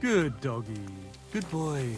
Good doggy. Good boy.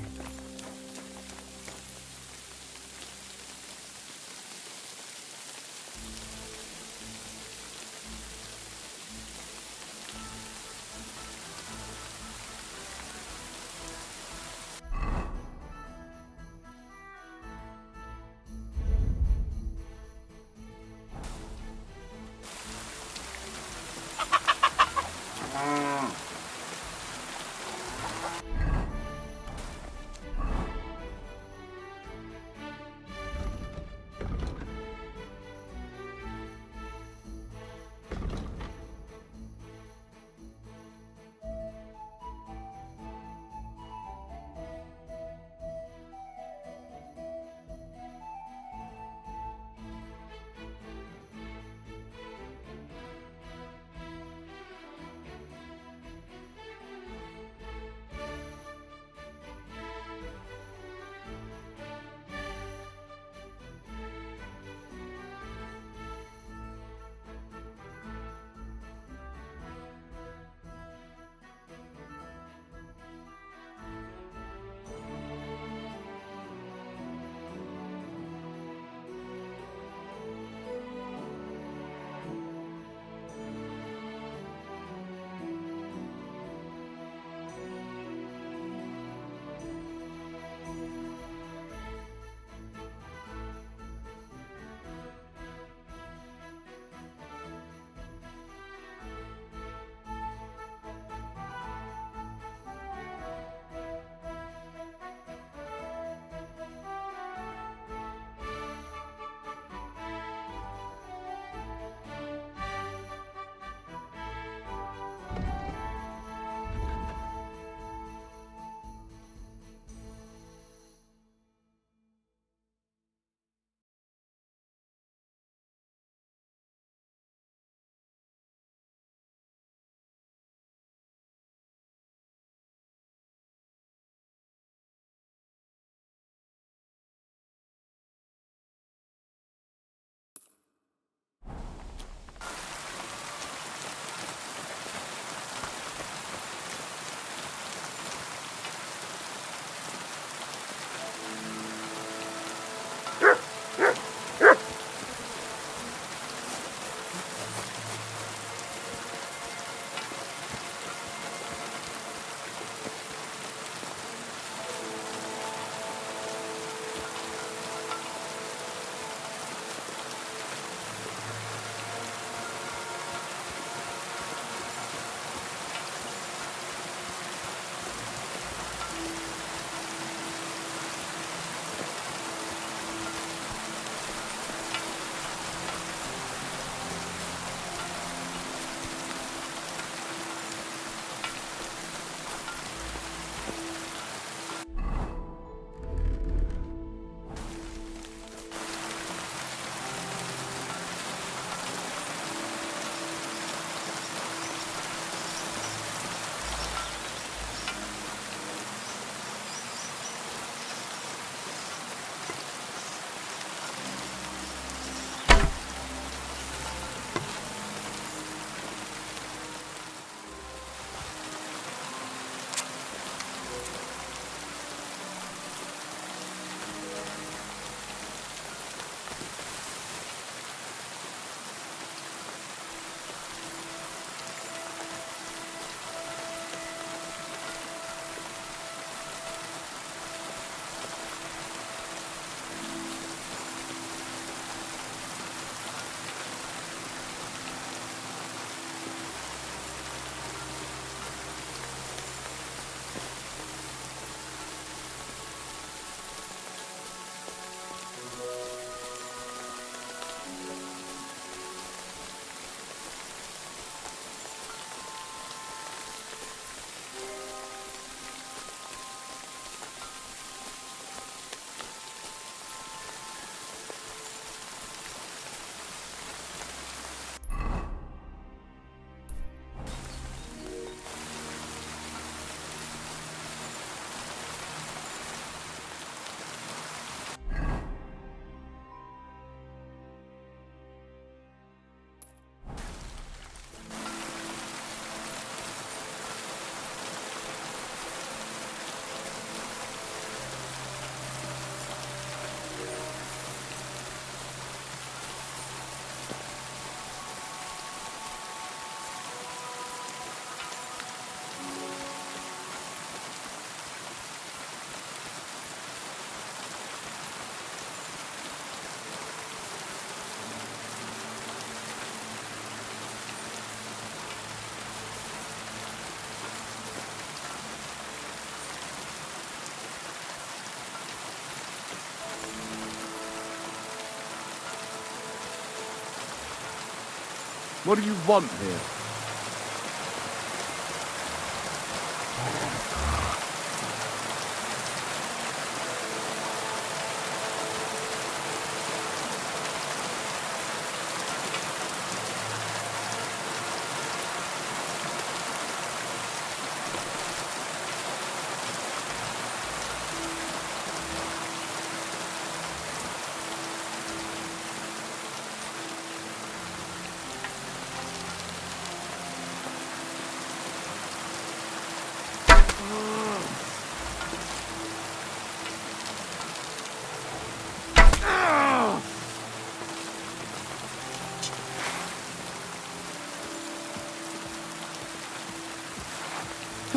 What do you want here?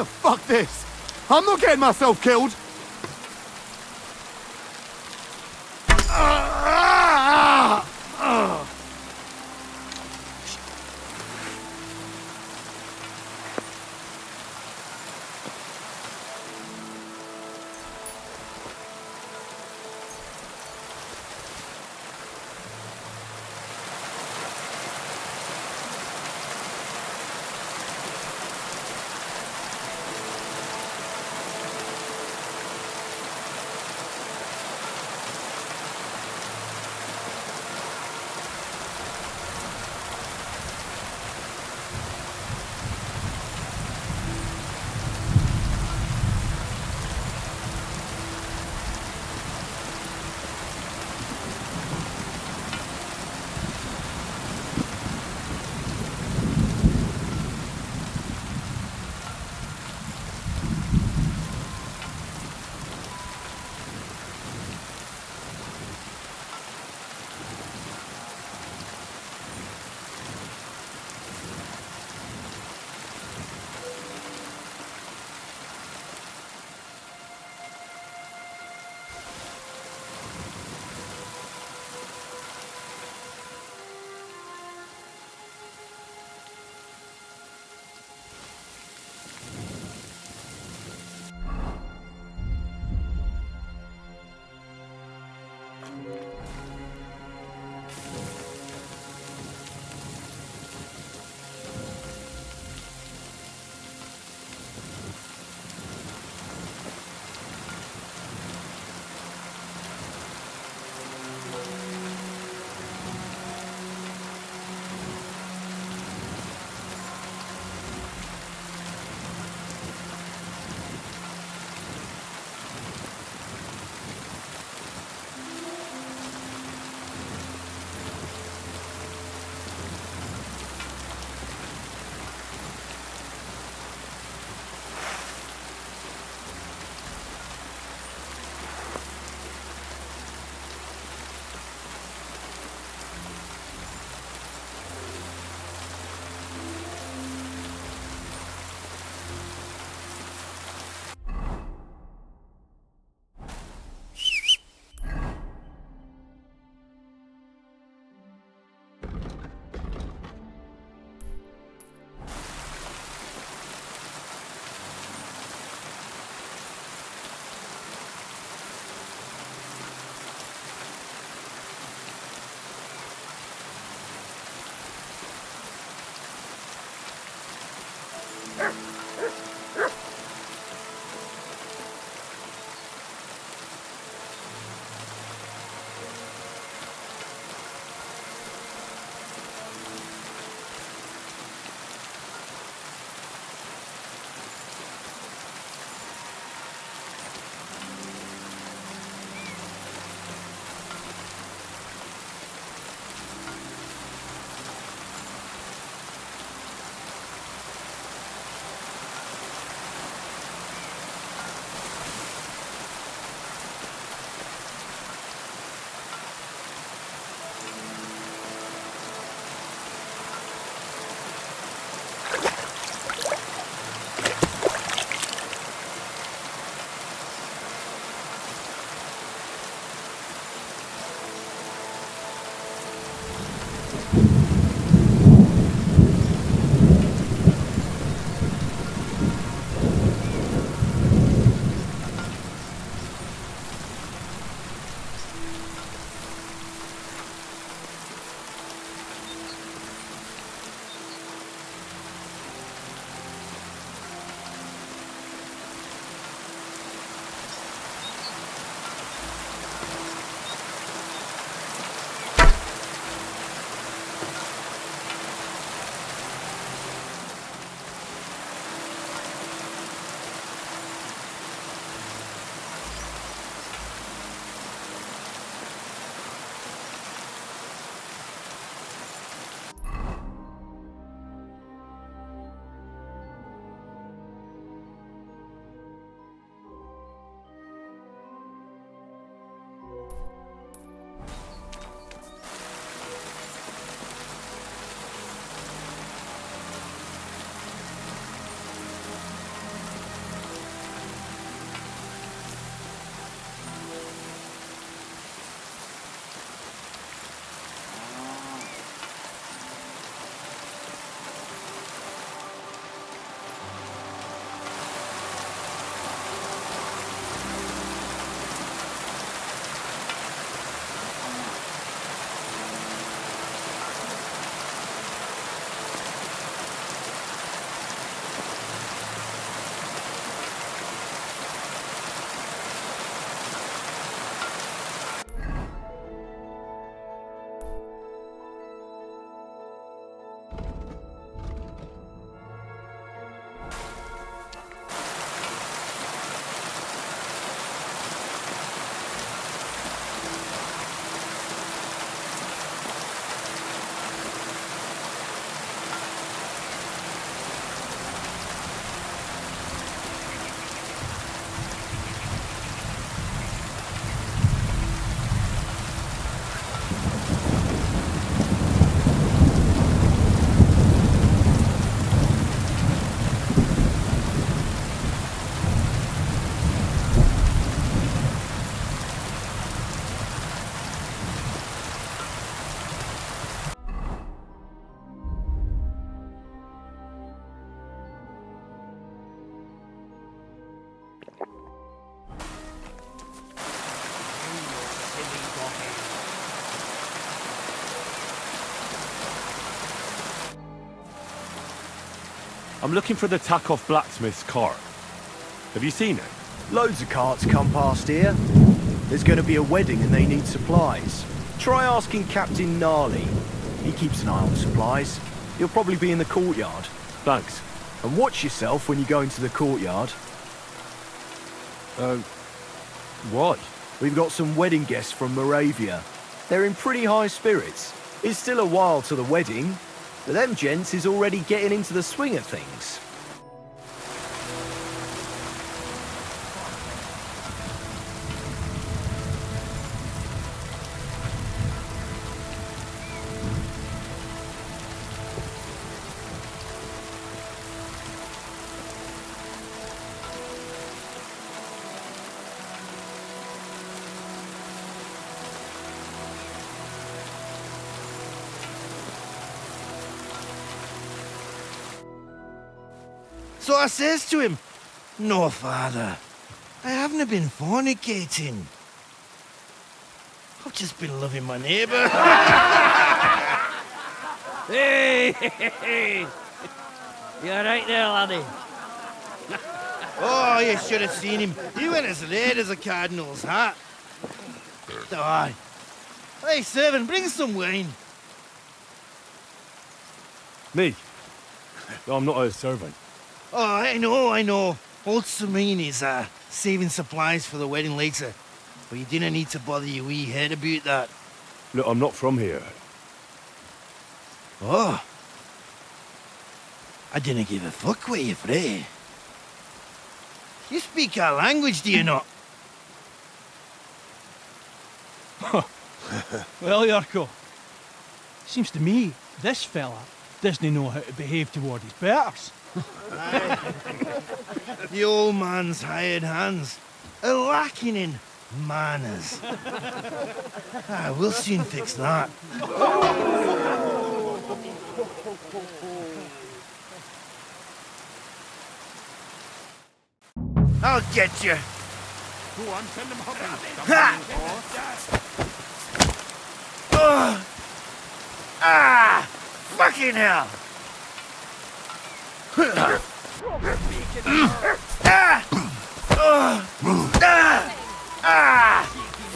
Fuck this! I'm not getting myself killed! I'm looking for the Takeoff blacksmith's cart. Have you seen it? Loads of carts come past here. There's going to be a wedding and they need supplies. Try asking Captain Gnarly. He keeps an eye on supplies. He'll probably be in the courtyard. Thanks. And watch yourself when you go into the courtyard. Why? We've got some wedding guests from Moravia. They're in pretty high spirits. It's still a while to the wedding, but them gents is already getting into the swing of things. So I says to him, "No, father, I haven't been fornicating. I've just been loving my neighbour." Hey! You alright there, laddie? Oh, you should have seen him. He went as red as a cardinal's hat. Aye. Hey, servant, bring some wine. Me? I'm not a servant. Oh, I know. Old Serene is saving supplies for the wedding later. But you didn't need to bother your wee head about that. Look, I'm not from here. Oh. I didn't give a fuck what you're frae. You speak our language, do you not? Well, Yurko, seems to me this fella doesn't know how to behave toward his betters. The old man's hired hands are lacking in manners. We'll soon fix that. I'll get you. Go on, send them hopping. Fucking hell!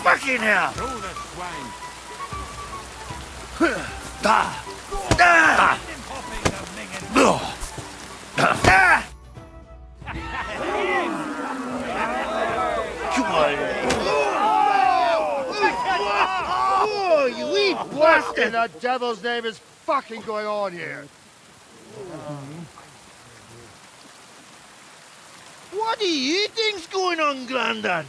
Fucking hell! Throw the swine. Come on! Oh, you wee What in bastard! the devil's name is fucking going on here? What do you think's going on, Grandad?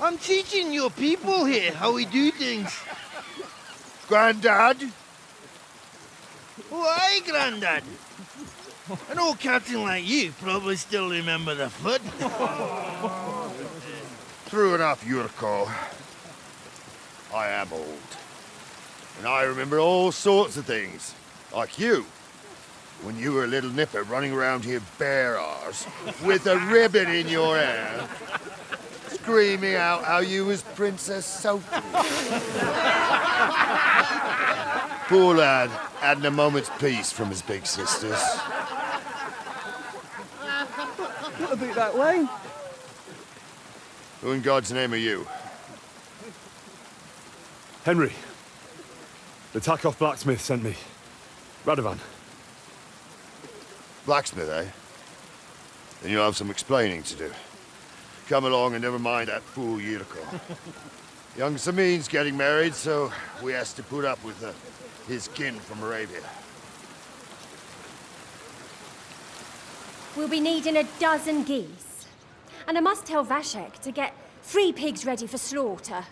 I'm teaching your people here how we do things. Grandad? Why, Grandad? An old captain like you probably still remember the foot. True enough, Yurko. I am old. And I remember all sorts of things. Like you. When you were a little nipper running around here bare arse, with a ribbon in your hair, screaming out how you was Princess Sophie. Poor lad, hadn't a moment's peace from his big sisters. What about that wine? Who in God's name are you? Henry. The Takeoff blacksmith sent me. Radovan. Blacksmith, eh? Then you'll have some explaining to do. Come along and never mind that fool Yurko. Young Samin's getting married, so we has to put up with his kin from Moravia. We'll be needing a dozen geese. And I must tell Vashek to get 3 pigs ready for slaughter.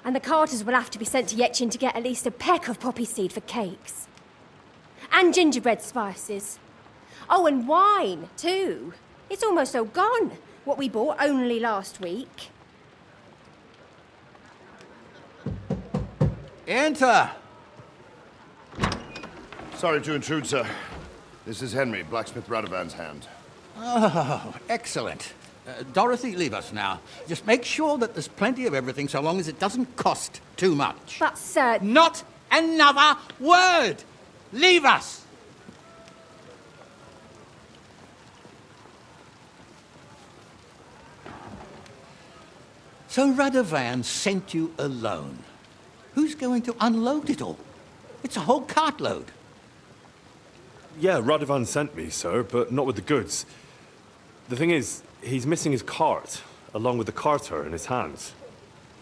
And the carters will have to be sent to Yetchin to get at least a peck of poppy seed for cakes. And gingerbread spices. Oh, and wine, too. It's almost all gone, what we bought only last week. Enter! Sorry to intrude, sir. This is Henry, blacksmith Radovan's hand. Oh, excellent. Dorothy, leave us now. Just make sure that there's plenty of everything so long as it doesn't cost too much. But, sir... Not another word! Leave us! So Radovan sent you alone. Who's going to unload it all? It's a whole cartload. Yeah, Radovan sent me, sir, but not with the goods. The thing is, he's missing his cart, along with the carter in his hands.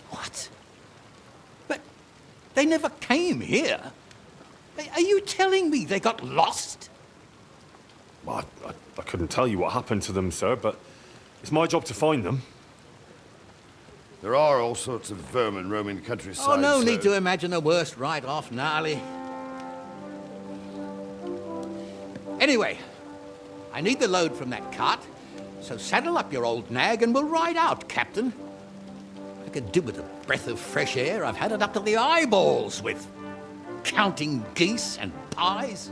What? But they never came here. Are you telling me they got lost? Well, I couldn't tell you what happened to them, sir, but it's my job to find them. There are all sorts of vermin roaming the countryside. Oh, no so... need to imagine the worst right off, gnarly. Anyway, I need the load from that cart, so saddle up your old nag and we'll ride out, Captain. I could do with a breath of fresh air. I've had it up to the eyeballs with counting geese and pies.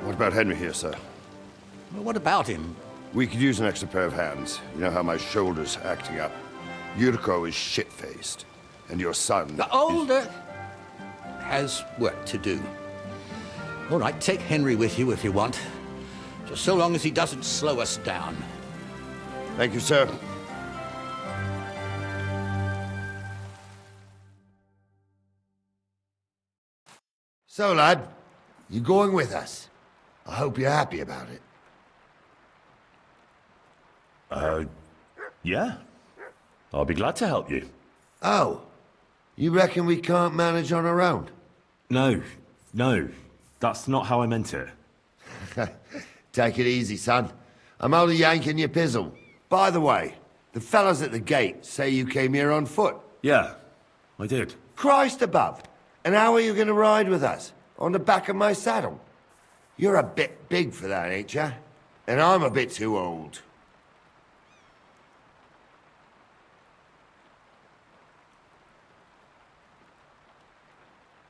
What about Henry here, sir? Well, what about him? We could use an extra pair of hands. You know how my shoulder's acting up. Yurko is shit-faced, and your son... The older has work to do. All right, take Henry with you if you want. Just so long as he doesn't slow us down. Thank you, sir. So, lad, you going with us? I hope you're happy about it. Yeah. I'll be glad to help you. Oh, you reckon we can't manage on our own? No, that's not how I meant it. Take it easy, son. I'm only yanking your pizzle. By the way, the fellas at the gate say you came here on foot. Yeah, I did. Christ above! And how are you going to ride with us? On the back of my saddle? You're a bit big for that, ain't ya? And I'm a bit too old.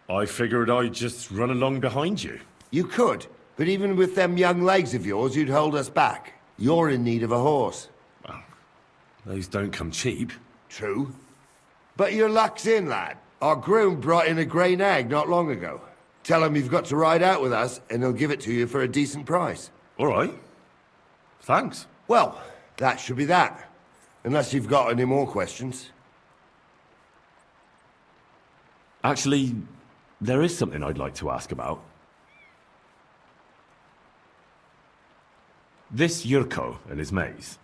I figured I'd just run along behind you. You could, but even with them young legs of yours, you'd hold us back. You're in need of a horse. Well, those don't come cheap. True. But your luck's in, lad. Our groom brought in a grey nag not long ago. Tell him you've got to ride out with us, and he'll give it to you for a decent price. All right. Thanks. Well, that should be that. Unless you've got any more questions. Actually, there is something I'd like to ask about. This Yurko and his mates,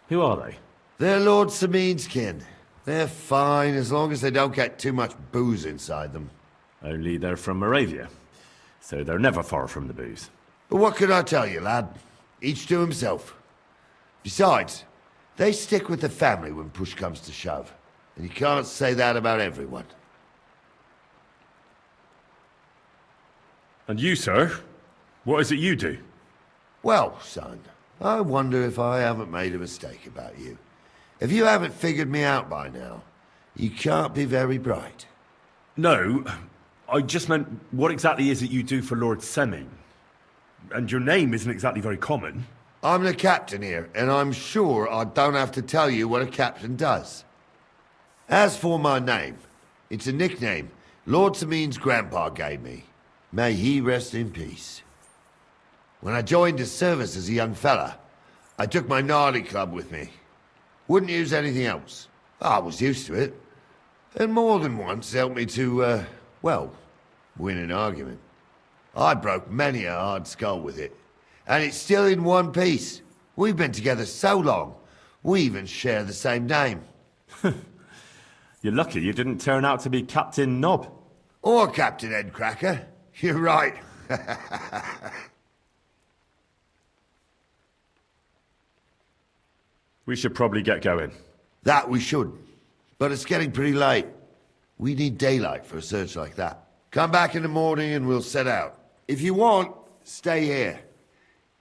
who are they? They're Lord Samin's kin. They're fine as long as they don't get too much booze inside them. Only they're from Moravia, so they're never far from the booze. But what can I tell you, lad? Each to himself. Besides, they stick with the family when push comes to shove. And you can't say that about everyone. And you, sir? What is it you do? Well, son, I wonder if I haven't made a mistake about you. If you haven't figured me out by now, you can't be very bright. No, I just meant, what exactly is it you do for Lord Semin? And your name isn't exactly very common. I'm the captain here, and I'm sure I don't have to tell you what a captain does. As for my name, it's a nickname Lord Samin's grandpa gave me. May he rest in peace. When I joined his service as a young fella, I took my gnarly club with me. Wouldn't use anything else. I was used to it. And more than once helped me to, well, win an argument. I broke many a hard skull with it. And it's still in one piece. We've been together so long, we even share the same name. You're lucky you didn't turn out to be Captain Knob. Or Captain Headcracker. You're right. We should probably get going. That we should. But it's getting pretty late. We need daylight for a search like that. Come back in the morning and we'll set out. If you want, stay here.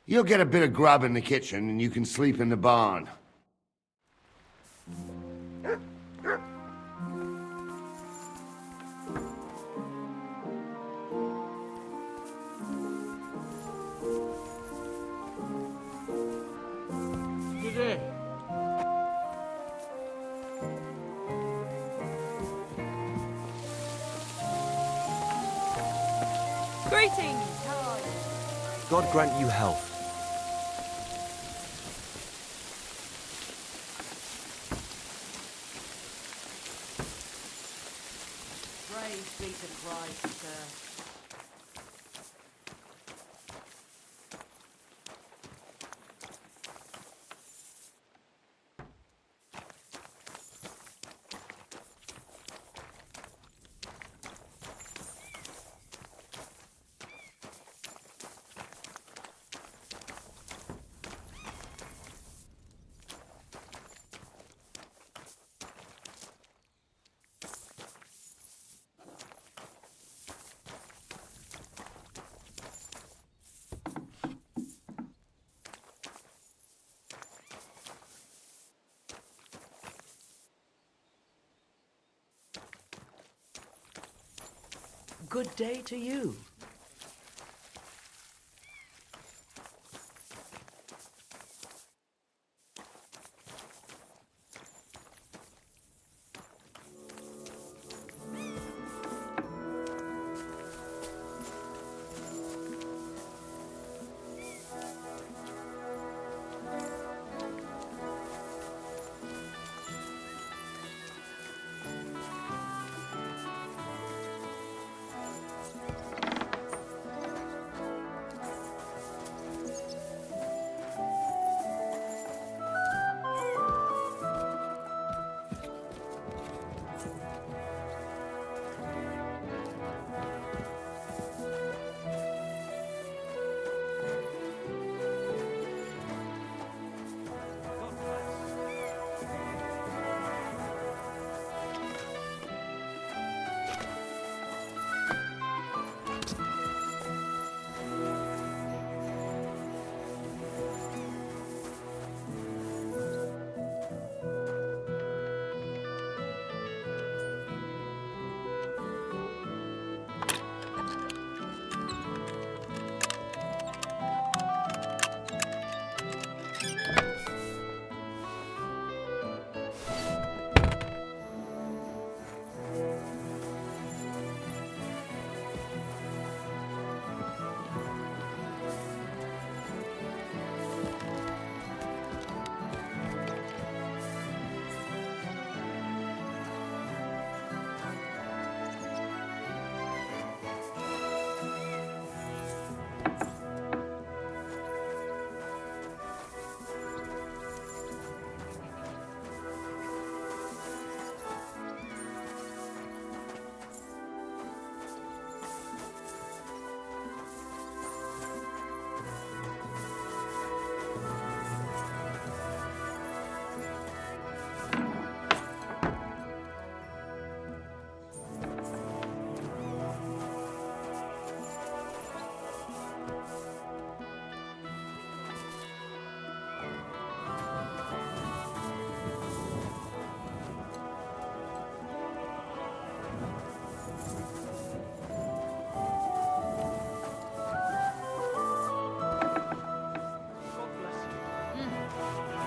You'll get a bit of grub in the kitchen and you can sleep in the barn. Good day. Greetings! How are you? God grant you health. be surprised, sir. Good day to you.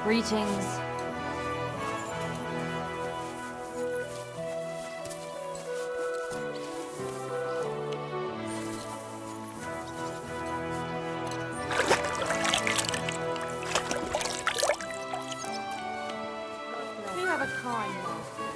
Greetings. You have a kind master.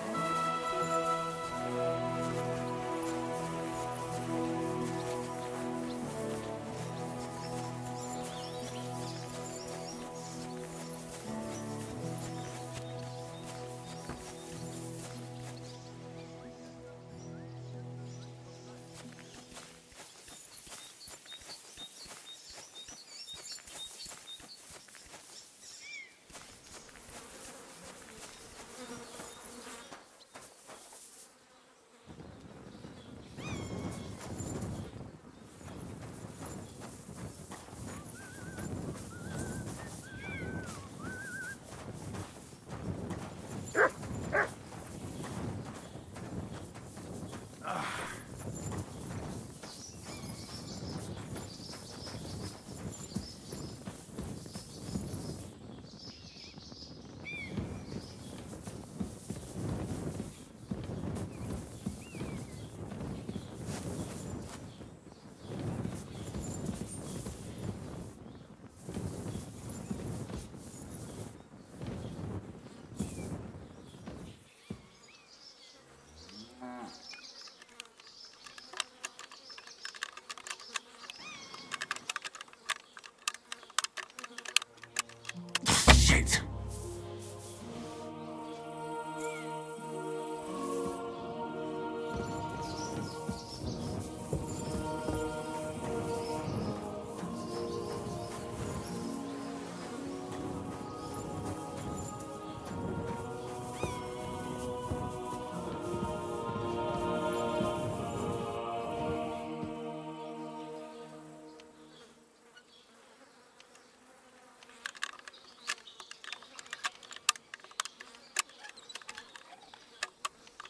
it.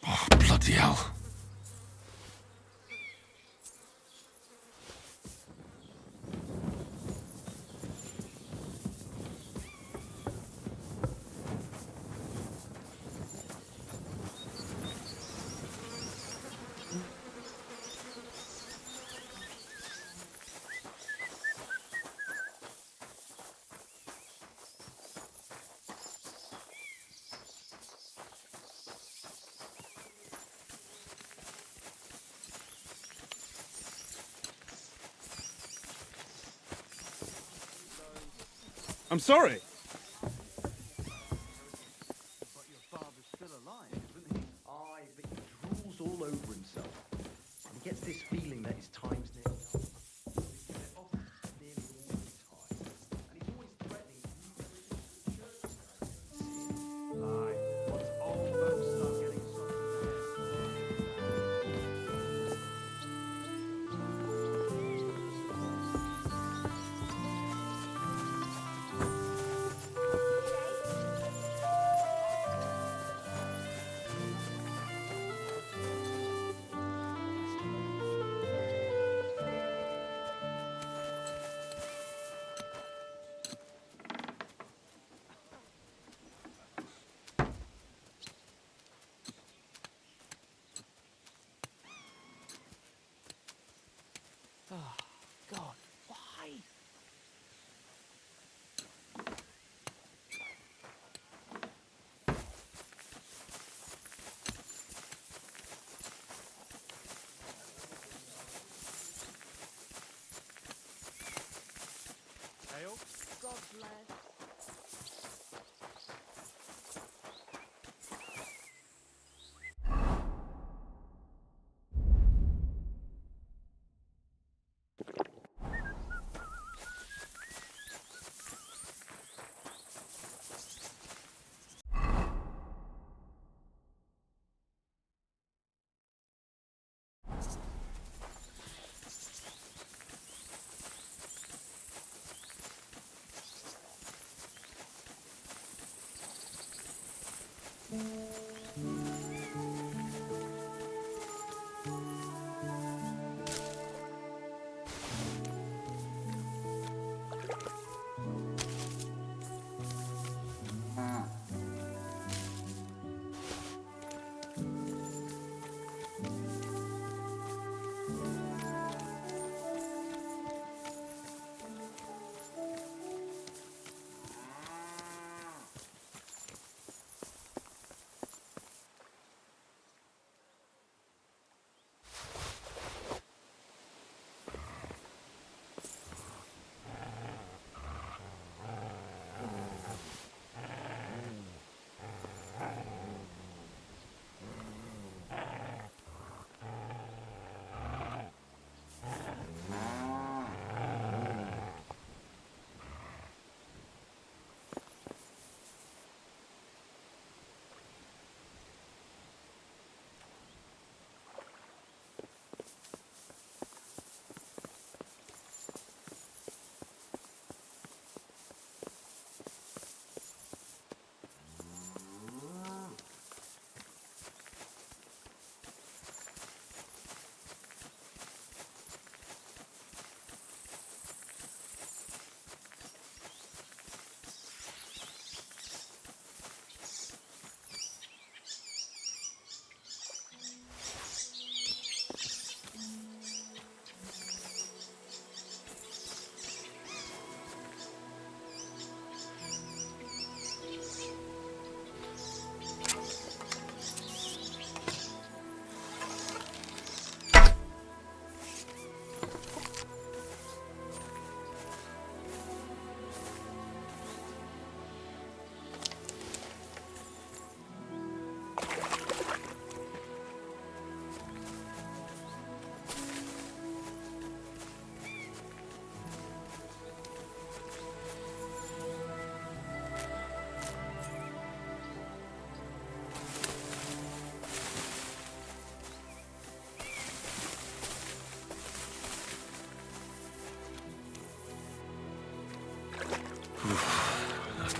Oh, bloody hell. I'm sorry. But your father's still alive, isn't he? Aye, but he drools all over himself. And he gets this feeling that his time's nearly up. So he's been off nearly all the time. And he's always threatening to move everything to the church where I go and see him. Aye, once old folks start getting something in their head.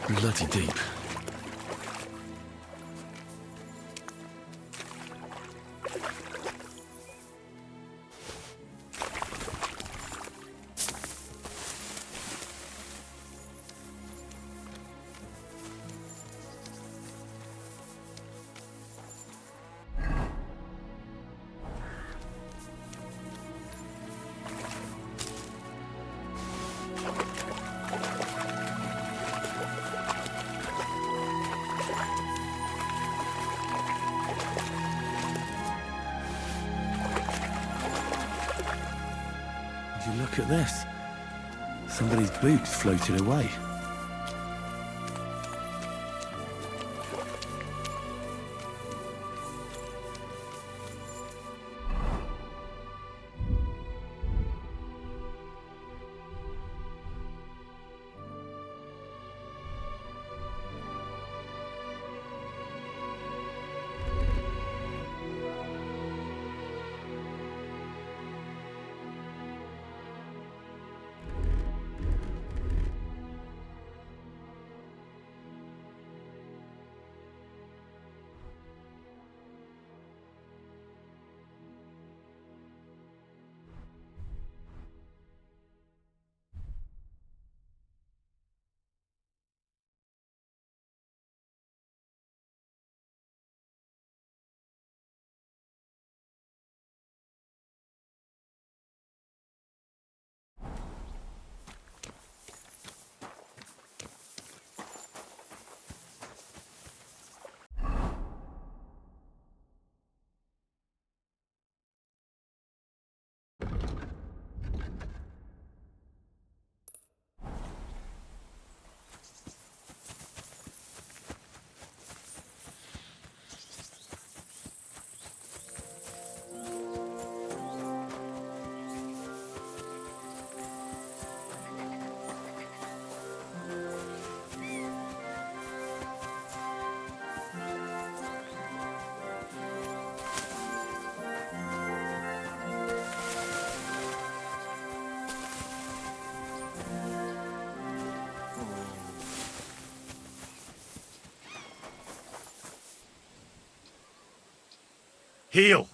Bloody deep. Would you look at this? Somebody's boots floated away. Heal!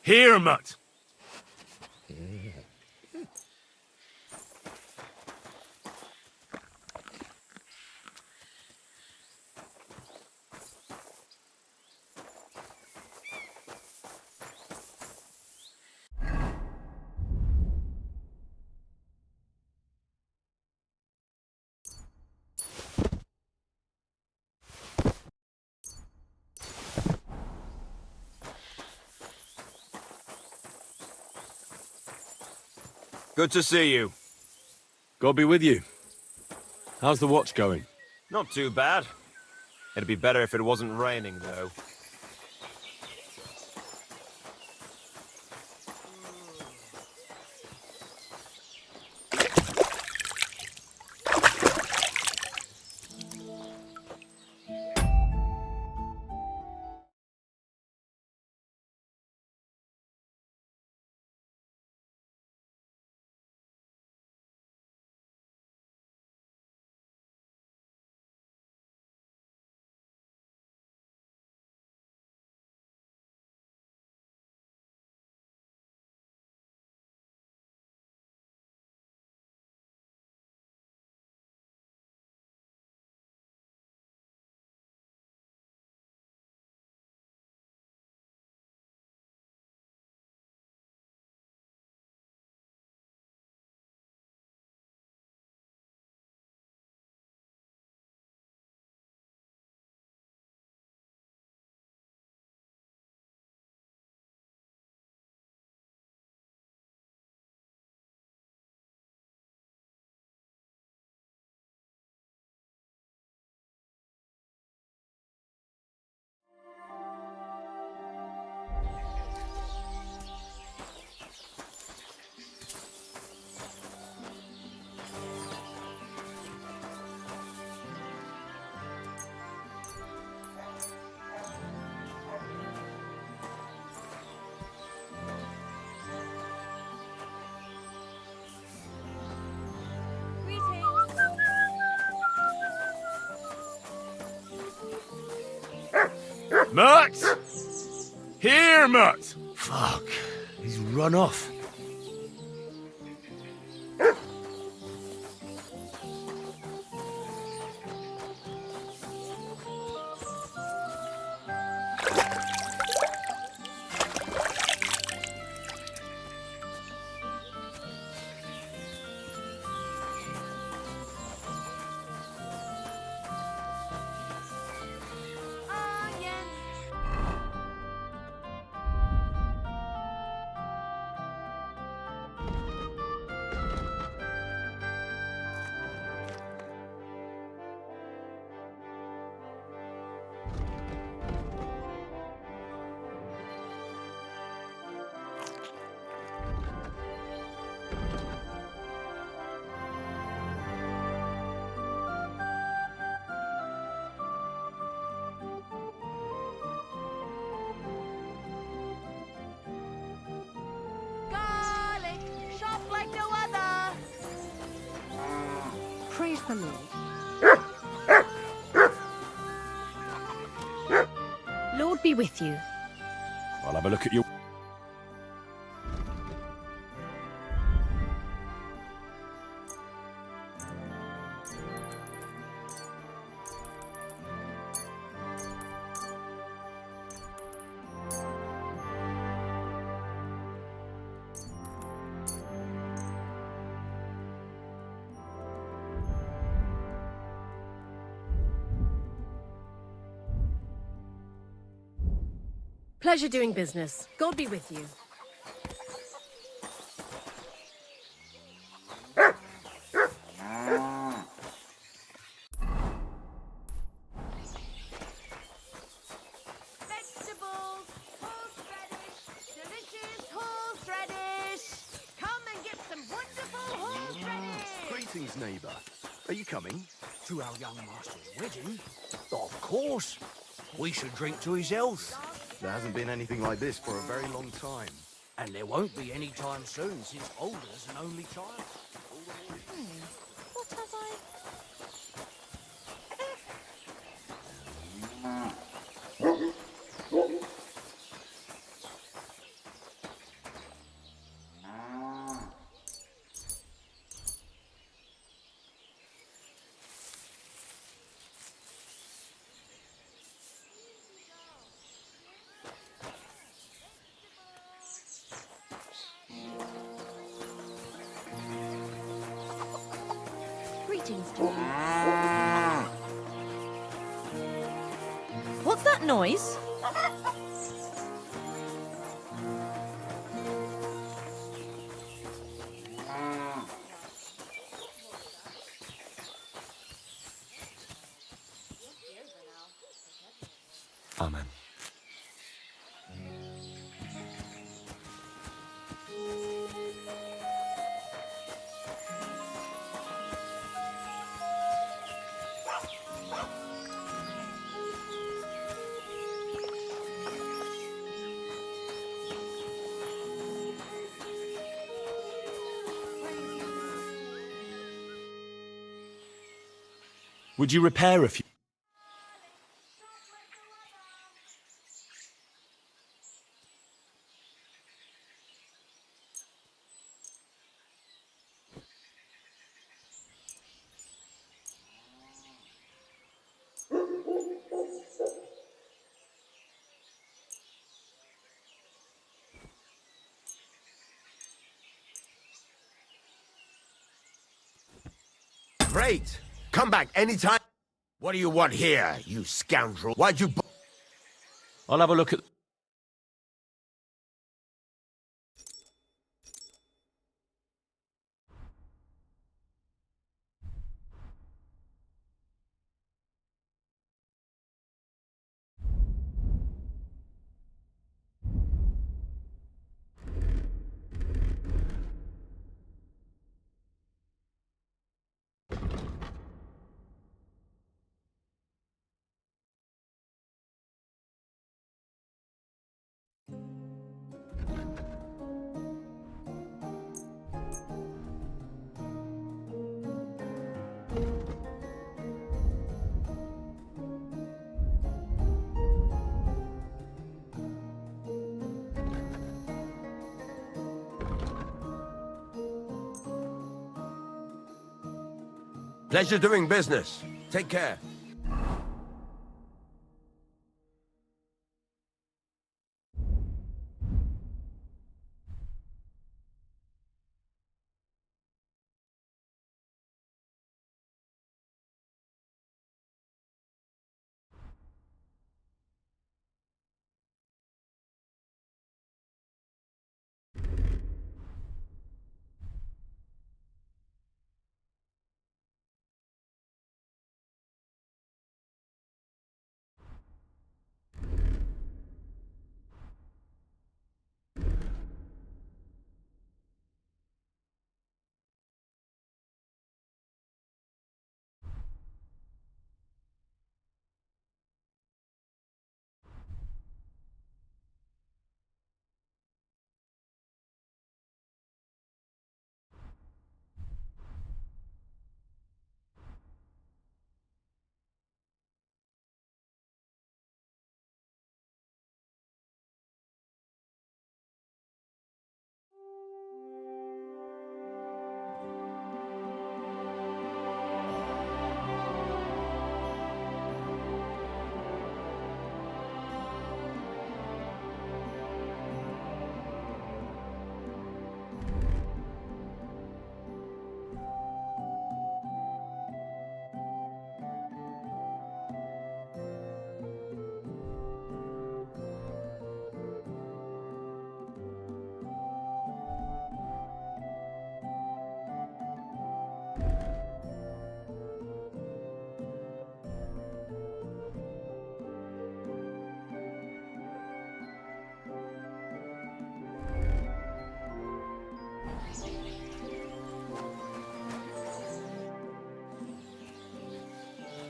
Here, mutt! Good to see you. God be with you. How's the watch going? Not too bad. It'd be better if it wasn't raining, though. Mutt! Here, Mutt! Fuck. He's run off. Garlic, shop like no other. Praise the Lord. Lord be with you. I'll have a look at you. Pleasure doing business. God be with you. Vegetables, horseradish, delicious horseradish. Come and get some wonderful horseradish. Greetings, neighbour. Are you coming? To our young master's wedding? Of course. We should drink to his health. There hasn't been anything like this for a very long time. And there won't be any time soon, since Older's an only child. What have I... Greetings to you. What's that noise? Amen. Would you repair a few? Great! Come back anytime. What do you want here, you scoundrel? Why'd you... I'll have a look at... Pleasure doing business. Take care.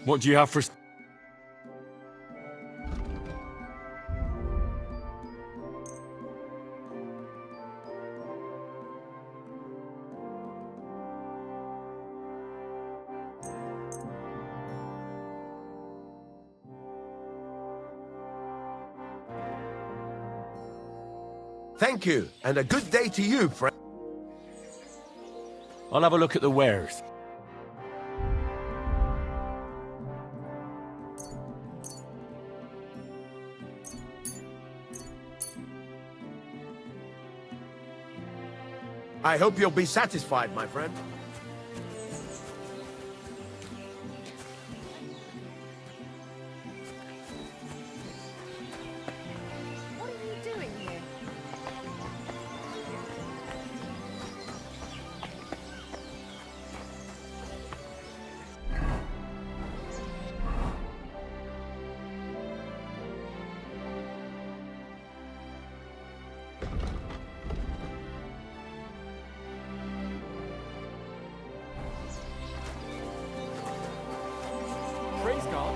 What do you have for... Thank you, and a good day to you, friend. I'll have a look at the wares. I hope you'll be satisfied, my friend. What are you doing here? Praise God.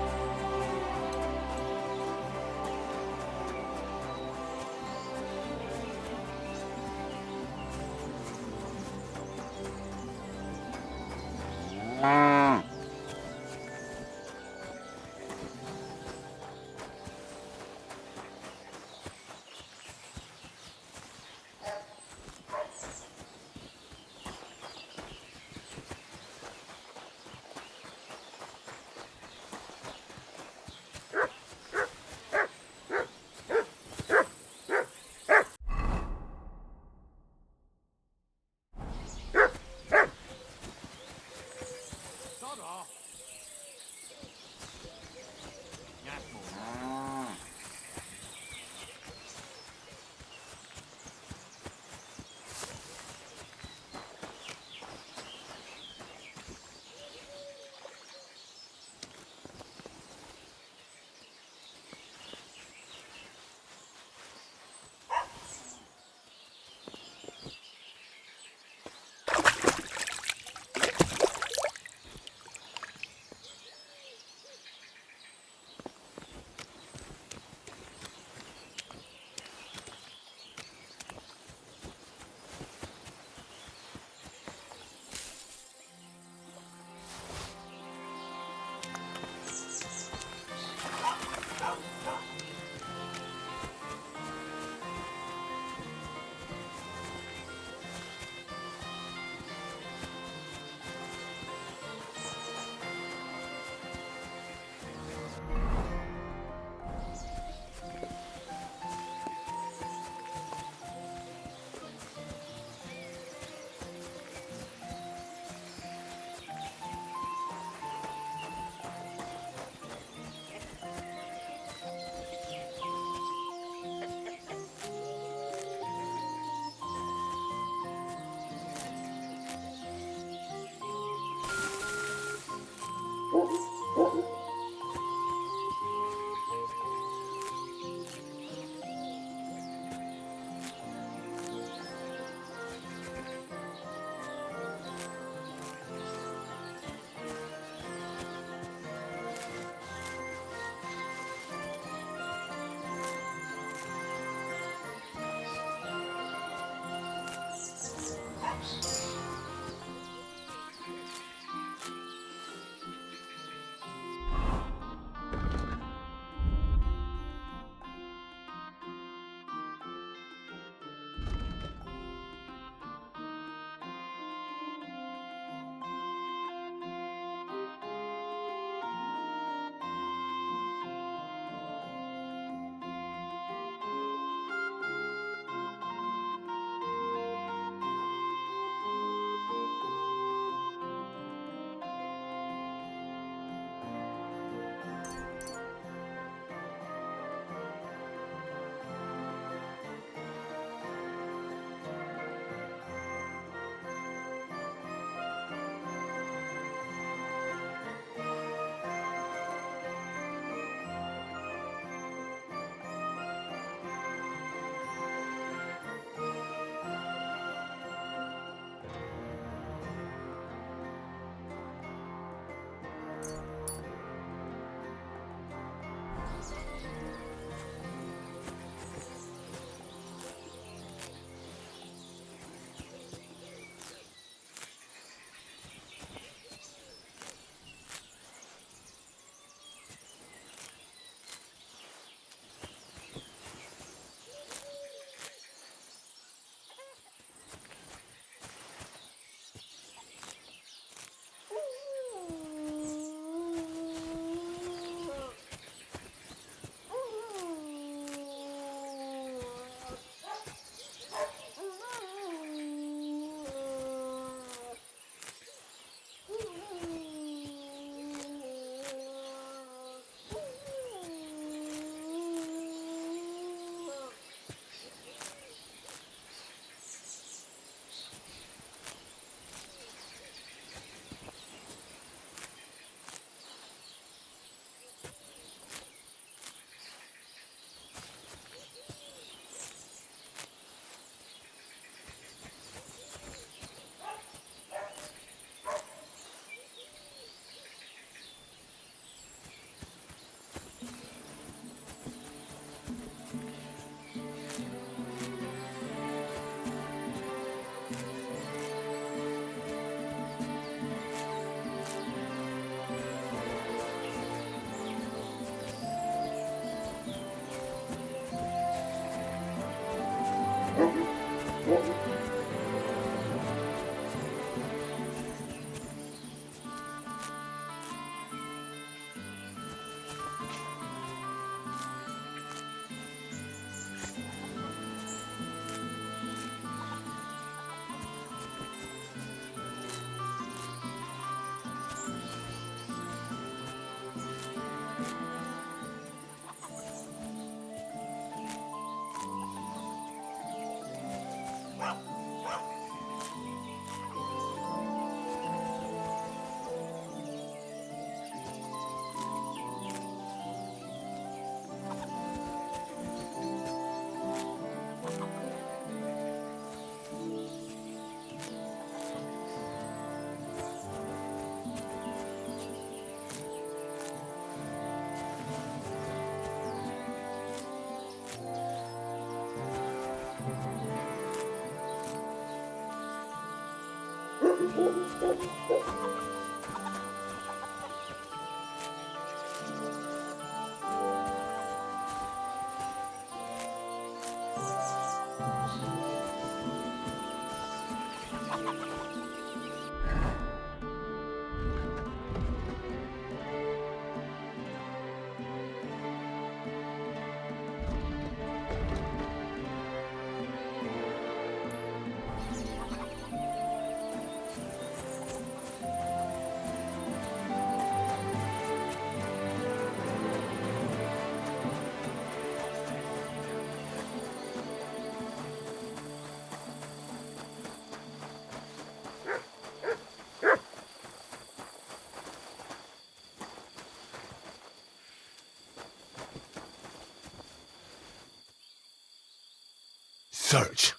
Search.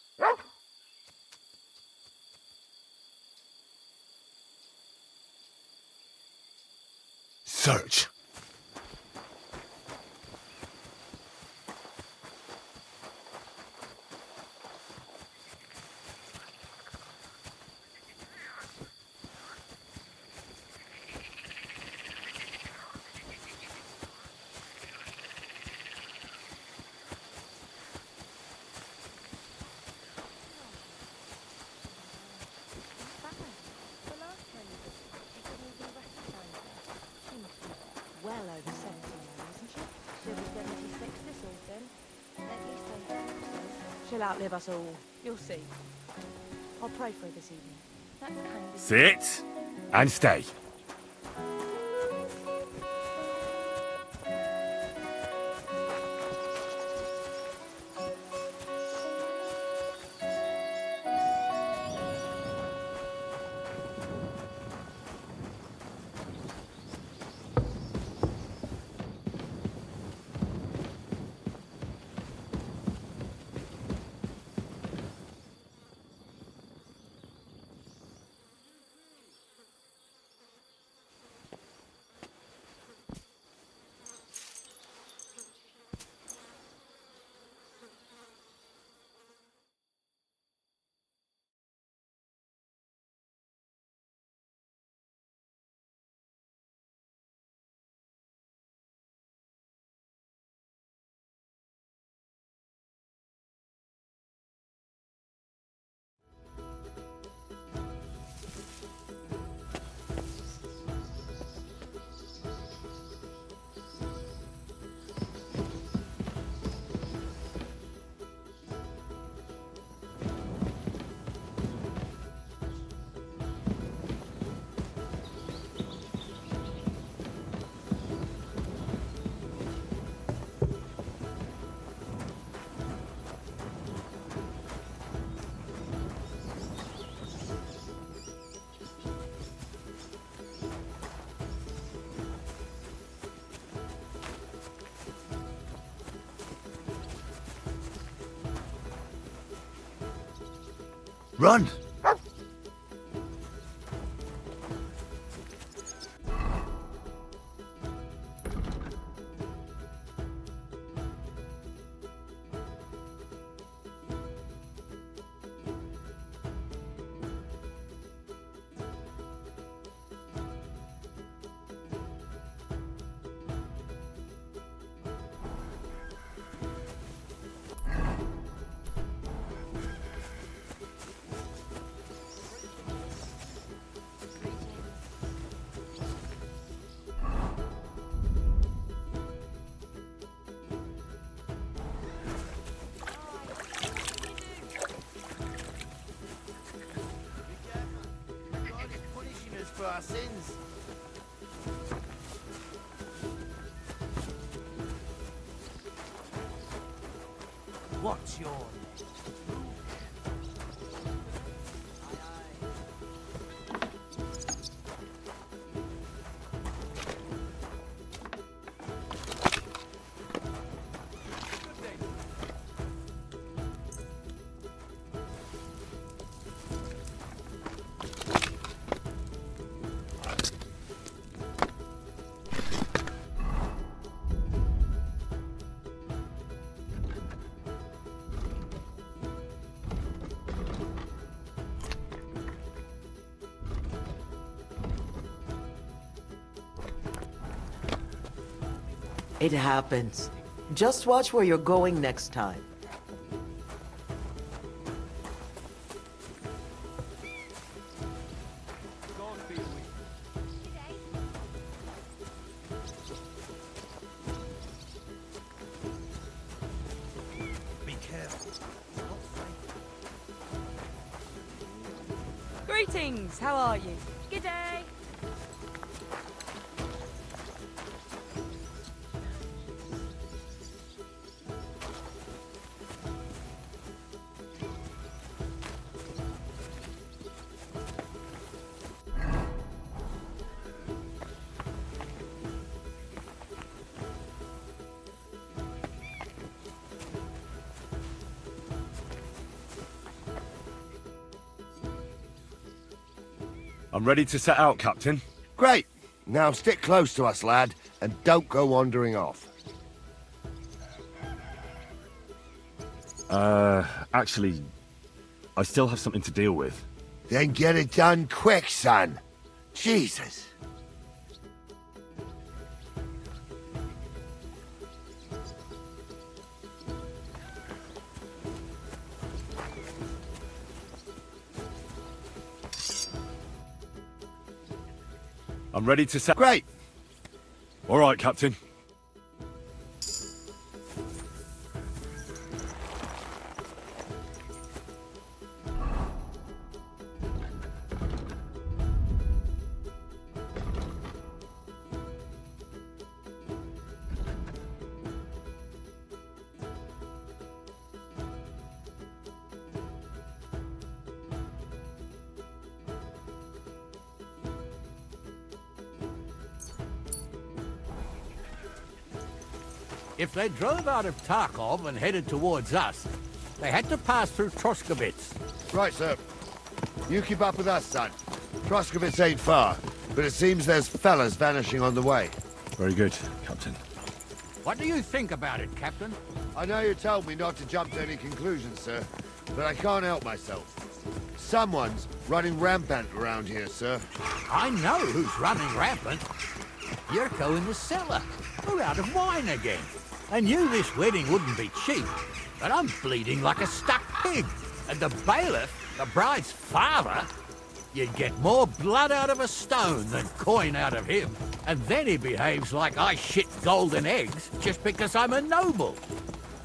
Search. Well over 70 now, isn't she? She'll be 76 this autumn. At least I hope so. She'll outlive us all. You'll see. I'll pray for her this evening. That's kind of... Sit and stay. Run! For our sins. What's your name? It happens. Just watch where you're going next time. Be careful. Greetings, how are you? Good day. I'm ready to set out, Captain. Great. Now stick close to us, lad, and don't go wandering off. Actually, I still have something to deal with. Then get it done quick, son. Jesus. I'm ready to set... Great. All right, Captain. If they drove out of Tarkov and headed towards us, they had to pass through Troskowitz. Right, sir. You keep up with us, son. Troskowitz ain't far, but it seems there's fellas vanishing on the way. Very good, Captain. What do you think about it, Captain? I know you told me not to jump to any conclusions, sir, but I can't help myself. Someone's running rampant around here, sir. I know who's running rampant. Yurko in the cellar. We're out of wine again. I knew this wedding wouldn't be cheap, but I'm bleeding like a stuck pig. And the bailiff, the bride's father, you'd get more blood out of a stone than coin out of him. And then he behaves like I shit golden eggs just because I'm a noble.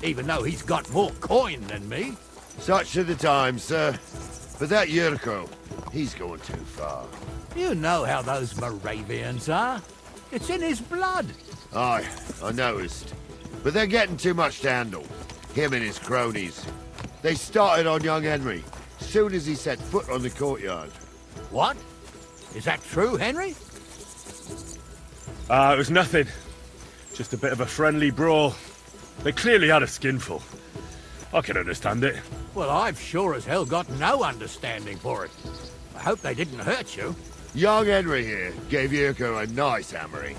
Even though he's got more coin than me. Such are the times, sir. But that Yurko, he's going too far. You know how those Moravians are. It's in his blood. Aye, I noticed. But they're getting too much to handle. Him and his cronies. They started on young Henry, soon as he set foot on the courtyard. What? Is that true, Henry? It was nothing. Just a bit of a friendly brawl. They clearly had a skinful. I can understand it. Well, I've sure as hell got no understanding for it. I hope they didn't hurt you. Young Henry here gave Yurko a nice hammering.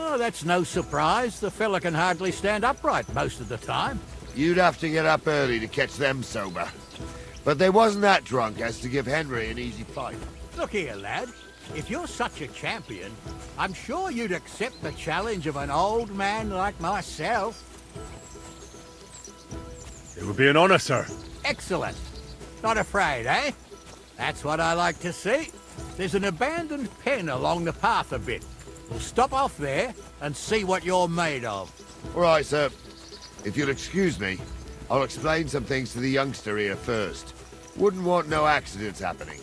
Oh, that's no surprise. The fella can hardly stand upright most of the time. You'd have to get up early to catch them sober. But they wasn't that drunk as to give Henry an easy fight. Look here, lad. If you're such a champion, I'm sure you'd accept the challenge of an old man like myself. It would be an honor, sir. Excellent. Not afraid, eh? That's what I like to see. There's an abandoned pen along the path a bit. We'll stop off there and see what you're made of. All right, sir. If you'll excuse me, I'll explain some things to the youngster here first. Wouldn't want no accidents happening.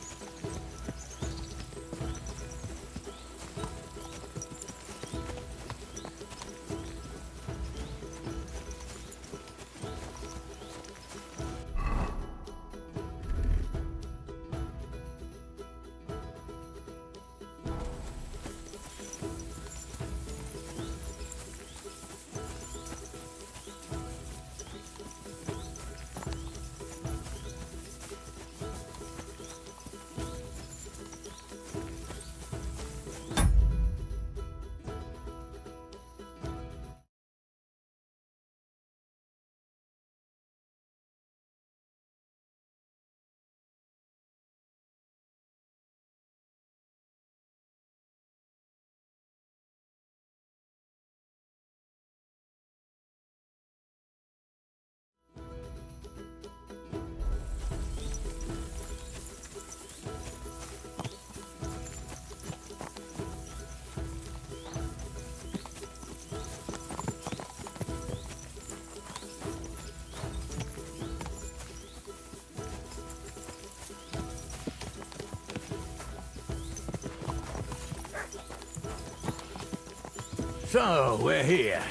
So, we're here.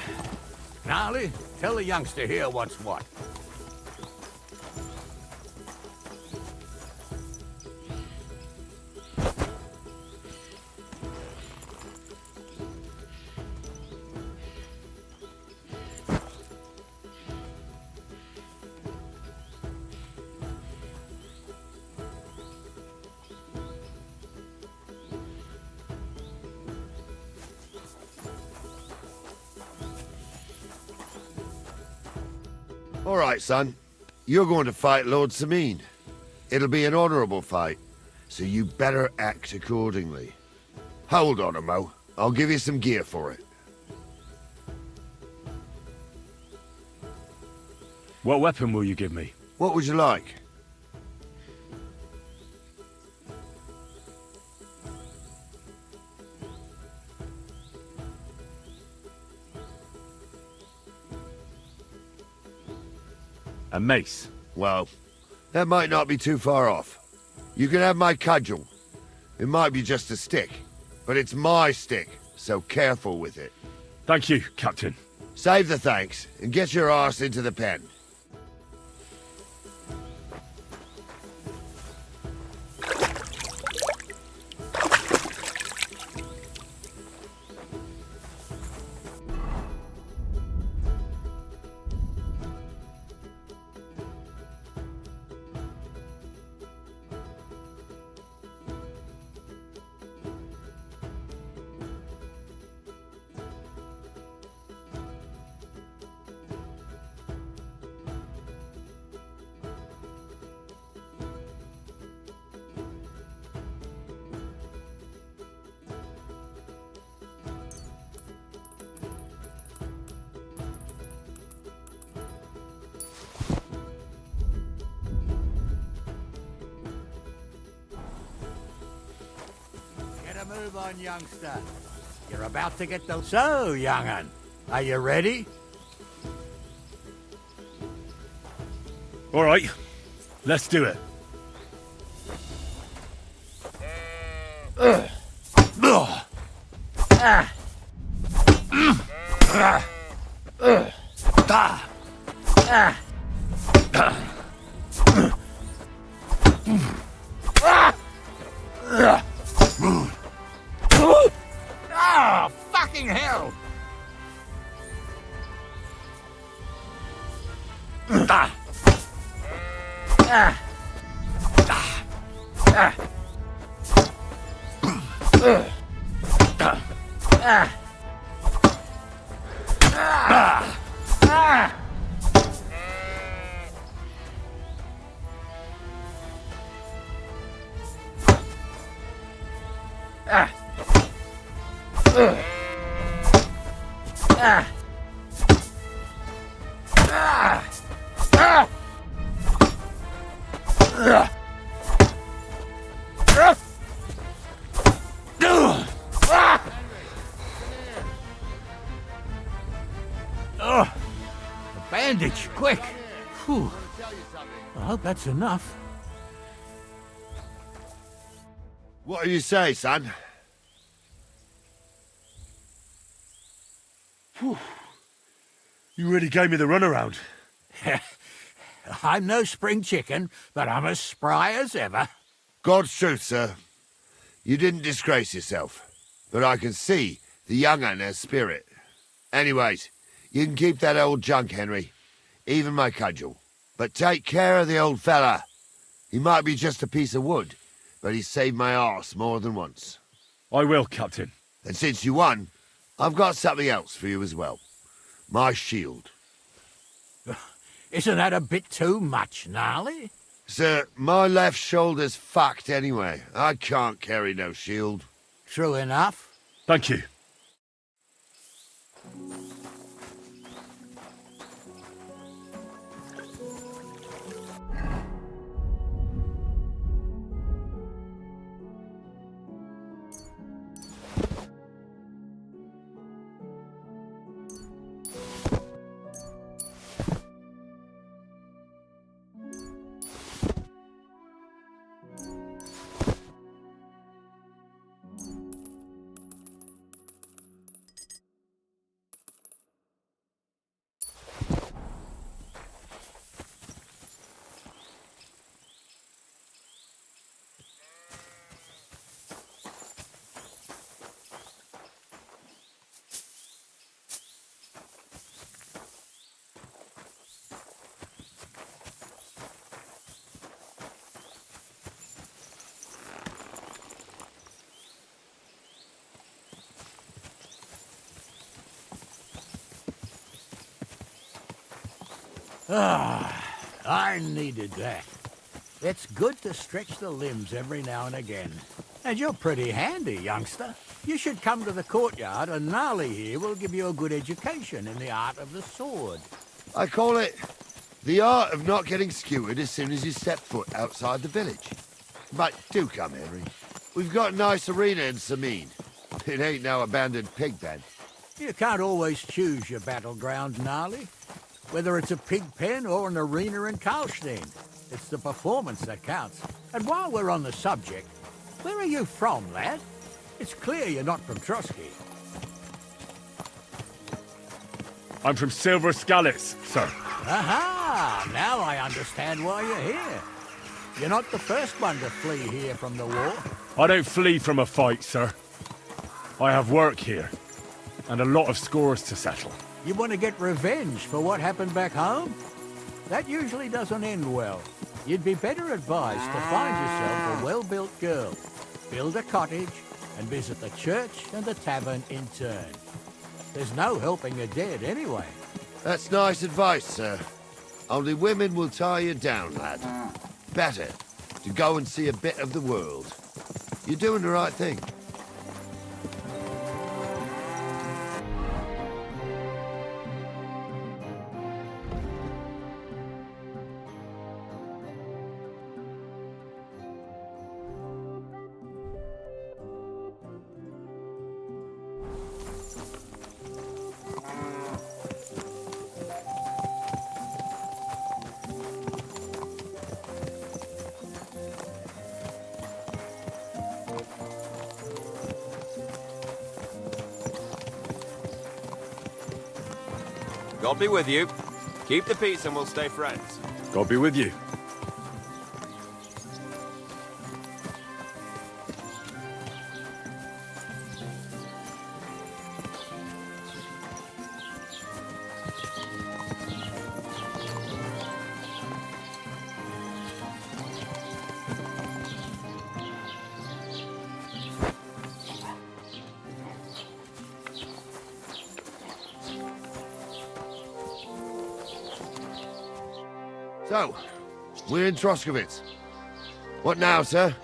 Gnarly, tell the youngster here what's what. All right, son. You're going to fight Lord Sameen. It'll be an honorable fight, so you better act accordingly. Hold on, Mo. I'll give you some gear for it. What weapon will you give me? What would you like? A mace. Well, that might not be too far off. You can have my cudgel. It might be just a stick, but it's my stick, so careful with it. Thank you, Captain. Save the thanks, and get your arse into the pen. Move on, youngster. You're about to get the... So, young'un, are you ready? All right, let's do it. Oh, fucking hell! Bandage, quick! Whew. I hope that's enough. What do you say, son? Whew. You really gave me the runaround. I'm no spring chicken, but I'm as spry as ever. God's truth, sir. You didn't disgrace yourself, but I can see the young'un has spirit. Anyways, you can keep that old junk, Henry. Even my cudgel. But take care of the old fella. He might be just a piece of wood, but he saved my arse more than once. I will, Captain. And since you won, I've got something else for you as well. My shield. Isn't that a bit too much, Gnarly? Sir, my left shoulder's fucked anyway. I can't carry no shield. True enough. Thank you. I needed that. It's good to stretch the limbs every now and again. And you're pretty handy, youngster. You should come to the courtyard, and Gnarly here will give you a good education in the art of the sword. I call it the art of not getting skewered as soon as you step foot outside the village. But do come, Henry. We've got a nice arena in Sameen. It ain't no abandoned pig pen. You can't always choose your battleground, Gnarly. Whether it's a pig pen or an arena in Karlstein, it's the performance that counts. And while we're on the subject, where are you from, lad? It's clear you're not from Trotsky. I'm from Silver Scallops, sir. Aha! Now I understand why you're here. You're not the first one to flee here from the war. I don't flee from a fight, sir. I have work here, and a lot of scores to settle. You want to get revenge for what happened back home? That usually doesn't end well. You'd be better advised to find yourself a well-built girl, build a cottage, and visit the church and the tavern in turn. There's no helping the dead anyway. That's nice advice, sir. Only women will tie you down, lad. Better to go and see a bit of the world. You're doing the right thing. God be with you. Keep the peace and we'll stay friends. God be with you. So, we're in Troskowitz. What now, sir?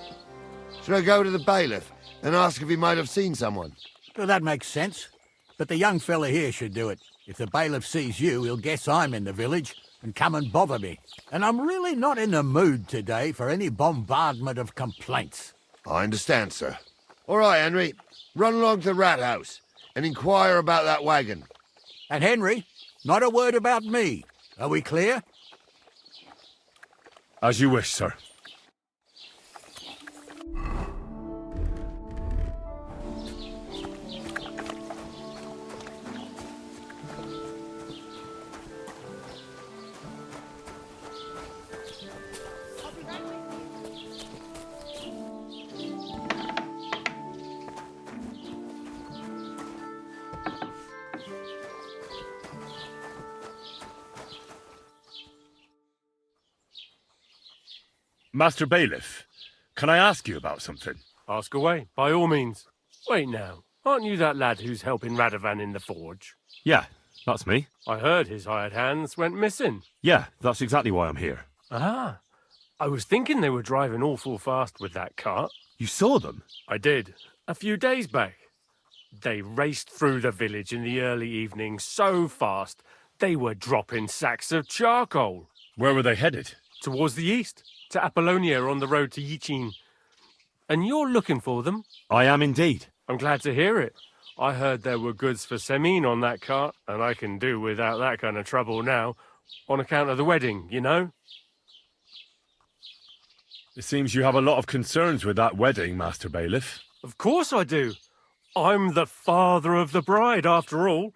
Should I go to the bailiff and ask if he might have seen someone? Well, that makes sense. But the young fella here should do it. If the bailiff sees you, he'll guess I'm in the village and come and bother me. And I'm really not in the mood today for any bombardment of complaints. I understand, sir. All right, Henry. Run along to the rat house and inquire about that wagon. And Henry, not a word about me. Are we clear? As you wish, sir. Master Bailiff, can I ask you about something? Ask away, by all means. Wait now, aren't you that lad who's helping Radovan in the forge? Yeah, that's me. I heard his hired hands went missing. Yeah, that's exactly why I'm here. Ah, I was thinking they were driving awful fast with that cart. You saw them? I did, a few days back. They raced through the village in the early evening so fast, they were dropping sacks of charcoal. Where were they headed? Towards the east, to Apollonia on the road to Yichin. And you're looking for them? I am indeed. I'm glad to hear it. I heard there were goods for Semine on that cart, and I can do without that kind of trouble now, on account of the wedding, you know? It seems you have a lot of concerns with that wedding, Master Bailiff. Of course I do. I'm the father of the bride, after all.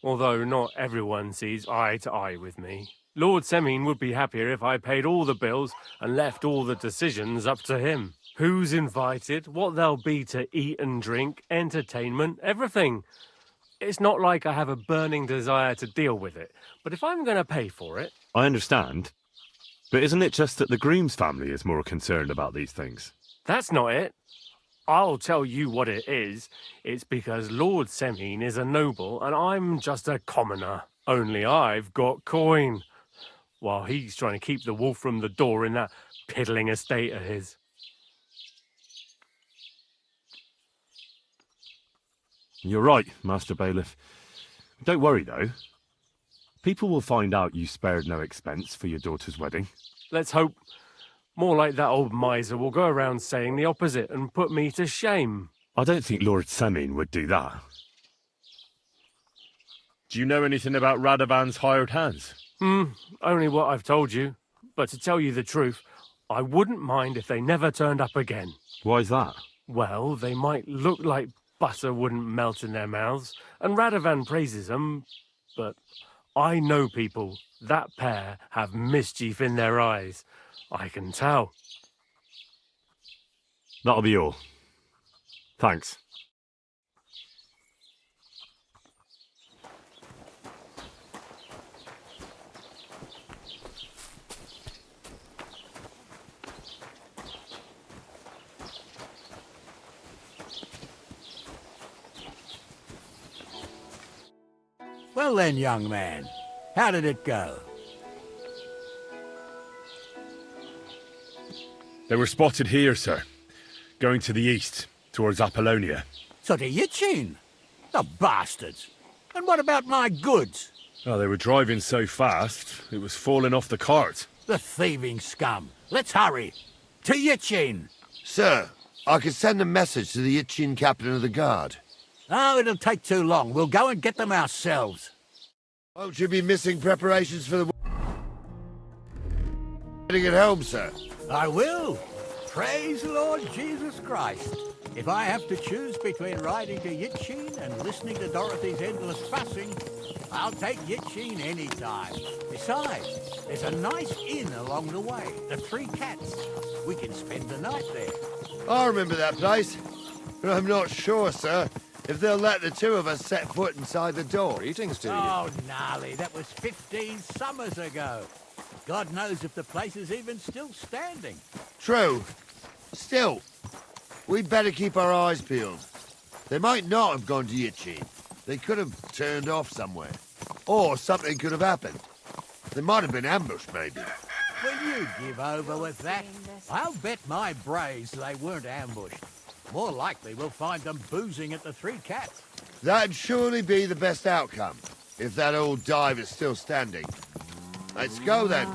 Although not everyone sees eye to eye with me. Lord Semine would be happier if I paid all the bills and left all the decisions up to him. Who's invited, what there'll be to eat and drink, entertainment, everything. It's not like I have a burning desire to deal with it, but if I'm going to pay for it... I understand. But isn't it just that the groom's family is more concerned about these things? That's not it. I'll tell you what it is. It's because Lord Semine is a noble and I'm just a commoner. Only I've got coin. while he's trying to keep the wolf from the door in that piddling estate of his. You're right, Master Bailiff. Don't worry, though. People will find out you spared no expense for your daughter's wedding. Let's hope more like that old miser will go around saying the opposite and put me to shame. I don't think Lord Semine would do that. Do you know anything about Radovan's hired hands? Only what I've told you. But to tell you the truth, I wouldn't mind if they never turned up again. Why's that? Well, they might look like butter wouldn't melt in their mouths, and Radovan praises them, but I know people. That pair have mischief in their eyes. I can tell. That'll be all. Thanks. Well then, young man, how did it go? They were spotted here, sir. Going to the east, towards Apollonia. So to Yitchin? The bastards! And what about my goods? Oh, they were driving so fast, it was falling off the cart. The thieving scum. Let's hurry. To Yitchin! Sir, I could send a message to the Yitchin captain of the guard. Oh, it'll take too long. We'll go and get them ourselves. Won't you be missing preparations for the wedding at home, sir? I will. Praise the Lord Jesus Christ. If I have to choose between riding to Yitchin and listening to Dorothy's endless fussing, I'll take Yitchin any time. Besides, there's a nice inn along the way, the Three Cats. We can spend the night there. I remember that place, but I'm not sure, sir, if they'll let the two of us set foot inside the door. Greetings to you. Oh, gnarly, that was 15 summers ago. God knows if the place is even still standing. True. Still, we'd better keep our eyes peeled. They might not have gone to Yitchin. They could have turned off somewhere. Or something could have happened. They might have been ambushed, maybe. Will you give over with that? I'll bet my brains they weren't ambushed. More likely we'll find them boozing at the Three Cats. That'd surely be the best outcome, if that old dive is still standing. Let's go, then.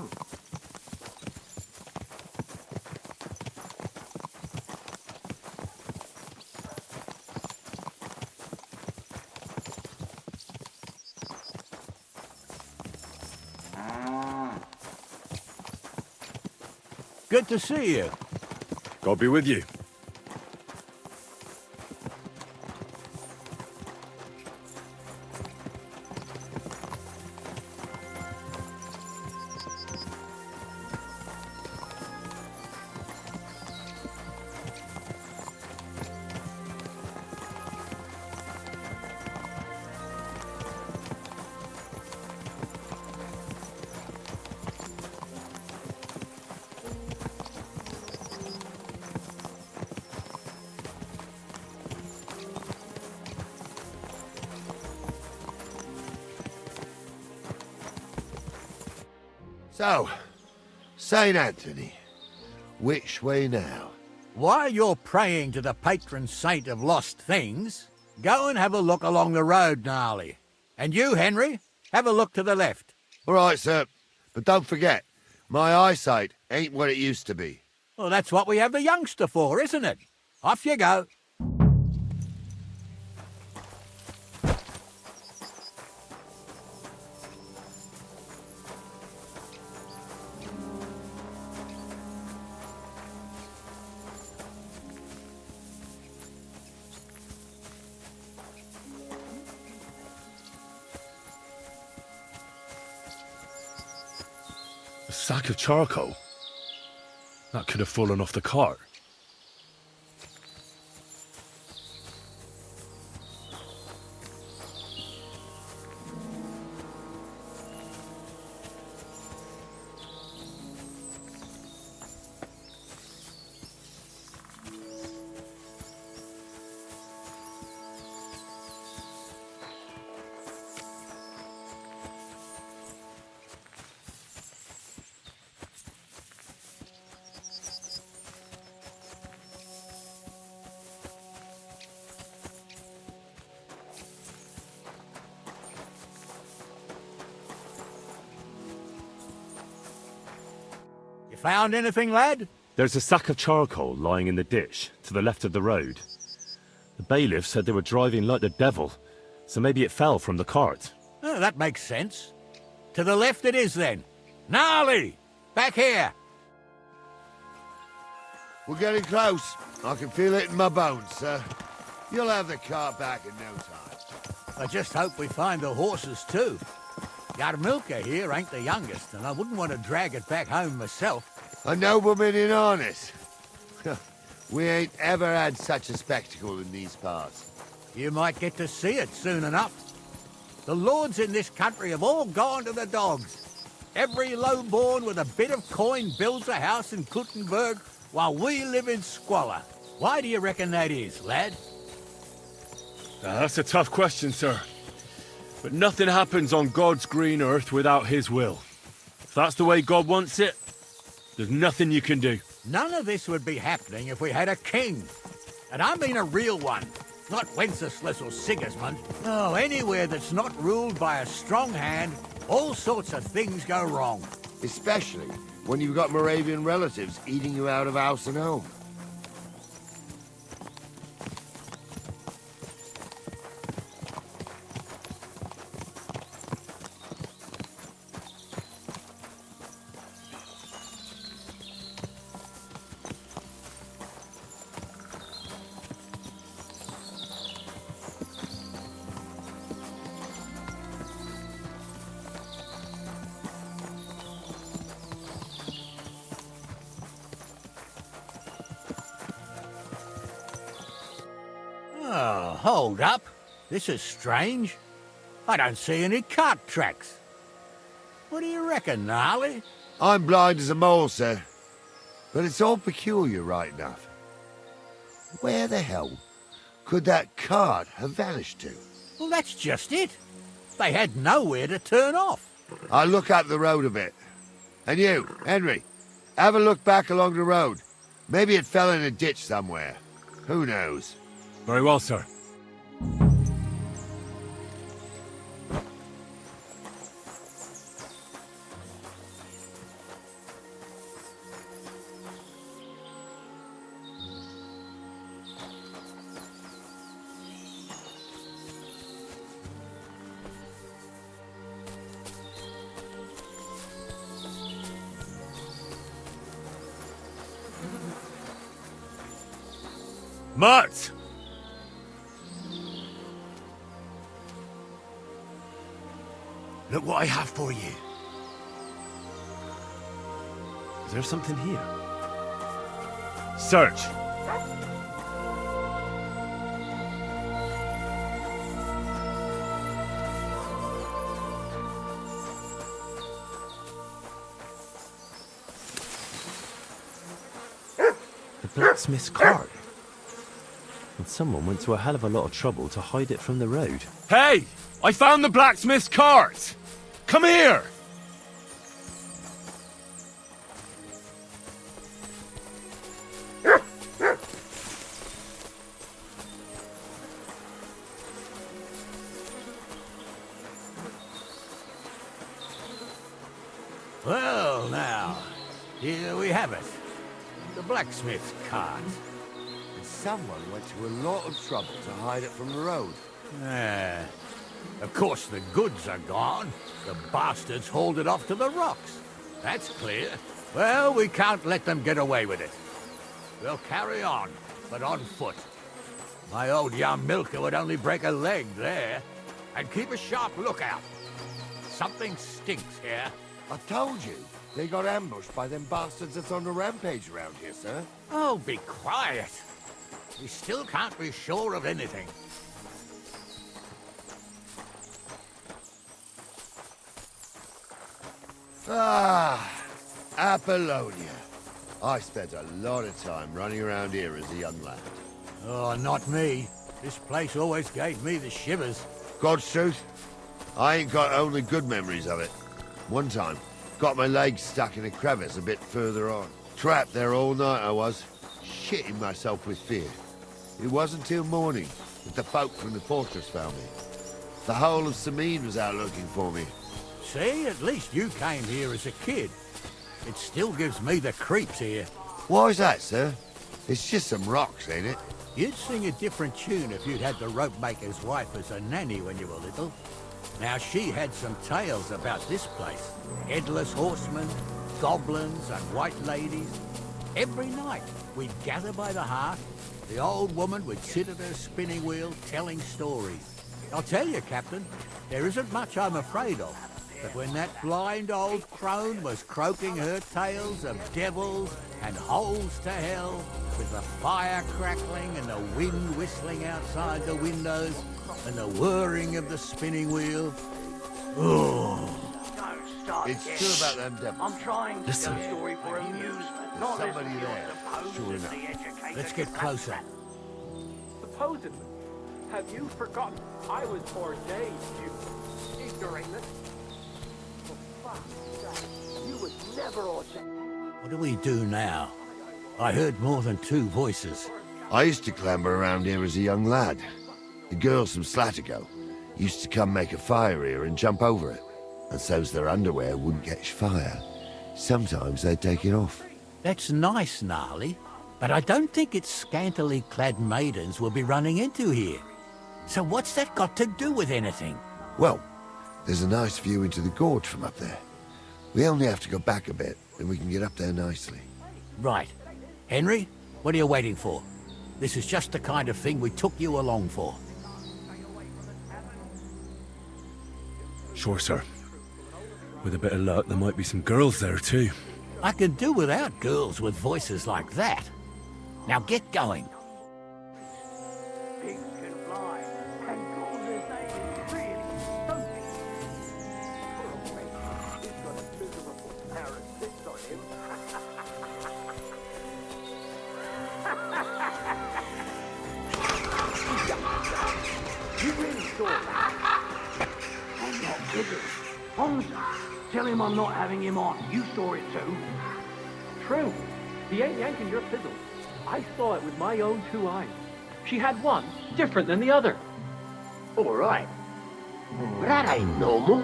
Good to see you. God be with you. So, St. Anthony, which way now? While you're praying to the patron saint of lost things, go and have a look along the road, Gnarly. And you, Henry, have a look to the left. All right, sir. But don't forget, my eyesight ain't what it used to be. Well, that's what we have the youngster for, isn't it? Off you go. A sack of charcoal? That could have fallen off the cart. Found anything, lad? There's a sack of charcoal lying in the ditch to the left of the road. The bailiff said they were driving like the devil, so maybe it fell from the cart. Oh, that makes sense. To the left it is, then. Gnarly! Back here! We're getting close. I can feel it in my bones, sir. You'll have the cart back in no time. I just hope we find the horses, too. Yarmilka here ain't the youngest, and I wouldn't want to drag it back home myself. A nobleman in harness. We ain't ever had such a spectacle in these parts. You might get to see it soon enough. The lords in this country have all gone to the dogs. Every lowborn with a bit of coin builds a house in Kuttenberg while we live in squalor. Why do you reckon that is, lad? That's a tough question, sir. But nothing happens on God's green earth without his will. If that's the way God wants it, there's nothing you can do. None of this would be happening if we had a king. And I mean a real one. Not Wenceslas or Sigismund. Oh, anywhere that's not ruled by a strong hand, all sorts of things go wrong. Especially when you've got Moravian relatives eating you out of house and home. Oh, hold up. This is strange. I don't see any cart tracks. What do you reckon, Gnarly? I'm blind as a mole, sir. But it's all peculiar right enough. Where the hell could that cart have vanished to? Well, that's just it. They had nowhere to turn off. I'll look up the road a bit. And you, Henry, have a look back along the road. Maybe it fell in a ditch somewhere. Who knows? Very well, sir. Mutt! Look what I have for you. Is there something here? Search! The blacksmith's cart. And someone went to a hell of a lot of trouble to hide it from the road. Hey! I found the blacksmith's cart! Come here! Well, now, here we have it. The blacksmith's cart. And someone went to a lot of trouble to hide it from the road. Of course, the goods are gone. The bastards hauled it off to the rocks. That's clear. Well, we can't let them get away with it. We'll carry on, but on foot. My old Yarmilka would only break a leg there. And keep a sharp lookout. Something stinks here. I told you, they got ambushed by them bastards that's on the rampage around here, sir. Oh, be quiet. We still can't be sure of anything. Ah, Apollonia. I spent a lot of time running around here as a young lad. Oh, not me. This place always gave me the shivers. God's truth, I ain't got only good memories of it. One time, got my leg stuck in a crevice a bit further on. Trapped there all night I was, shitting myself with fear. It wasn't till morning that the folk from the fortress found me. The whole of Sameen was out looking for me. See, at least you came here as a kid. It still gives me the creeps here. Why is that, sir? It's just some rocks, ain't it? You'd sing a different tune if you'd had the rope maker's wife as a nanny when you were little. Now, she had some tales about this place. Headless horsemen, goblins and white ladies. Every night, we'd gather by the hearth. The old woman would sit at her spinning wheel telling stories. I'll tell you, Captain, there isn't much I'm afraid of. But when that blind old crone was croaking her tales of devils and holes to hell, with the fire crackling and the wind whistling outside the windows and the whirring of the spinning wheel, oh. It's true about them devils. I'm trying to tell a story for amusement, not somebody there. Sure enough. Let's get closer. Supposedly. Have you forgotten? I was ordained, you ignoramus. For fuck's sake, you was never ordained. What do we do now? I heard more than two voices. I used to clamber around here as a young lad. The girls from Slattergo used to come make a fire here and jump over it, and so's their underwear wouldn't catch fire. Sometimes they'd take it off. That's nice, Gnarly, but I don't think it's scantily clad maidens we'll be running into here. So what's that got to do with anything? Well, there's a nice view into the gorge from up there. We only have to go back a bit, and we can get up there nicely. Right. Henry, what are you waiting for? This is just the kind of thing we took you along for. Sure, sir. With a bit of luck, there might be some girls there, too. I could do without girls with voices like that. Now get going. Pigs can fly, and goblins they really something. He's got a miserable parasite on him. You really saw that? I'm not kidding. Hamza, tell him I'm not having him on. You saw it too. True. He ain't yanking your fiddle. I saw it with my own 2 eyes. She had one different than the other. All right. But that ain't normal.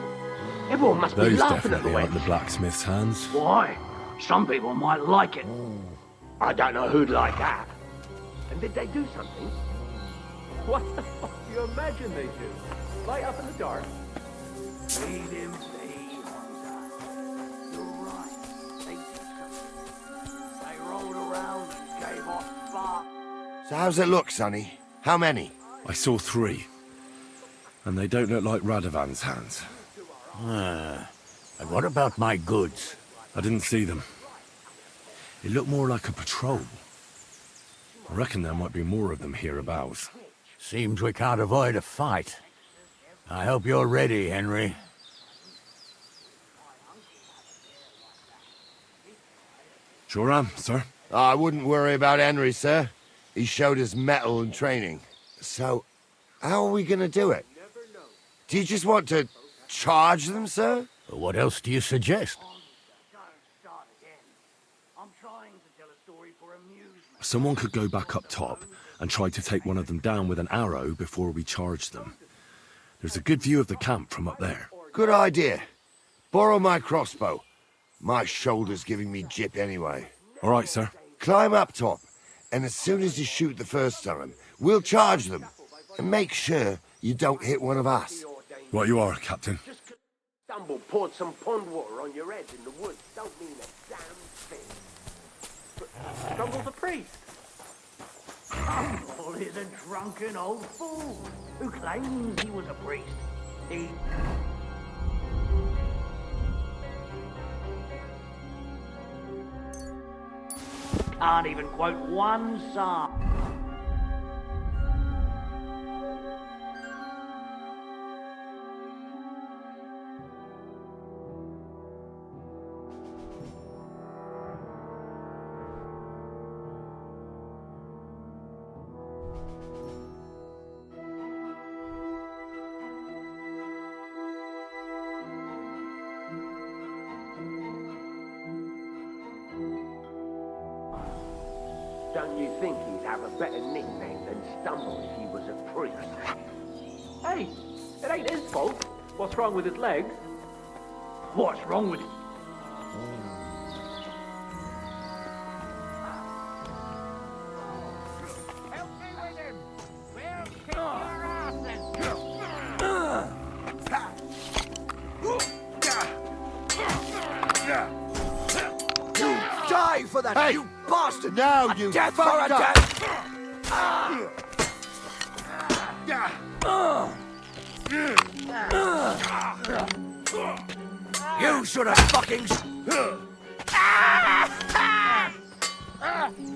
Everyone must be Those laughing at the definitely way. aren't the blacksmith's hands. Why? Some people might like it. I don't know who'd like that. And did they do something? What the fuck do you imagine they do? Light up in the dark. Leave him be, Hamza. You're right. They did something. They rolled around and gave off sparks. So how's it look, Sonny? How many? I saw 3. And they don't look like Radovan's hands. And what about my goods? I didn't see them. It looked more like a patrol. I reckon there might be more of them hereabouts. Seems we can't avoid a fight. I hope you're ready, Henry. Sure am, sir. I wouldn't worry about Henry, sir. He showed us mettle and training. So, how are we gonna do it? Do you just want to charge them, sir? What else do you suggest? Someone could go back up top and try to take one of them down with an arrow before we charge them. There's a good view of the camp from up there. Good idea. Borrow my crossbow. My shoulder's giving me jip anyway. All right, sir. Climb up top, and as soon as you shoot the first time, we'll charge them. And make sure you don't hit one of us. Right you are, Captain. Stumble poured some pond water on your head in the woods. Don't mean a damn thing. Stumble's a priest. Stumble is a drunken old fool who claims he was a priest. He... can't even quote one psalm. Don't you think he'd have a better nickname than Stumble if he was a priest? Hey, it ain't his fault. What's wrong with his legs? What's wrong with it? that, Hey! you bastard! Now, A you death for a fucked up! death! You should have fucking...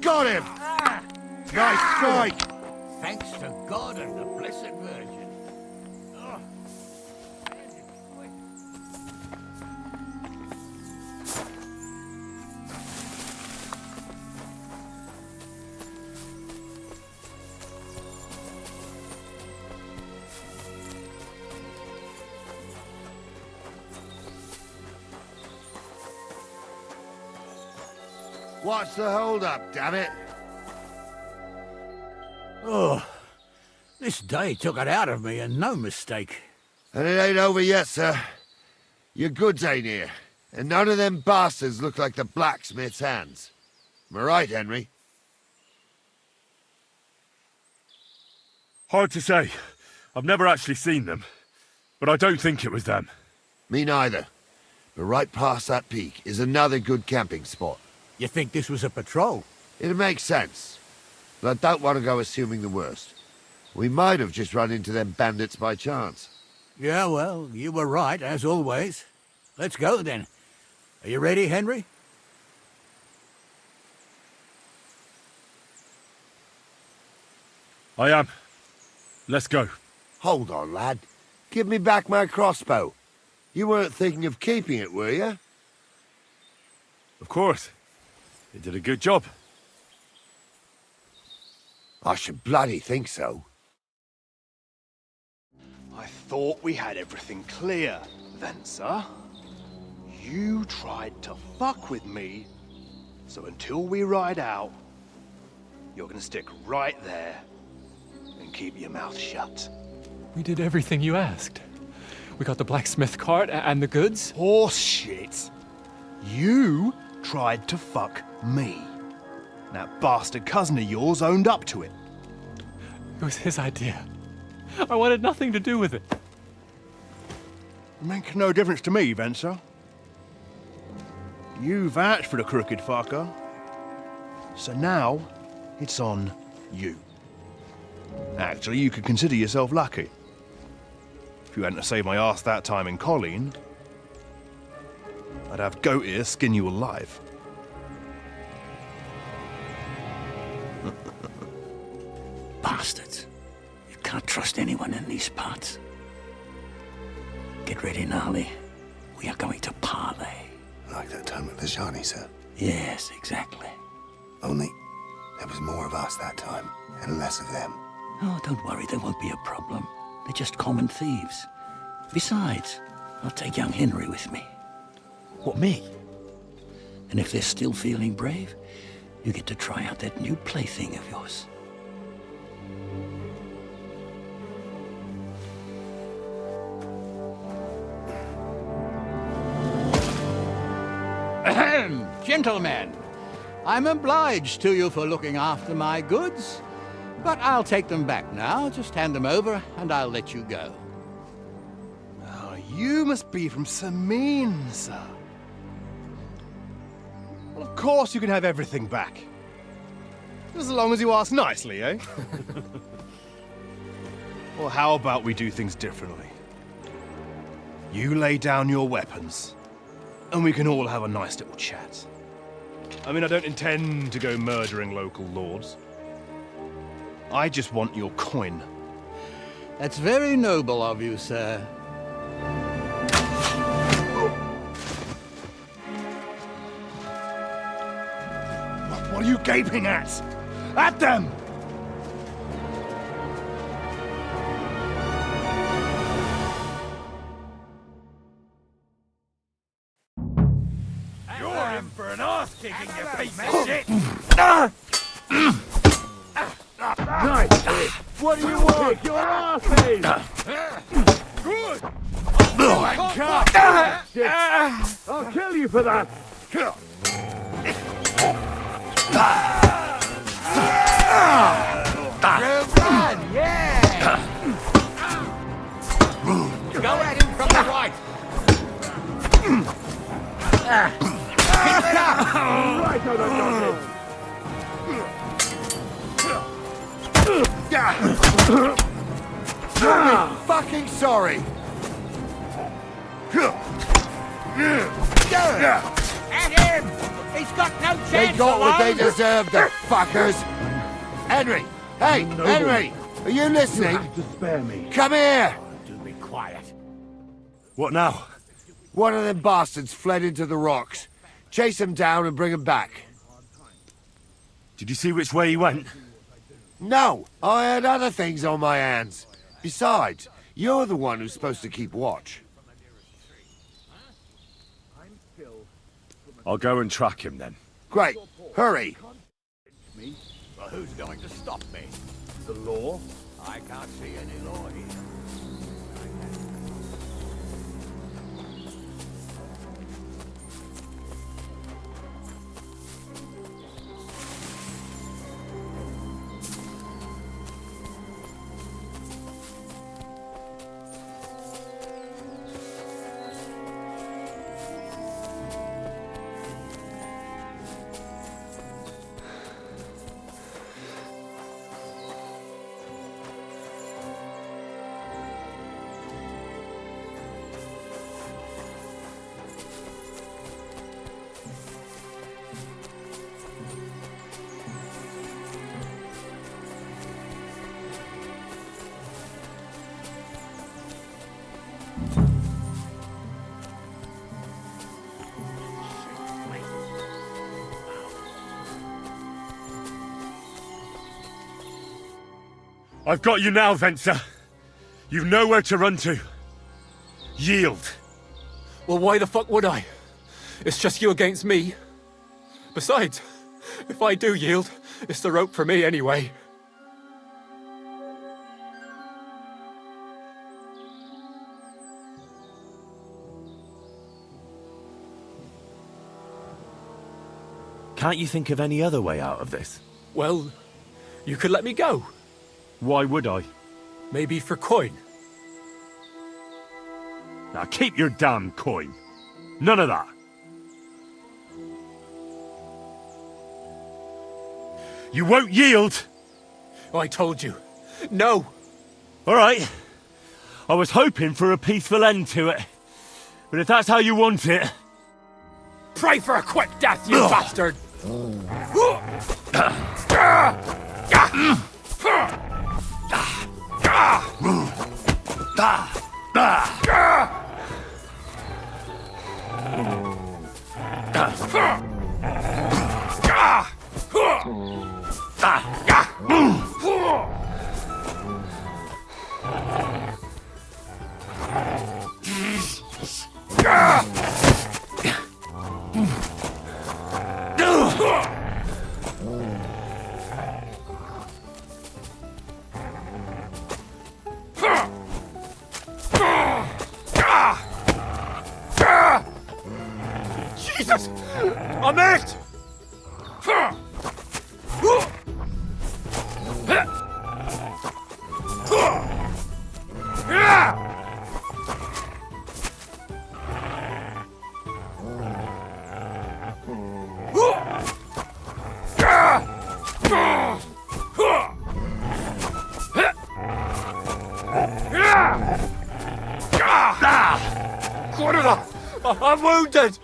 Got him! Nice strike! Thanks to God and the Blessed Virgin. What's the hold-up, damn it? Oh, this day took it out of me, and no mistake. And it ain't over yet, sir. Your goods ain't here, and none of them bastards look like the blacksmith's hands. Am I right, Henry? Hard to say. I've never actually seen them, but I don't think it was them. Me neither. But right past that peak is another good camping spot. You think this was a patrol? It makes sense. But I don't want to go assuming the worst. We might have just run into them bandits by chance. Yeah, well, you were right, as always. Let's go, then. Are you ready, Henry? I am. Let's go. Hold on, lad. Give me back my crossbow. You weren't thinking of keeping it, were you? Of course. They did a good job. I should bloody think so. I thought we had everything clear, then, sir. You tried to fuck with me, so until we ride out, you're gonna stick right there and keep your mouth shut. We did everything you asked. We got the blacksmith cart and the goods. Horse shit. You tried to fuck me. That bastard cousin of yours owned up to it. It was his idea. I wanted nothing to do with it. Make no difference to me, Venser. You vouched for the crooked fucker. So now, it's on you. Actually, you could consider yourself lucky. If you hadn't saved my ass that time in Colleen, I'd have goat ear skin you alive. Bastards. You can't trust anyone in these parts. Get ready, Gnarly. We are going to parley. Like that time with the Shani, sir? Yes, exactly. Only there was more of us that time, and less of them. Oh, don't worry, there won't be a problem. They're just common thieves. Besides, I'll take young Henry with me. What, me? And if they're still feeling brave, you get to try out that new plaything of yours. Ahem, gentlemen, I'm obliged to you for looking after my goods, but I'll take them back now. Just hand them over, and I'll let you go. Oh, you must be from Samin, sir. Well, of course you can have everything back. Just as long as you ask nicely, eh? Well, how about we do things differently? You lay down your weapons, and we can all have a nice little chat. I mean, I don't intend to go murdering local lords. I just want your coin. That's very noble of you, sir. What are you gaping at? At them! You're in for an ass-kicking, you piece of shit! Nice! What do you want? Kick your asses! Good! I'll kill you for that! Run, yeah! Go at him from the right! Right on the fucking sorry. At him! He's got no chance. They got what they alone. deserved, the fuckers. Henry! Hey, Henry! Are you listening? To spare me. Come here! Do be quiet. What now? One of them bastards fled into the rocks. Chase him down and bring him back. Did you see which way he went? No, I had other things on my hands. Besides, you're the one who's supposed to keep watch. I'll go and track him then. Great. Hurry. Well, who's going to stop me? The law? I can't see any law here. I've got you now, Venser. You've nowhere to run to. Yield. Well, why the fuck would I? It's just you against me. Besides, if I do yield, it's the rope for me anyway. Can't you think of any other way out of this? Well, you could let me go. Why would I? Maybe for coin. Now keep your damn coin. None of that. You won't yield. Oh, I told you. No. All right. I was hoping for a peaceful end to it. But if that's how you want it... Pray for a quick death, you bastard! Jesus! I'm it! I'm wounded!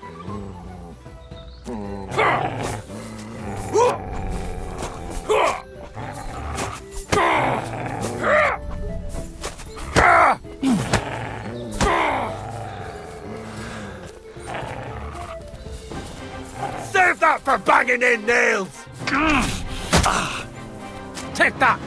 Save that for banging in nails! Take that!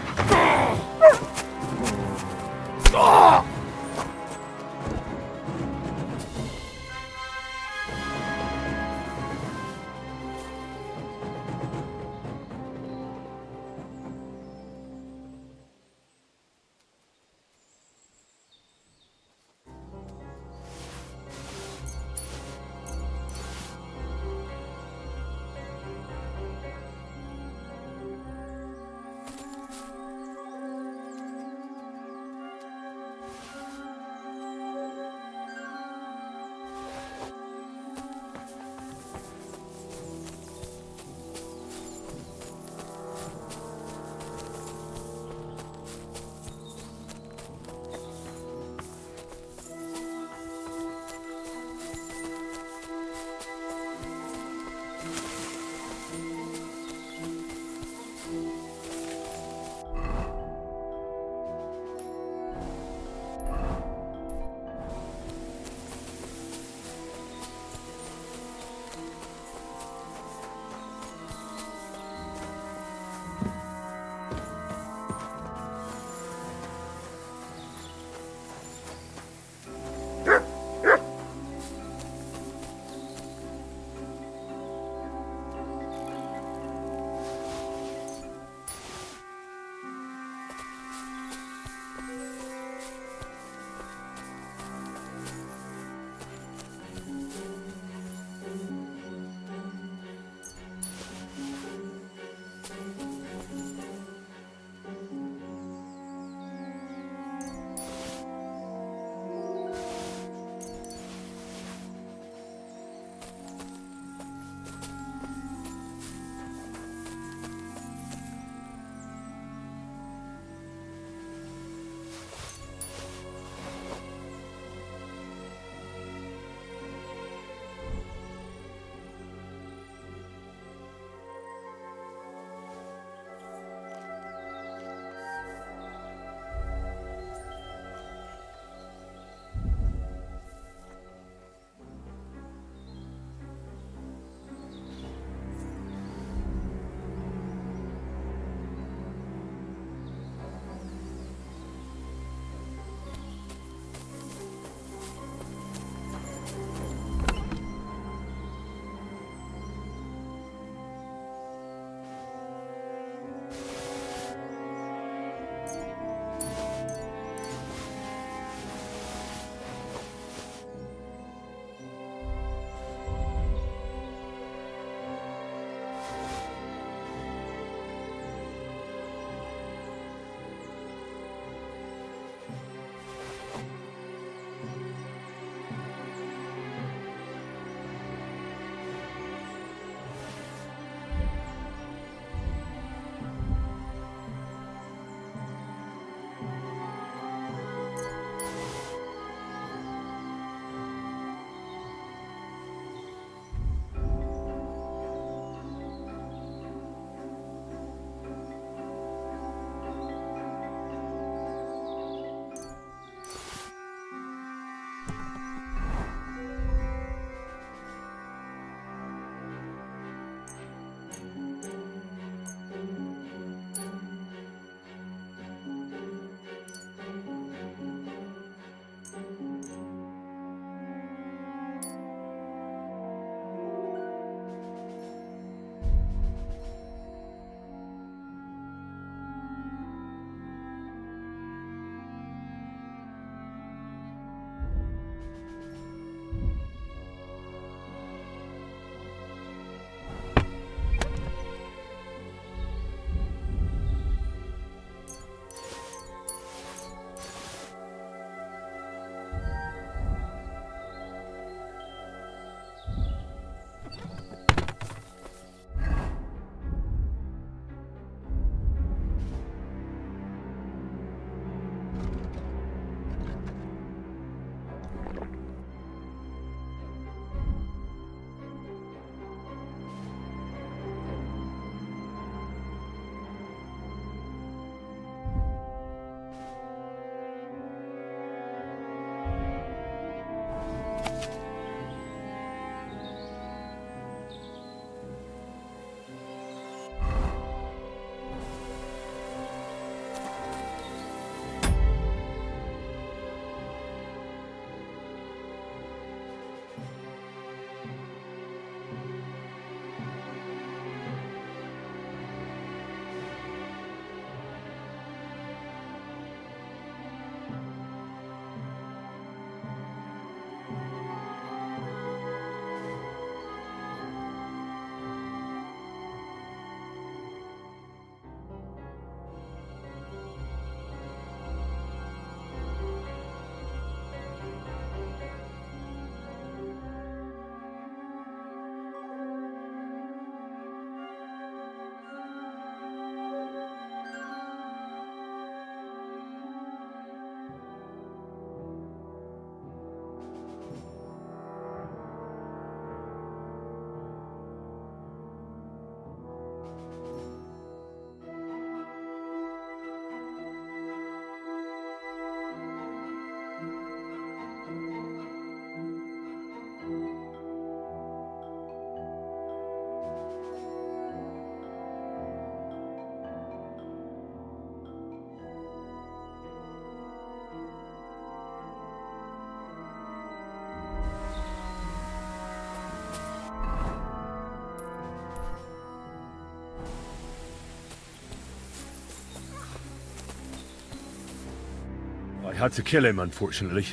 had to kill him, unfortunately.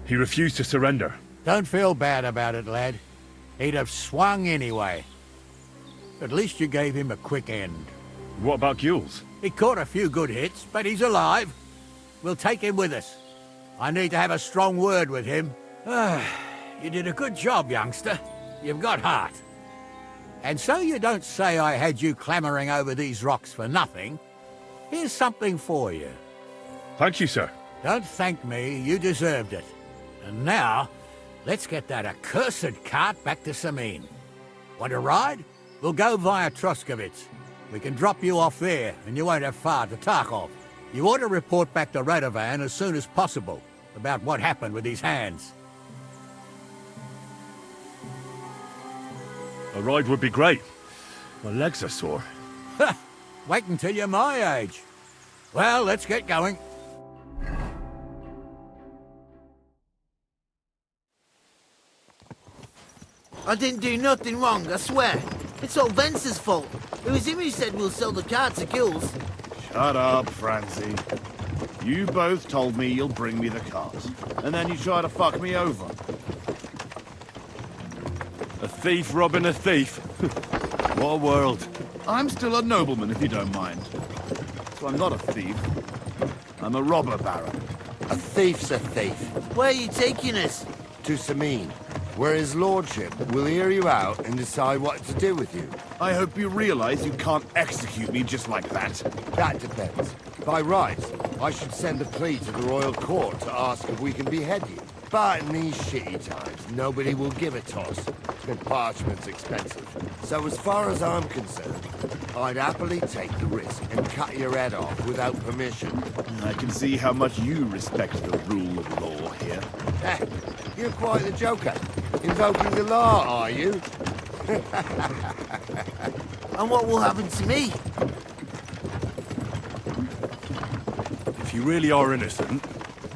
He refused to surrender. Don't feel bad about it, lad. He'd have swung anyway. At least you gave him a quick end. What about Gules? He caught a few good hits, but he's alive. We'll take him with us. I need to have a strong word with him. You did a good job, youngster. You've got heart. And so you don't say I had you clambering over these rocks for nothing. Here's something for you. Thank you, sir. Don't thank me, you deserved it. And now, let's get that accursed cart back to Samin. Want to ride? We'll go via Troskovitz. We can drop you off there, and you won't have far to Tarkov. You ought to report back to Radovan as soon as possible about what happened with his hands. A ride would be great. My legs are sore. Wait until you're my age. Well, let's get going. I didn't do nothing wrong, I swear. It's all Vence's fault. It was him who said we'll sell the car to Gules. Shut up, Francie. You both told me you'll bring me the cart, and then you try to fuck me over. A thief robbing a thief. What a world. I'm still a nobleman, if you don't mind. So I'm not a thief. I'm a robber baron. A thief's a thief. Where are you taking us? To Samin, where his lordship will hear you out and decide what to do with you. I hope you realize you can't execute me just like that. That depends. By rights, I should send a plea to the royal court to ask if we can behead you. But in these shitty times, nobody will give a toss. And parchment's expensive. So as far as I'm concerned, I'd happily take the risk and cut your head off without permission. I can see how much you respect the rule of law here. You're quite the joker. Invoking the law, are you? And what will happen to me? If you really are innocent,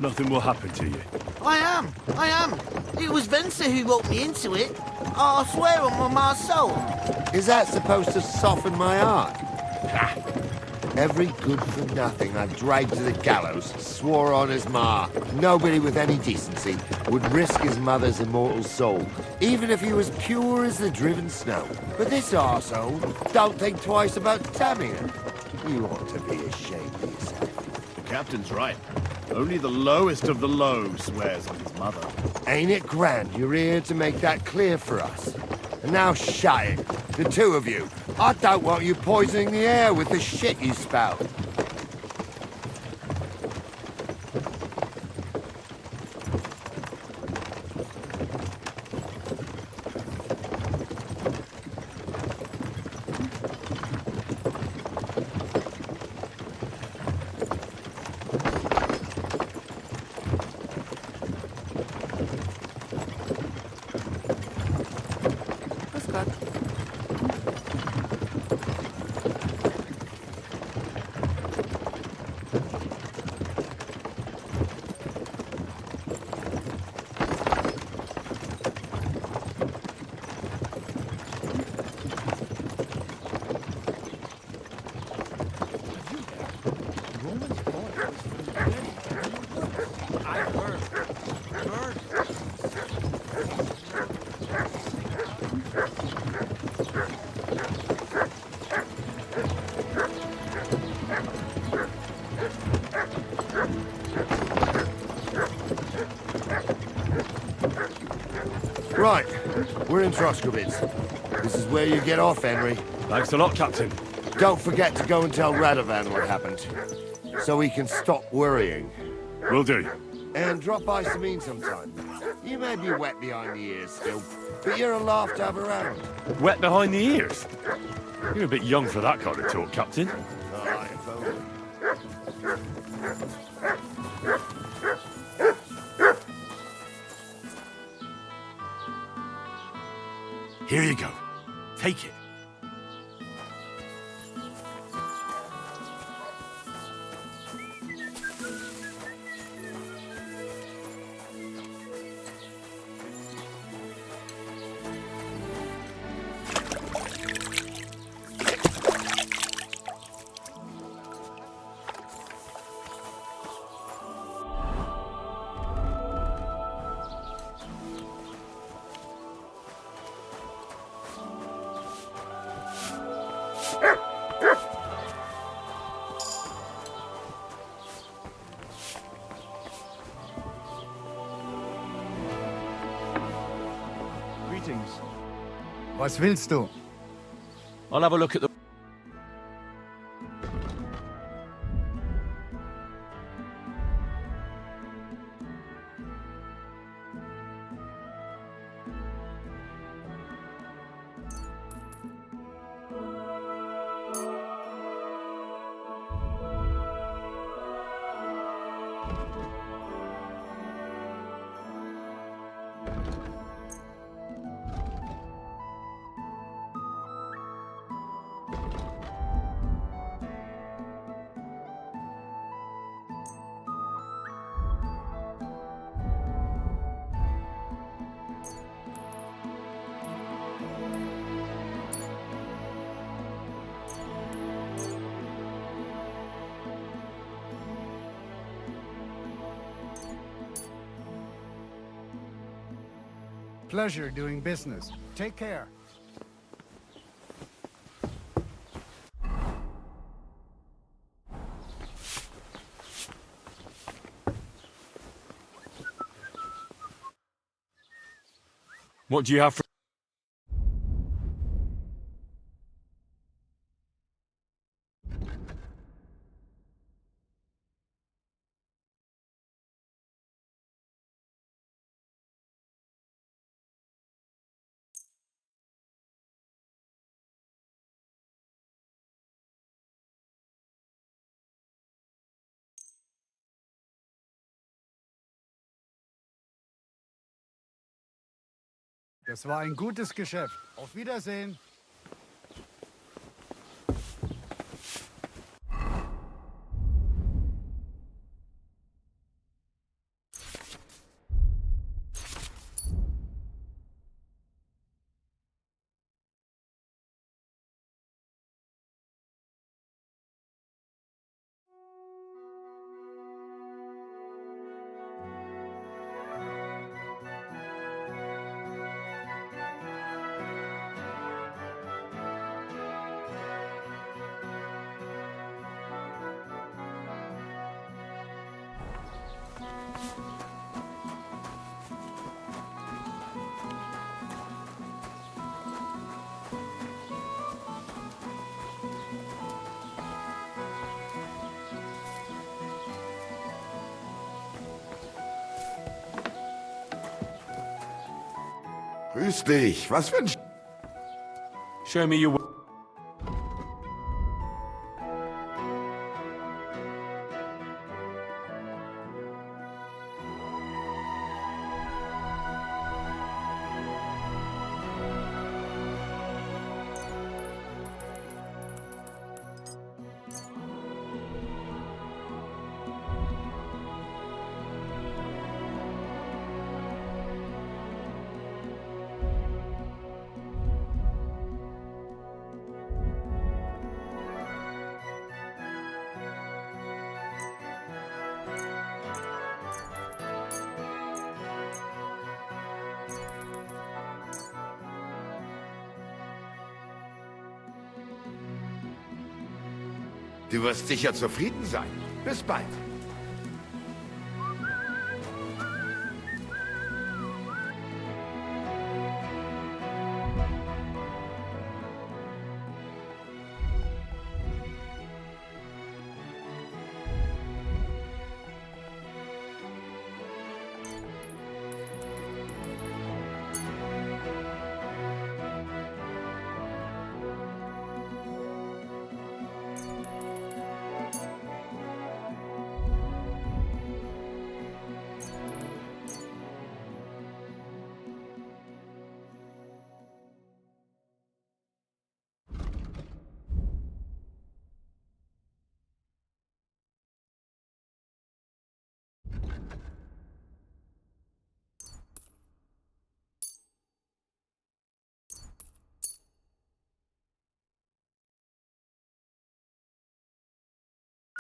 nothing will happen to you. I am. It was Vence who roped me into it. I swear on my soul. Is that supposed to soften my heart? Every good-for-nothing I dragged to the gallows swore on his ma. Nobody with any decency would risk his mother's immortal soul, even if he was pure as the driven snow. But this arsehole don't think twice about damning him. You ought to be ashamed of yourself. The captain's right. Only the lowest of the low swears on his mother. Ain't it grand you're here to make that clear for us? And now shut it, the two of you. I don't want you poisoning the air with the shit you spout. Right, we're in Troskovitz. This is where you get off, Henry. Thanks a lot, Captain. Don't forget to go and tell Radovan what happened, so he can stop worrying. Will do. And drop by Samin sometime. You may be wet behind the ears still, but you're a laugh to have around. Wet behind the ears? You're a bit young for that kind of talk, Captain. Aye, if only. Here you go. Take it. Was willst du? I'll have a look at the... Pleasure doing business. Take care. What do you have for... Das war ein gutes Geschäft. Auf Wiedersehen. Grüß dich. Was für ein... Show me your... Du wirst sicher zufrieden sein. Bis bald.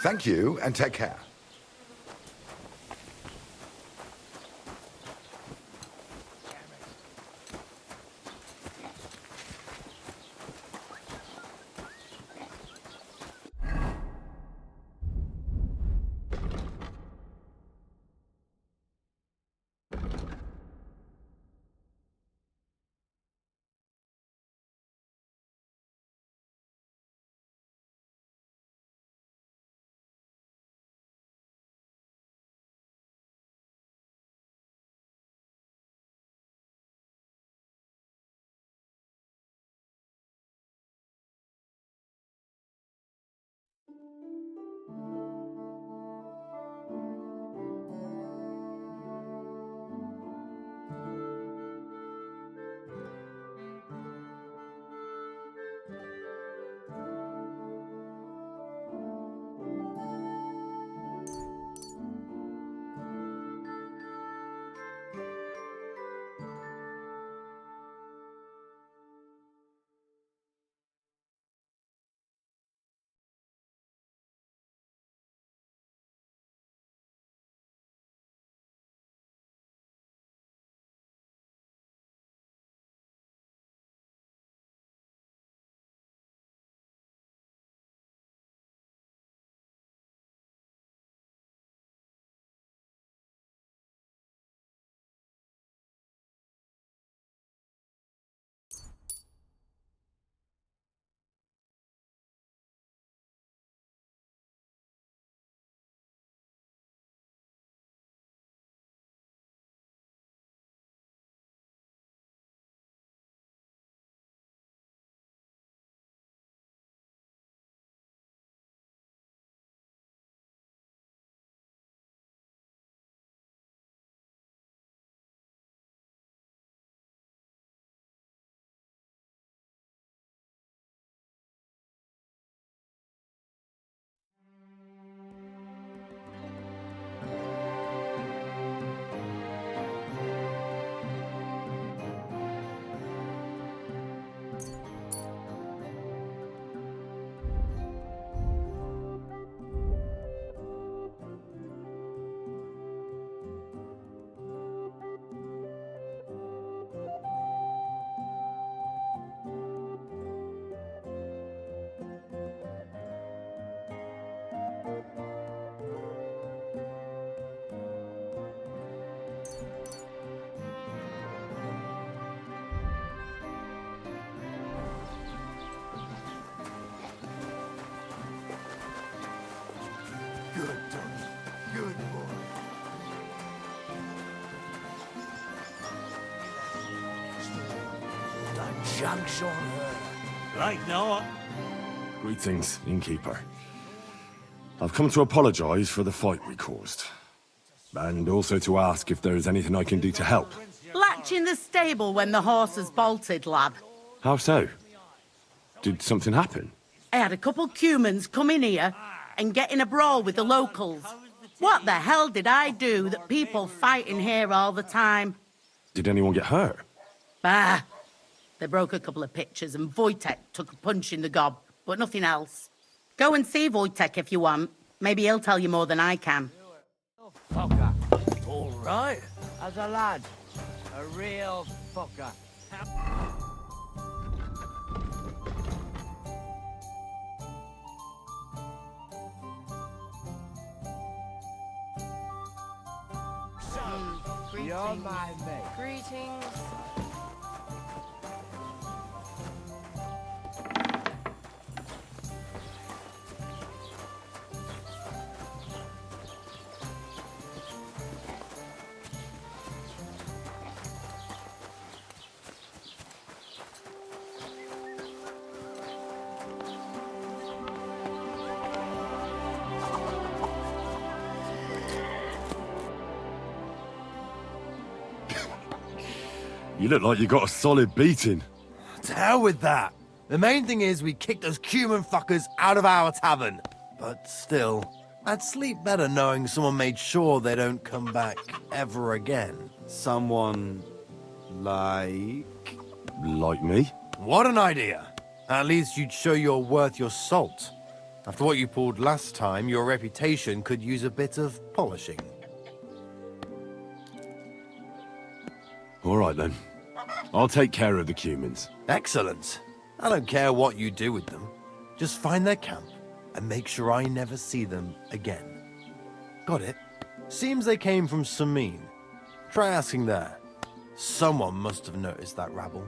Thank you and take care. junks on her. Like not. Greetings, innkeeper. I've come to apologize for the fight we caused. And also to ask if there's anything I can do to help. Latch in the stable when the horses bolted, lad. How so? Did something happen? I had a couple cumans come in here and get in a brawl with the locals. What the hell did I do that people fight in here all the time? Did anyone get hurt? Bah! They broke a couple of pictures and Wojtek took a punch in the gob, but nothing else. Go and see Wojtek if you want. Maybe he'll tell you more than I can. Fucker. All right. As a lad. A real fucker. You're my mate. Greetings. You look like you got a solid beating. To hell with that. The main thing is we kicked those cumin fuckers out of our tavern. But still, I'd sleep better knowing someone made sure they don't come back ever again. Someone like... Like me? What an idea. At least you'd show you're worth your salt. After what you pulled last time, your reputation could use a bit of polishing. All right then. I'll take care of the cumins. Excellent. I don't care what you do with them. Just find their camp and make sure I never see them again. Got it? Seems they came from Samin. Try asking there. Someone must have noticed that rabble.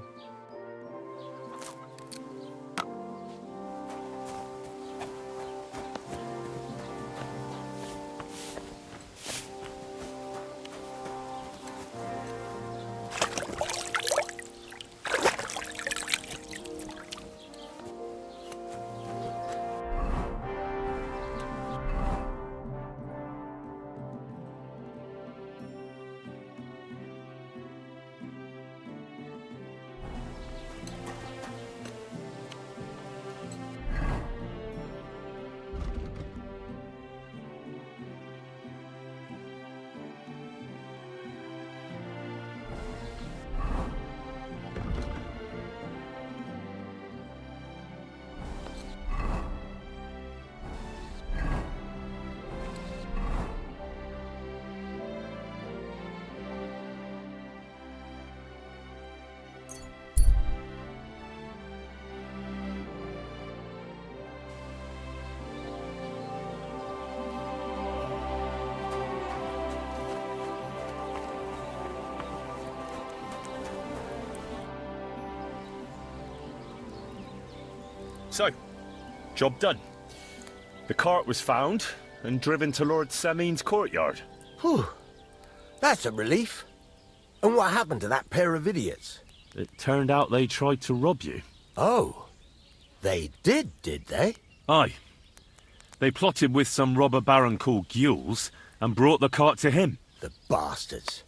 So, job done. The cart was found and driven to Lord Semin's courtyard. Whew. That's a relief. And what happened to that pair of idiots? It turned out they tried to rob you. Oh. They did they? Aye. They plotted with some robber baron called Gules and brought the cart to him. The bastards.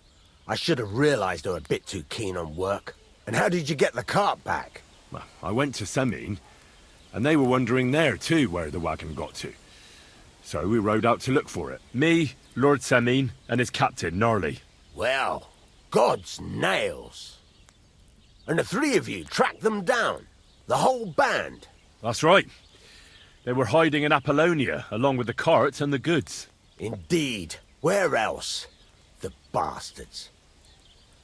I should have realised they were a bit too keen on work. And how did you get the cart back? Well, I went to Semin, and they were wondering there too where the wagon got to. So we rode out to look for it. Me, Lord Semin, and his captain, Gnarly. Well, God's nails. And the three of you tracked them down? The whole band? That's right. They were hiding in Apollonia, along with the cart and the goods. Indeed. Where else? The bastards.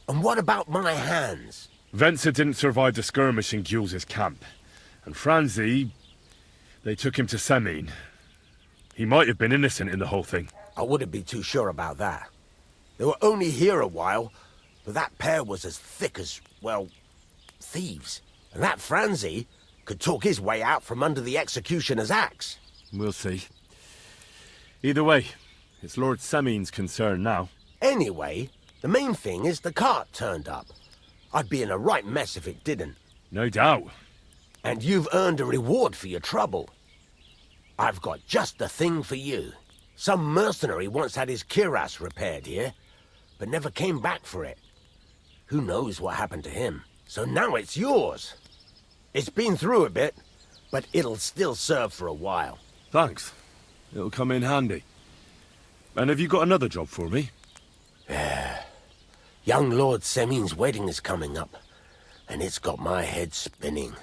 And what about my hands? Venser didn't survive the skirmish in Gules' camp. And Franzi, they took him to Semin. He might have been innocent in the whole thing. I wouldn't be too sure about that. They were only here a while, but that pair was as thick as, well, thieves. And that Franzi could talk his way out from under the executioner's axe. We'll see. Either way, it's Lord Semin's concern now. Anyway, the main thing is the cart turned up. I'd be in a right mess if it didn't. No doubt. And you've earned a reward for your trouble. I've got just the thing for you. Some mercenary once had his cuirass repaired here, but never came back for it. Who knows what happened to him? So now it's yours. It's been through a bit, but it'll still serve for a while. Thanks. It'll come in handy. And have you got another job for me? Young Lord Semin's wedding is coming up, and it's got my head spinning.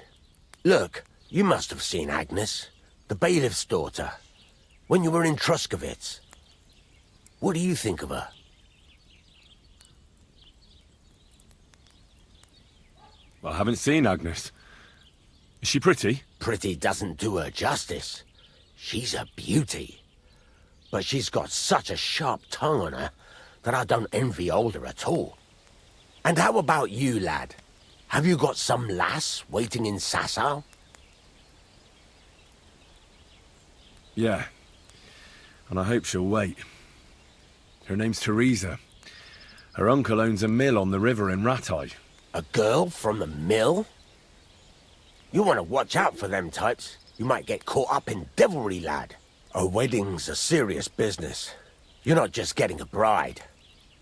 Look, you must have seen Agnes, the bailiff's daughter, when you were in Truskovitz. What do you think of her? I haven't seen Agnes. Is she pretty? Pretty doesn't do her justice. She's a beauty. But she's got such a sharp tongue on her that I don't envy older at all. And how about you, lad? Have you got some lass waiting in Sasau? Yeah. And I hope she'll wait. Her name's Teresa. Her uncle owns a mill on the river in Ratai. A girl from the mill? You want to watch out for them types. You might get caught up in devilry, lad. A wedding's a serious business. You're not just getting a bride,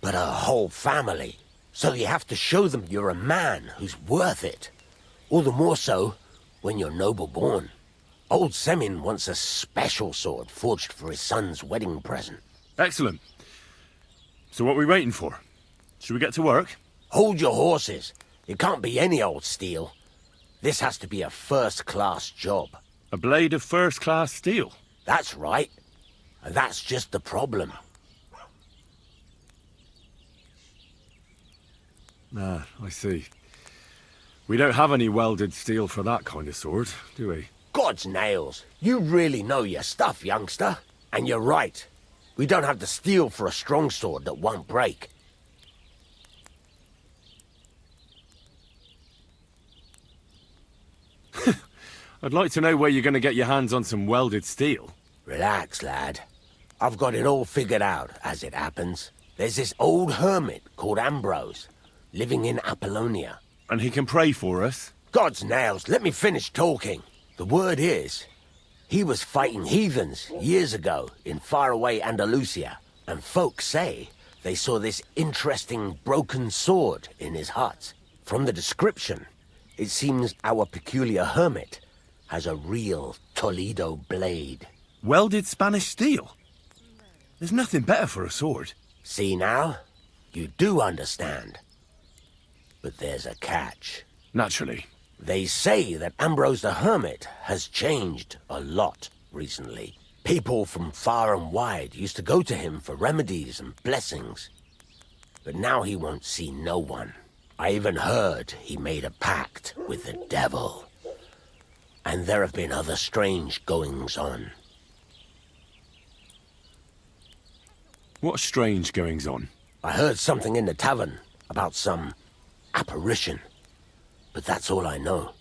but a whole family. So you have to show them you're a man who's worth it. All the more so when you're noble-born. Old Semin wants a special sword forged for his son's wedding present. Excellent. So what are we waiting for? Should we get to work? Hold your horses. It can't be any old steel. This has to be a first-class job. A blade of first-class steel? That's right. And that's just the problem. Ah, I see. We don't have any welded steel for that kind of sword, do we? God's nails. You really know your stuff, youngster. And you're right. We don't have the steel for a strong sword that won't break. I'd like to know where you're going to get your hands on some welded steel. Relax, lad. I've got it all figured out, as it happens. There's this old hermit called Ambrose, living in Apollonia. And he can pray for us? God's nails, let me finish talking. The word is, he was fighting heathens years ago in faraway Andalusia, and folks say they saw this interesting broken sword in his hut. From the description, it seems our peculiar hermit has a real Toledo blade. Welded Spanish steel? There's nothing better for a sword. See now? You do understand. But there's a catch. Naturally. They say that Ambrose the Hermit has changed a lot recently. People from far and wide used to go to him for remedies and blessings. But now he won't see no one. I even heard he made a pact with the devil. And there have been other strange goings-on. What strange goings-on? I heard something in the tavern about some apparition. But that's all I know.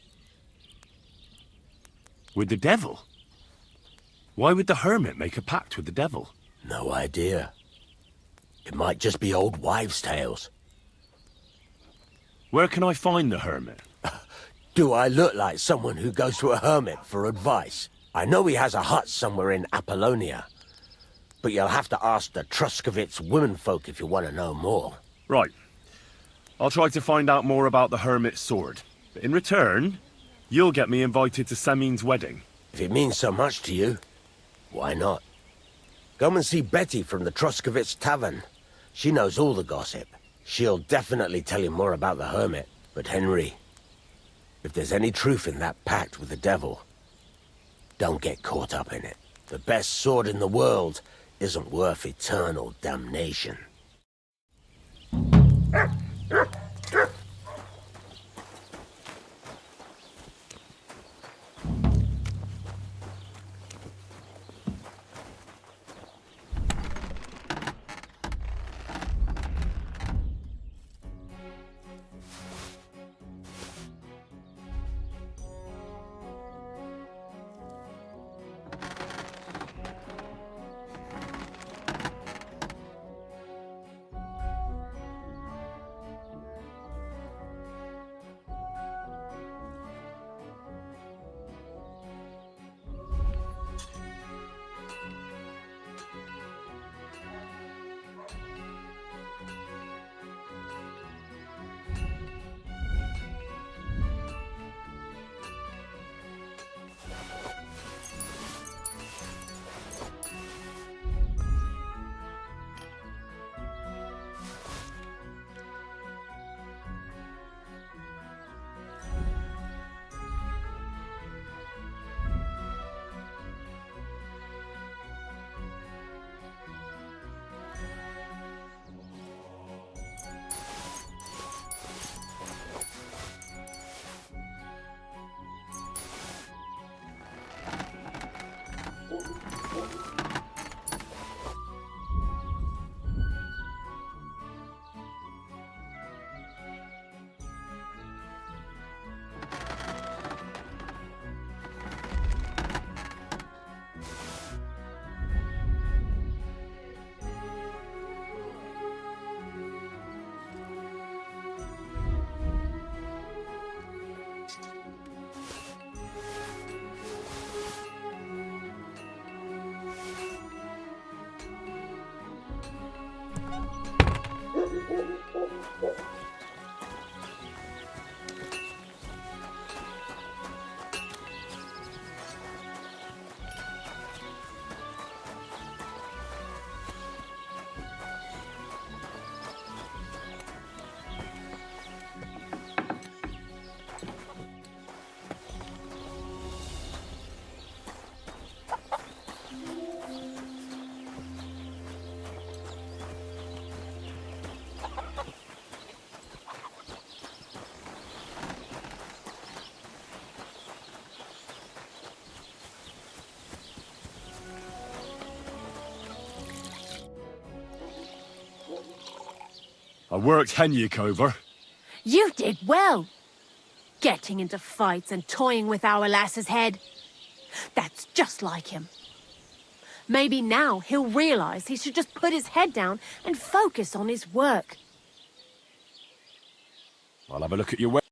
With the devil? Why would the hermit make a pact with the devil? No idea. It might just be old wives' tales. Where can I find the hermit? Do I look like someone who goes to a hermit for advice? I know he has a hut somewhere in Apollonia. But you'll have to ask the Truskovitz womenfolk if you want to know more. Right. I'll try to find out more about the hermit's sword. But in return, you'll get me invited to Semin's wedding. If it means so much to you, why not? Come and see Betty from the Truskovitz Tavern. She knows all the gossip. She'll definitely tell you more about the hermit. But Henry, if there's any truth in that pact with the devil, don't get caught up in it. The best sword in the world isn't worth eternal damnation. I worked Henyuk over. You did well. Getting into fights and toying with our lass's head. That's just like him. Maybe now he'll realize he should just put his head down and focus on his work. I'll have a look at your web.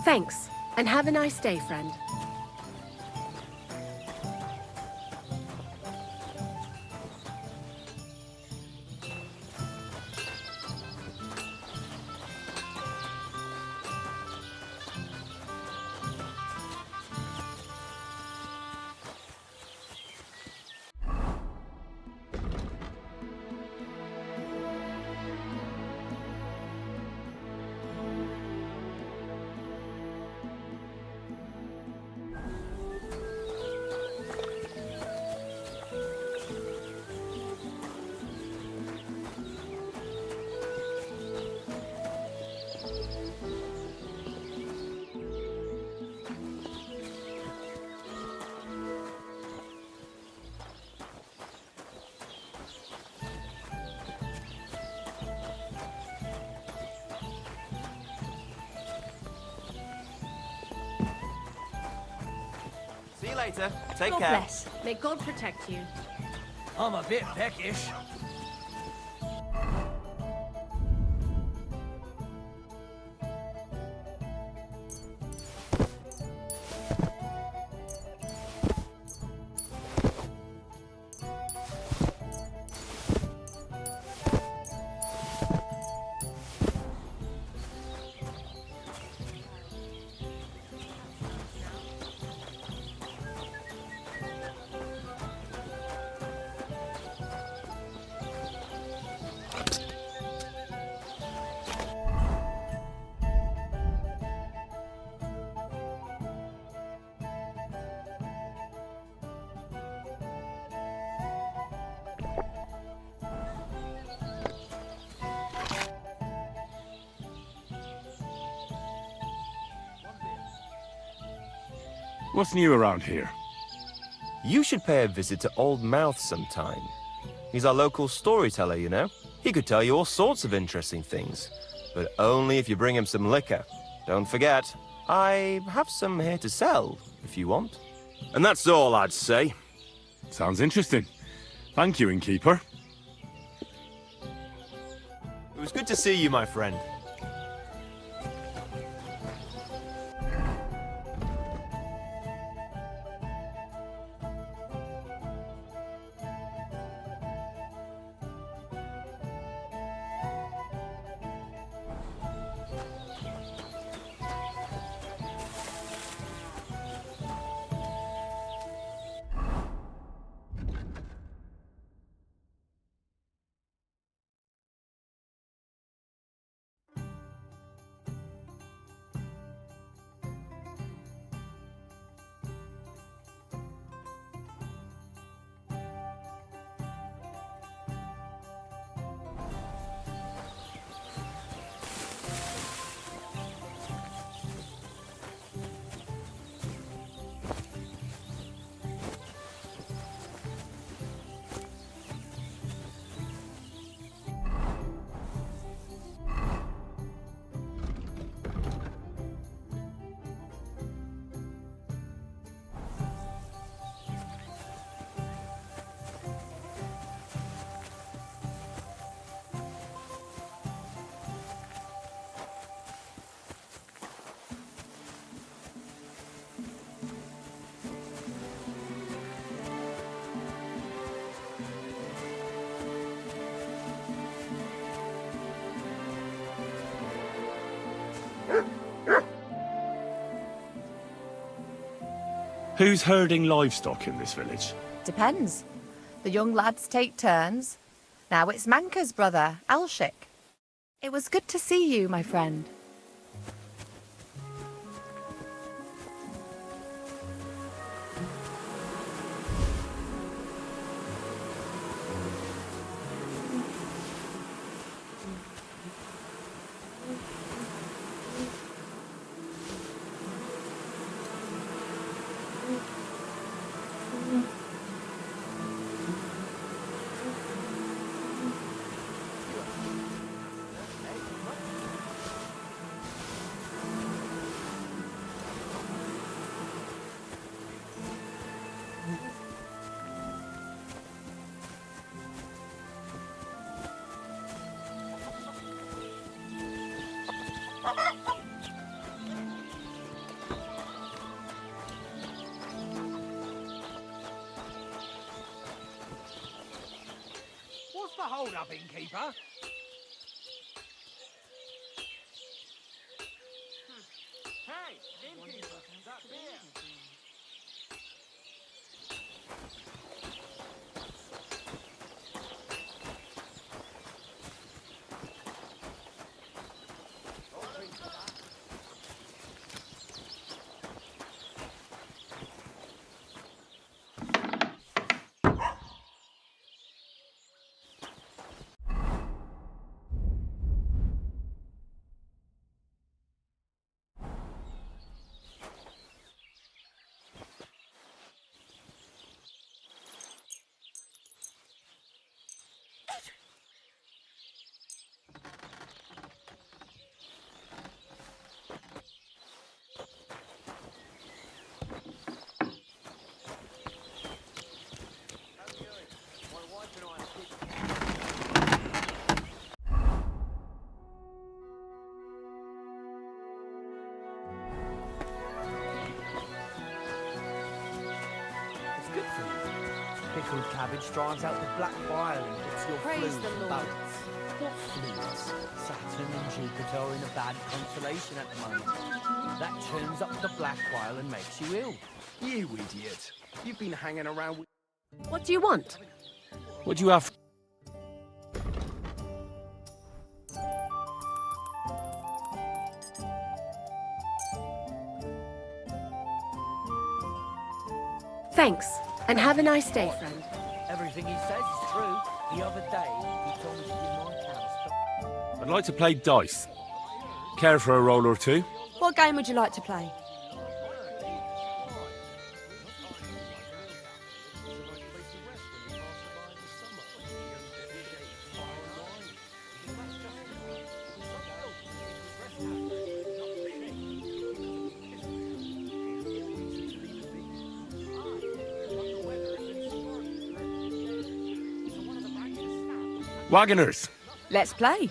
Thanks, and have a nice day, friend. See you later. Take God care. bless. May God protect you. I'm a bit peckish. What's new around here? You should pay a visit to Old Mouth sometime. He's our local storyteller, you know. He could tell you all sorts of interesting things, but only if you bring him some liquor. Don't forget, I have some here to sell, if you want. And that's all I'd say. Sounds interesting. Thank you, innkeeper. It was good to see you, my friend. Who's herding livestock in this village? Depends. The young lads take turns. Now it's Manka's brother, Alshik. It was good to see you, my friend. Hold up, innkeeper. Hey, innkeeper, that beer. Good for you. Pickled cabbage drives out the black bile and gets your Praise flues the and Lord. bugs. What flues? Saturn and Jupiter are in a bad constellation at the moment. That turns up the black bile and makes you ill. You idiot. You've been hanging around with... What do you want? What do you have? Thanks, and have a nice day, friend. Everything he says is true. The other day, he told me to give my cows... I'd like to play dice. Care for a roll or two? What game would you like to play? Wagoners! Let's play.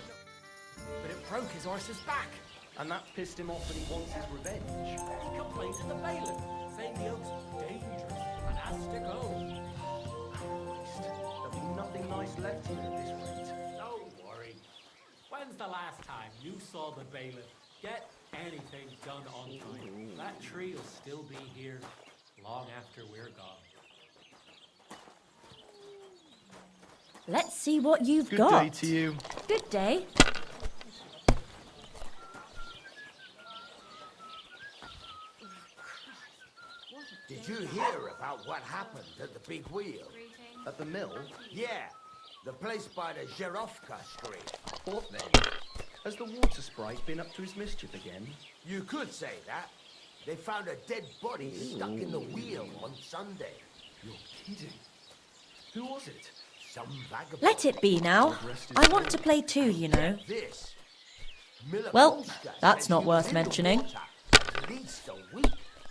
But it broke his horse's back, and that pissed him off and he wants his revenge. He complained to the bailiff, saying the oak's dangerous and has to go. Christ, there'll be nothing nice left here at this rate. Don't worry. When's the last time you saw the bailiff get anything done on time? That tree will still be here long after we're gone. Let's see what you've Good got. day to you. Good day. Did you hear about what happened at the big wheel? At the mill? Yeah, the place by the Zherovka Street. What then? Has the water sprite been up to his mischief again? You could say that. They found a dead body stuck in the wheel on Sunday. You're kidding. Who was it? Some vagabond. Let it be now. I want to play too, you know. This. Miller Well, Polska that's said not he worth was in the mentioning. water at least a week,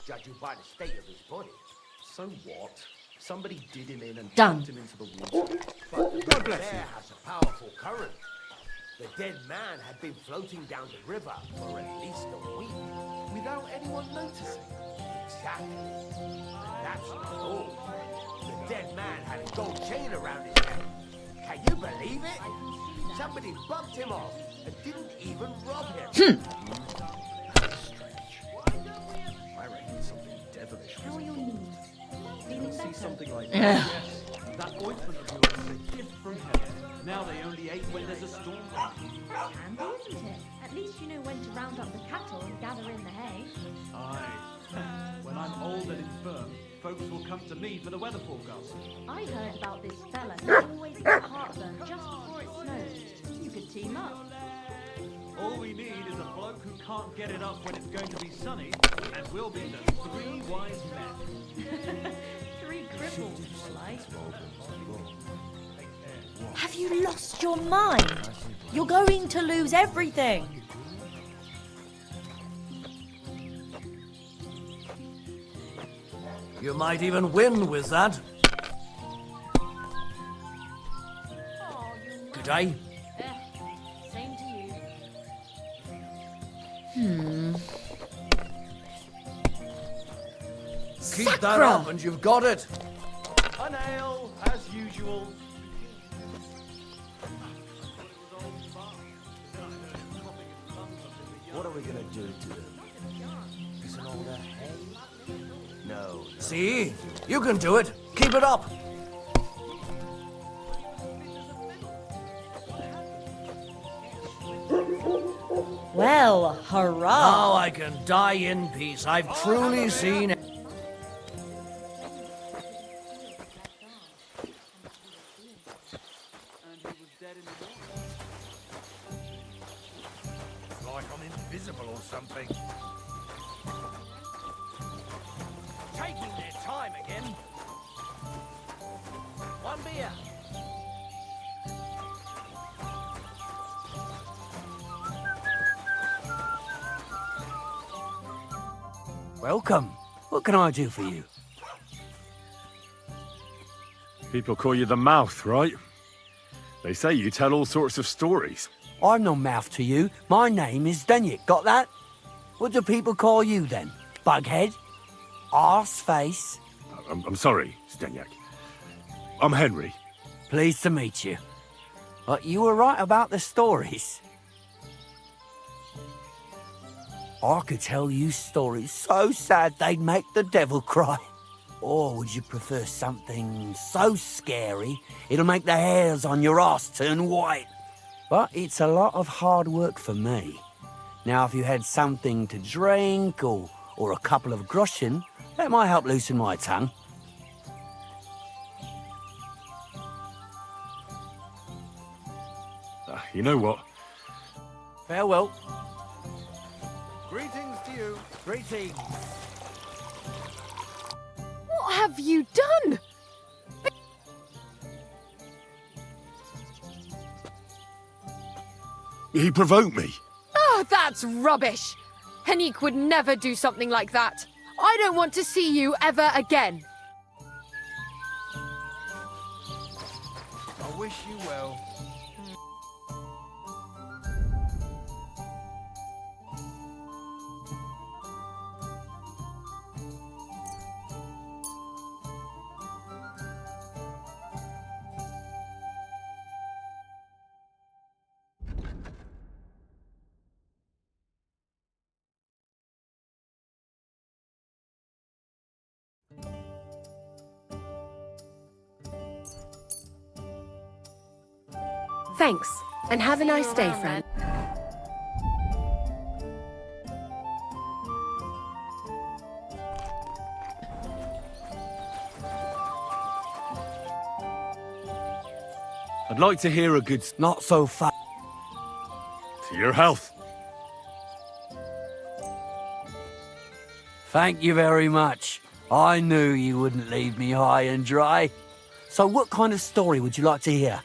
judging by the state of his body. So what? Somebody did him in and Done. dumped him into the water. But the river there has a powerful current. The dead man had been floating down the river for at least a week. Without anyone noticing? Exactly. And that's not all. The dead man had a gold chain around his neck. Can you believe it? Somebody bumped him off and didn't even rob him. That's strange. I reckon something devilish was How are your involved. knees? You don't see something like Ugh. that. That ointment of yours is a gift from heaven. Now they only ate when there's a storm coming. Handy, isn't it? At least you know when to round up the cattle and gather in the hay. Aye. When I'm old and infirm, folks will come to me for the weather forecast. I heard about this fella who always gets heartburn just before it snows. You could team up. All we need is a bloke who can't get it up when it's going to be sunny, and we'll be the three wise men. Three cripples, more like. Have you lost your mind? You're going to lose everything. You might even win with that. Oh, you Good day. Same to you. Keep that Sacra! up and you've got it. An ale, as usual. we gonna do to them? Isn't all that hay? No. See? You can do it. Keep it up. Well, hurrah! Now I can die in peace. I've truly seen it. Like I'm invisible or something. Taking their time again. One beer. Welcome. What can I do for you? People call you the Mouth, right? They say you tell all sorts of stories. I'm no mouth to you. My name is Denyek. Got that? What do people call you then? Bughead? Arseface? I'm sorry, Stenyak. I'm Henry. Pleased to meet you. But you were right about the stories. I could tell you stories so sad they'd make the devil cry. Or would you prefer something so scary it'll make the hairs on your ass turn white? But it's a lot of hard work for me. Now, if you had something to drink or a couple of groschen, that might help loosen my tongue. You know what? Farewell. Greetings to you. Greetings. What have you done? He provoked me. Oh, that's rubbish. Henrik would never do something like that. I don't want to see you ever again. I wish you well. Thanks, and have a nice day, friend. I'd like to hear a good... Not so fast. To your health. Thank you very much. I knew you wouldn't leave me high and dry. So what kind of story would you like to hear?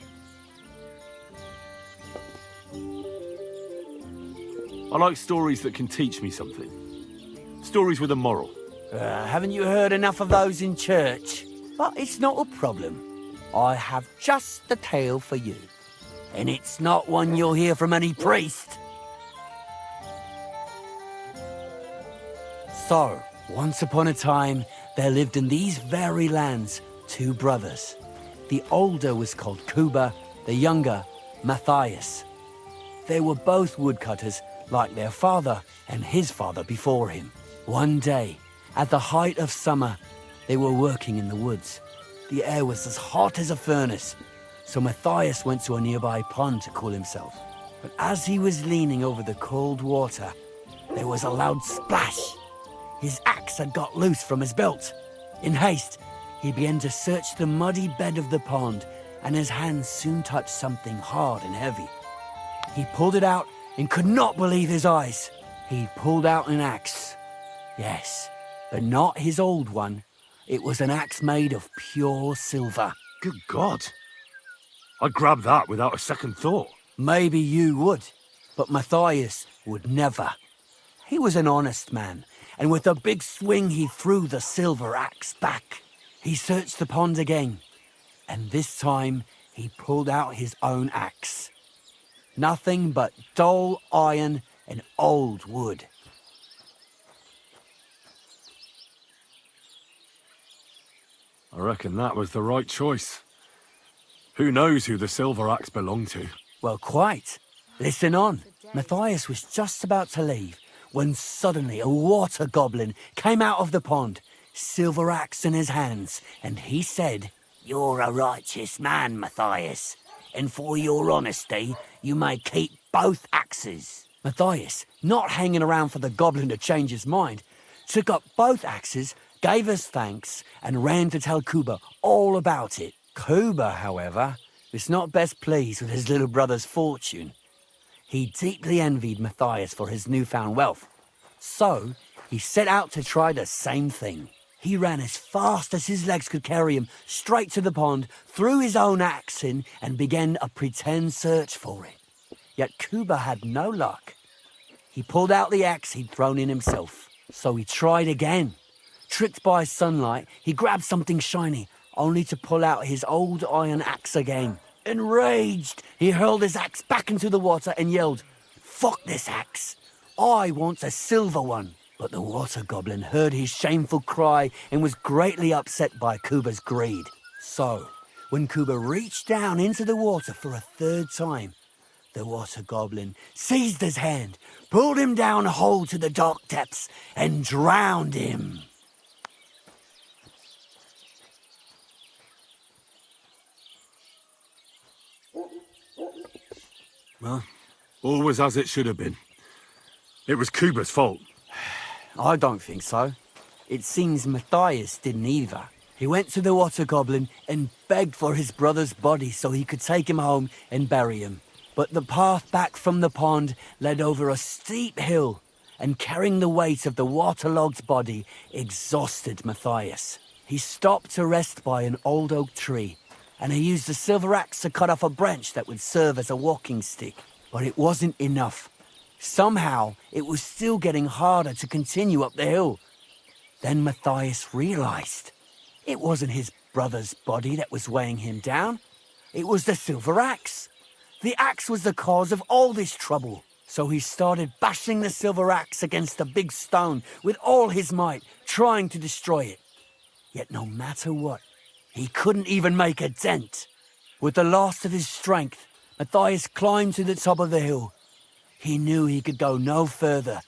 I like stories that can teach me something. Stories with a moral. Haven't you heard enough of those in church? But it's not a problem. I have just the tale for you. And it's not one you'll hear from any priest. So, once upon a time, there lived in these very lands 2 brothers. The older was called Kuba, the younger, Matthias. They were both woodcutters, like their father and his father before him. One day, at the height of summer, they were working in the woods. The air was as hot as a furnace, so Matthias went to a nearby pond to cool himself. But as he was leaning over the cold water, there was a loud splash. His axe had got loose from his belt. In haste, he began to search the muddy bed of the pond, and his hands soon touched something hard and heavy. He pulled it out and could not believe his eyes. He pulled out an axe. Yes, but not his old one. It was an axe made of pure silver. Good God. I'd grab that without a second thought. Maybe you would, but Matthias would never. He was an honest man, and with a big swing he threw the silver axe back. He searched the pond again, and this time he pulled out his own axe. Nothing but dull iron and old wood. I reckon that was the right choice. Who knows who the silver axe belonged to? Well, quite. Listen on. Matthias was just about to leave when suddenly a water goblin came out of the pond, silver axe in his hands, and he said, "You're a righteous man, Matthias, and for your honesty, you may keep both axes." Matthias, not hanging around for the goblin to change his mind, took up both axes, gave us thanks, and ran to tell Kuba all about it. Kuba, however, was not best pleased with his little brother's fortune. He deeply envied Matthias for his newfound wealth, so he set out to try the same thing. He ran as fast as his legs could carry him straight to the pond, threw his own axe in, and began a pretend search for it. Yet Kuba had no luck. He pulled out the axe he'd thrown in himself, so he tried again. Tricked by sunlight, he grabbed something shiny, only to pull out his old iron axe again. Enraged, he hurled his axe back into the water and yelled, "Fuck this axe! I want a silver one." But the water goblin heard his shameful cry and was greatly upset by Kuba's greed. So, when Kuba reached down into the water for a third time, the water goblin seized his hand, pulled him down a hole to the dark depths, and drowned him. Well, all was as it should have been. It was Kuba's fault. I don't think so. It seems Matthias didn't either. He went to the water goblin and begged for his brother's body so he could take him home and bury him. But the path back from the pond led over a steep hill, and carrying the weight of the waterlogged body exhausted Matthias. He stopped to rest by an old oak tree, and he used a silver axe to cut off a branch that would serve as a walking stick. But it wasn't enough. Somehow, it was still getting harder to continue up the hill. Then Matthias realized it wasn't his brother's body that was weighing him down. It was the silver axe. The axe was the cause of all this trouble. So he started bashing the silver axe against a big stone with all his might, trying to destroy it. Yet no matter what, he couldn't even make a dent. With the last of his strength, Matthias climbed to the top of the hill. He knew he could go no further,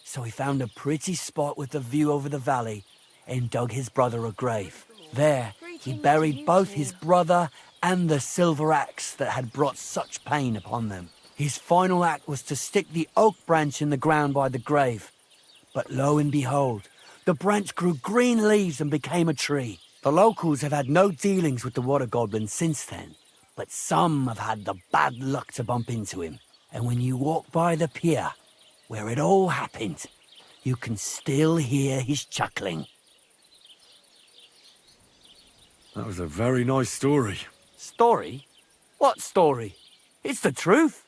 so he found a pretty spot with a view over the valley and dug his brother a grave. There, he buried both his brother and the silver axe that had brought such pain upon them. His final act was to stick the oak branch in the ground by the grave. But lo and behold, the branch grew green leaves and became a tree. The locals have had no dealings with the water goblin since then, but some have had the bad luck to bump into him. And when you walk by the pier, where it all happened, you can still hear his chuckling. That was a very nice story. Story? What story? It's the truth.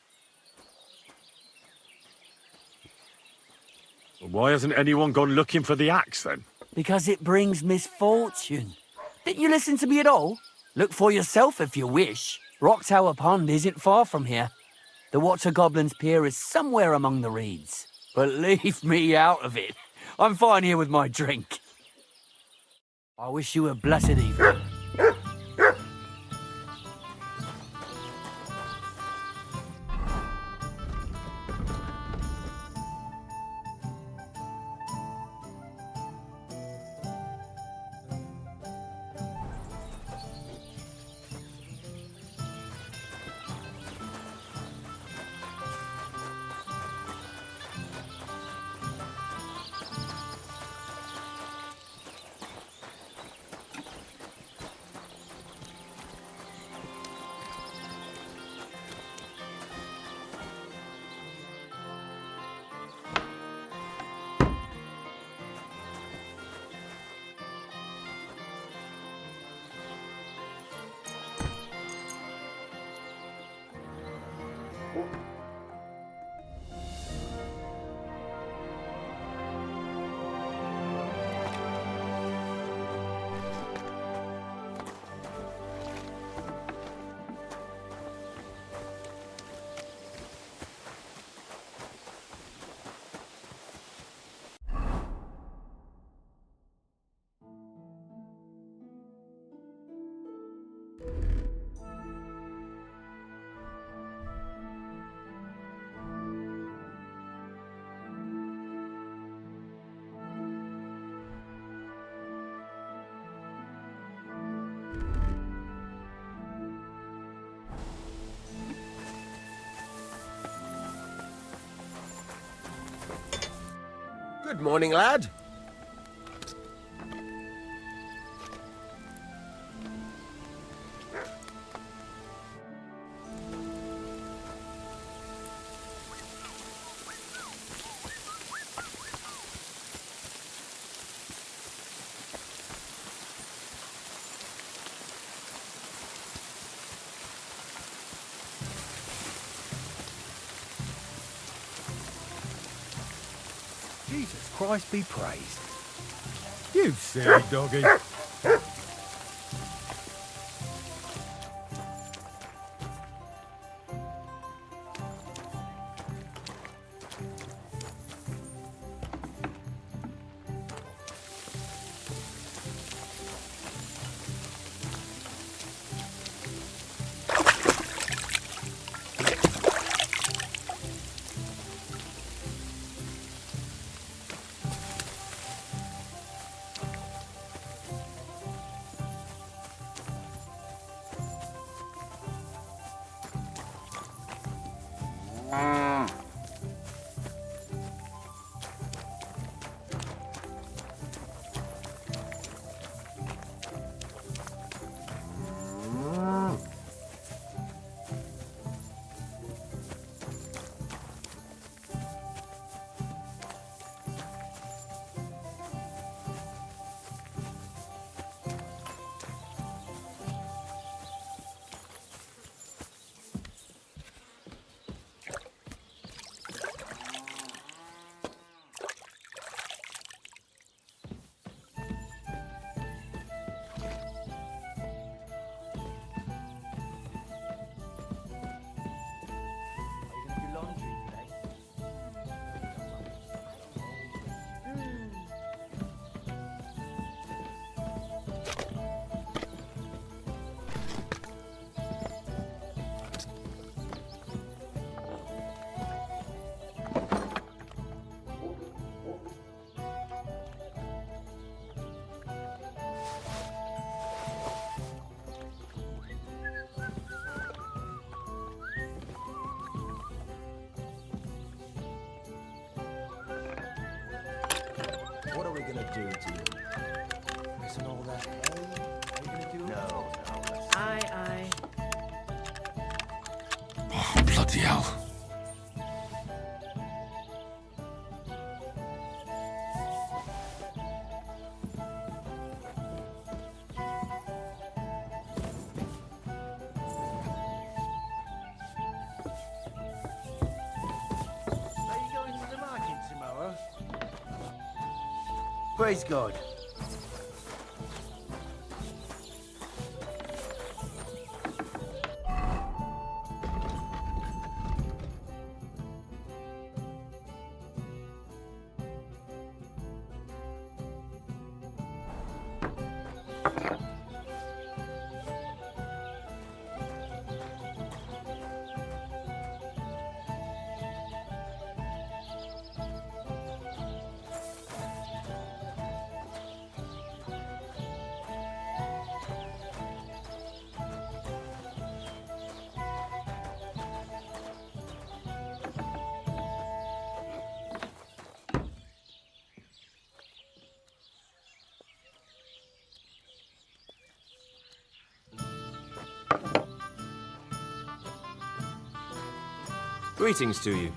Why hasn't anyone gone looking for the axe then? Because it brings misfortune. Didn't you listen to me at all? Look for yourself if you wish. Rock Tower Pond isn't far from here. The Water Goblin's pier is somewhere among the reeds. But leave me out of it. I'm fine here with my drink. I wish you a blessed evening. Good morning, lad. Jesus Christ be praised. You silly doggy. What are we gonna do to you? Missing all that hay? Are you gonna do no. Aye. Oh, bloody hell. Are you going to the market tomorrow? Praise God. Greetings to you.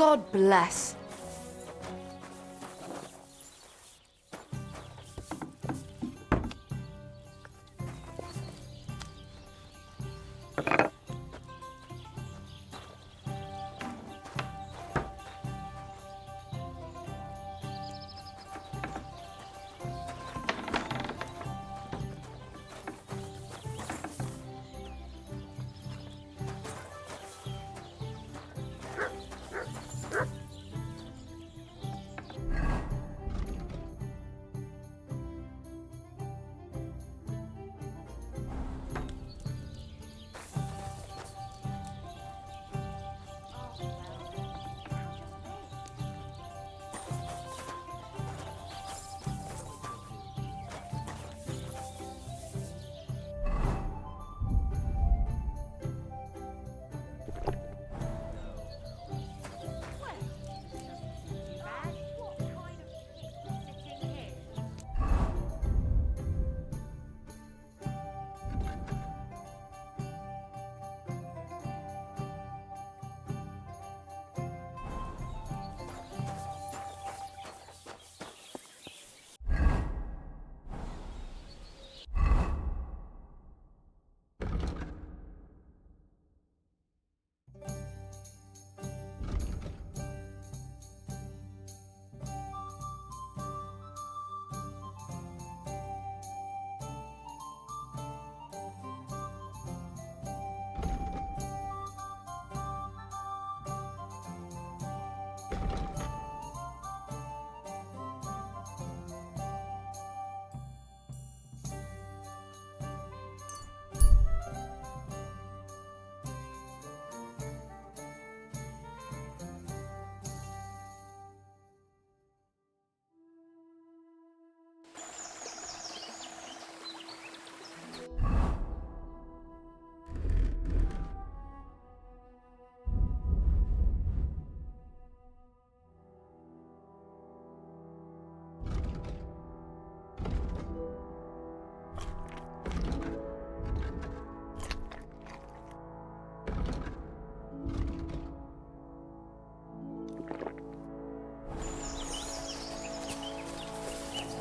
God bless.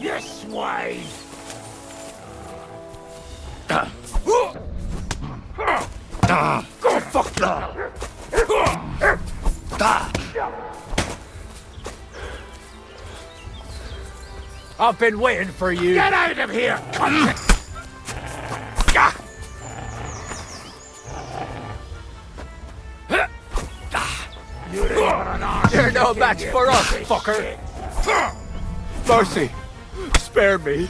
Yes, way! Go fuck you! I've been waiting for you. Get out of here! You're no match for us, fucker! Mercy! Spare me!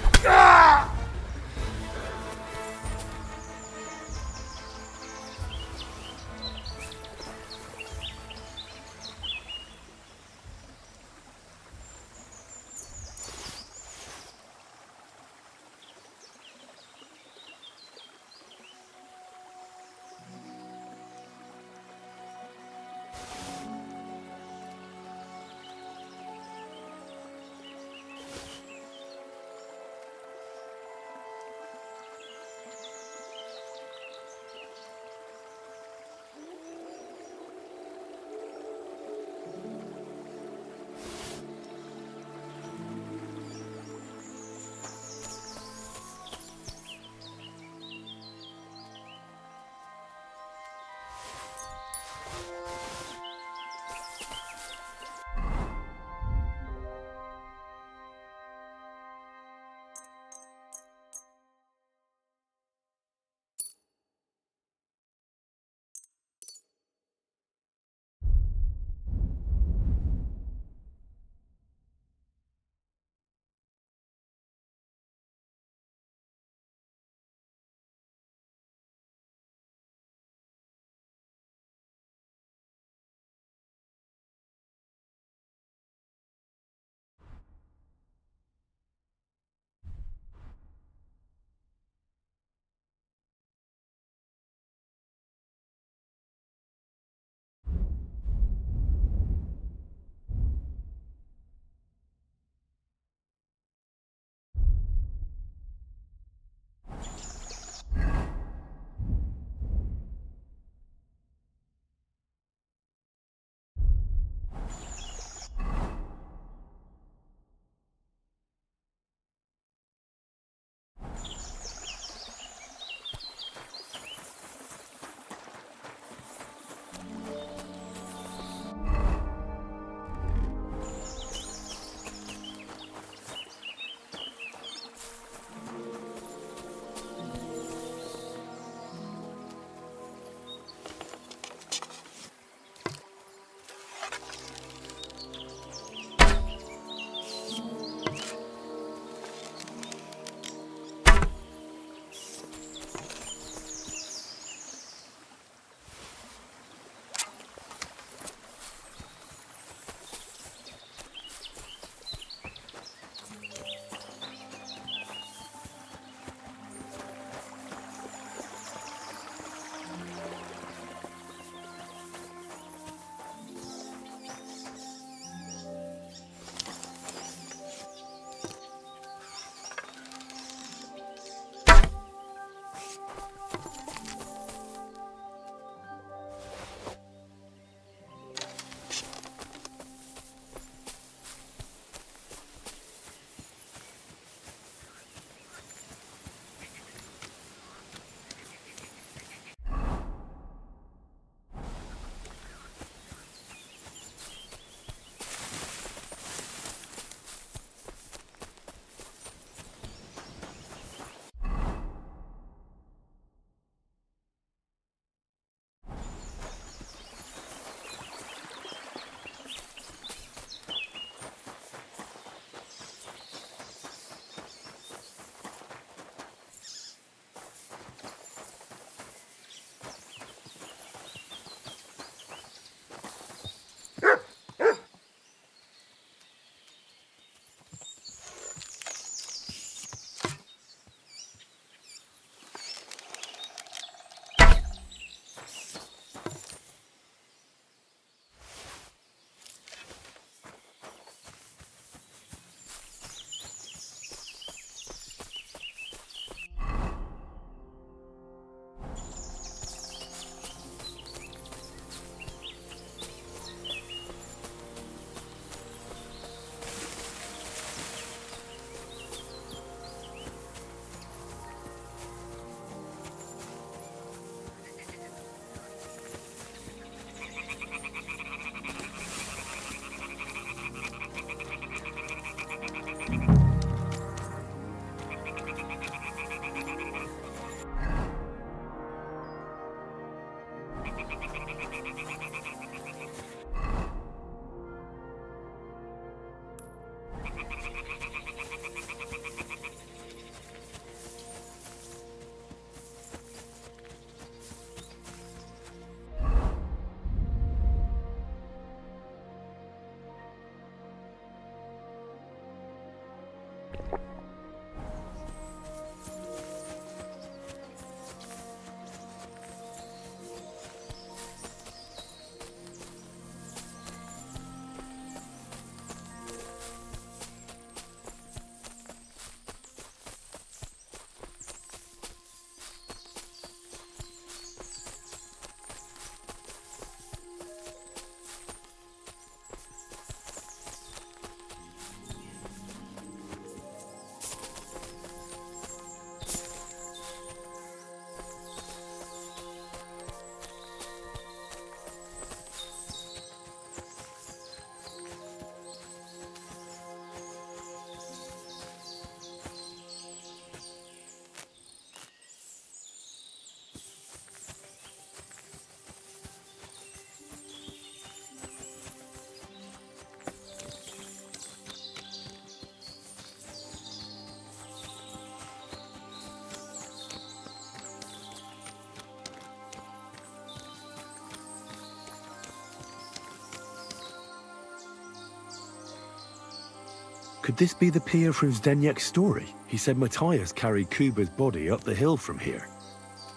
Could this be the peer from Zdeněk's story? He said Matthias carried Kuba's body up the hill from here,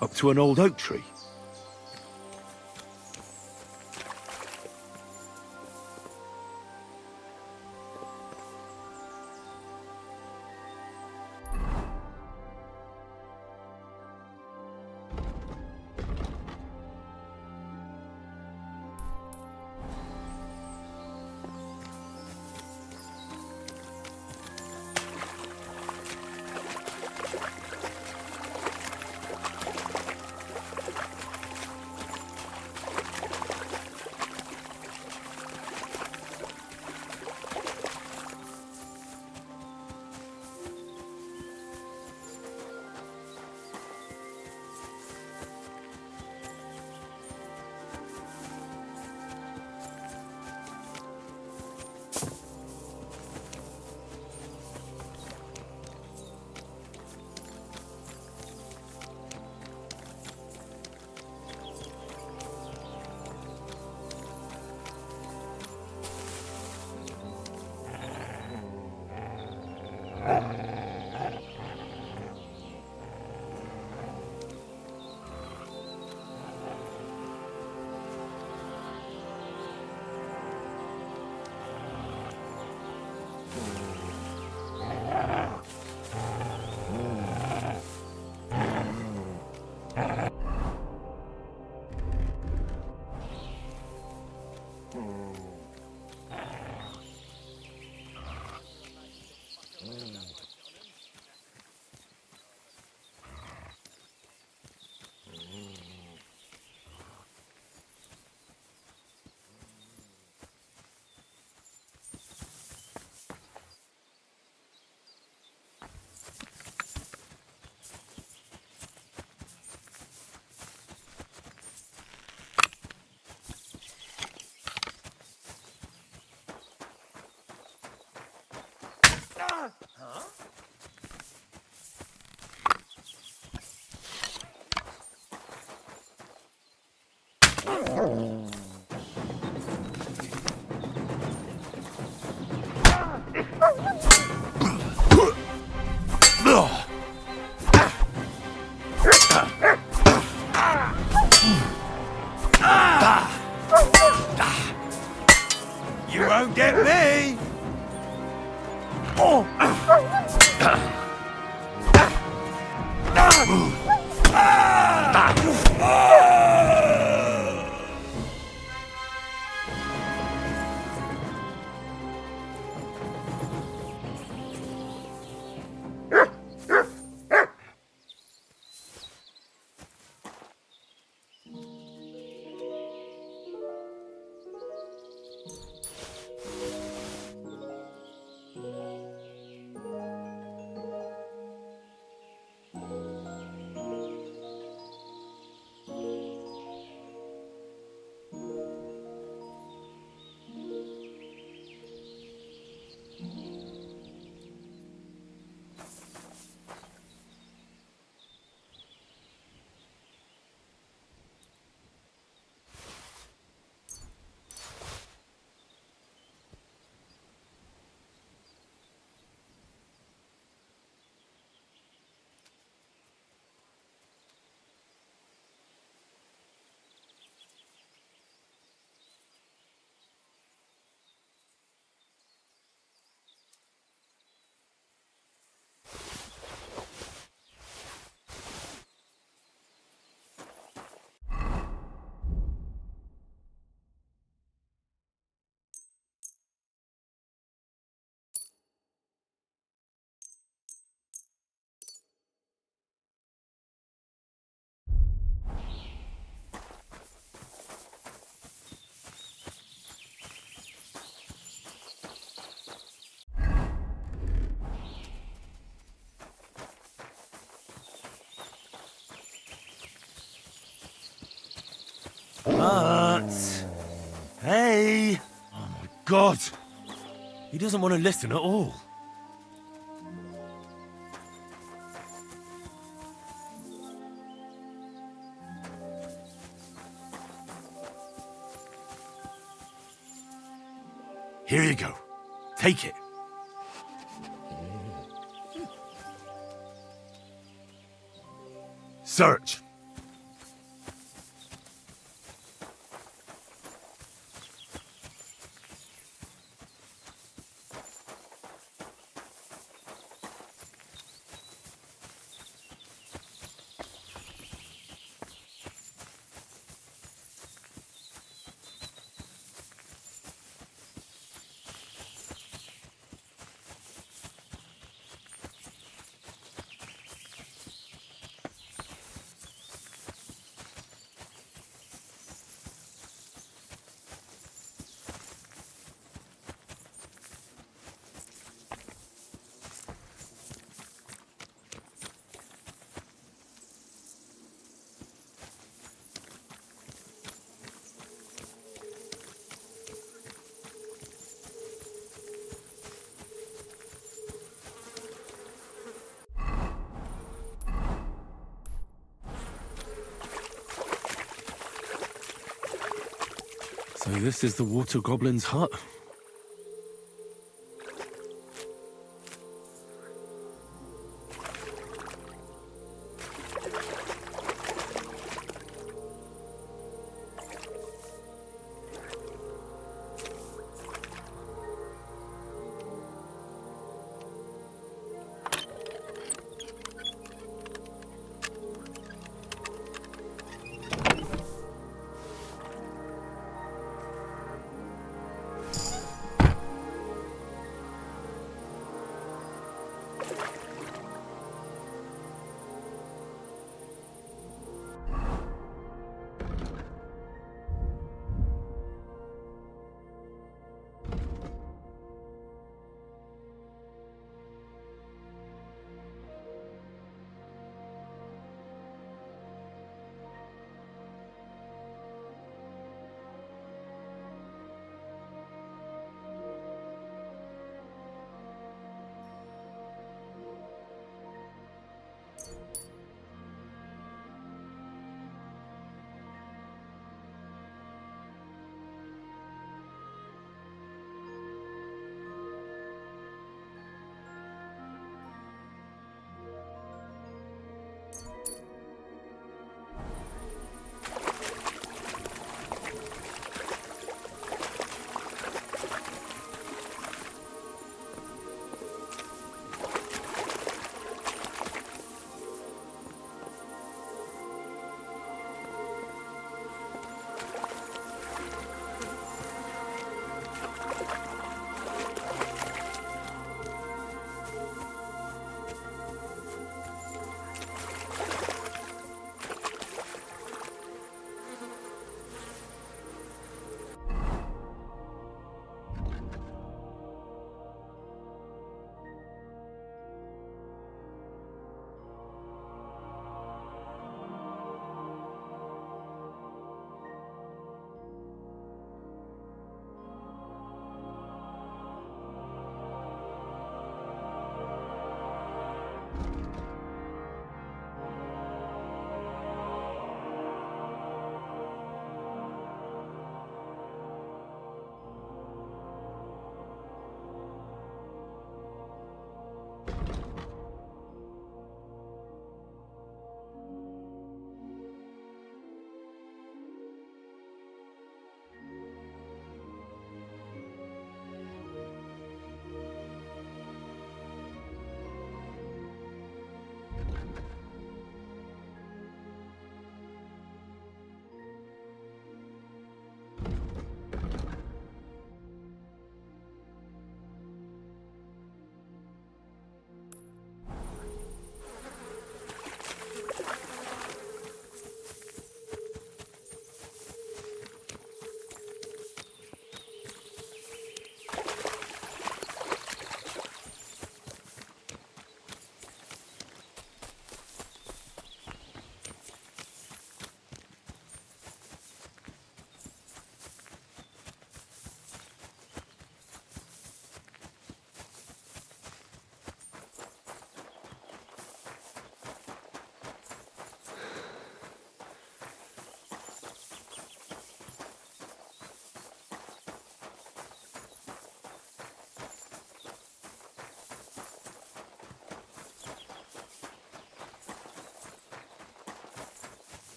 up to an old oak tree. You won't get me! But... Hey! Oh my god! He doesn't want to listen at all. Here you go. Take it. Search. So this is the water goblin's hut?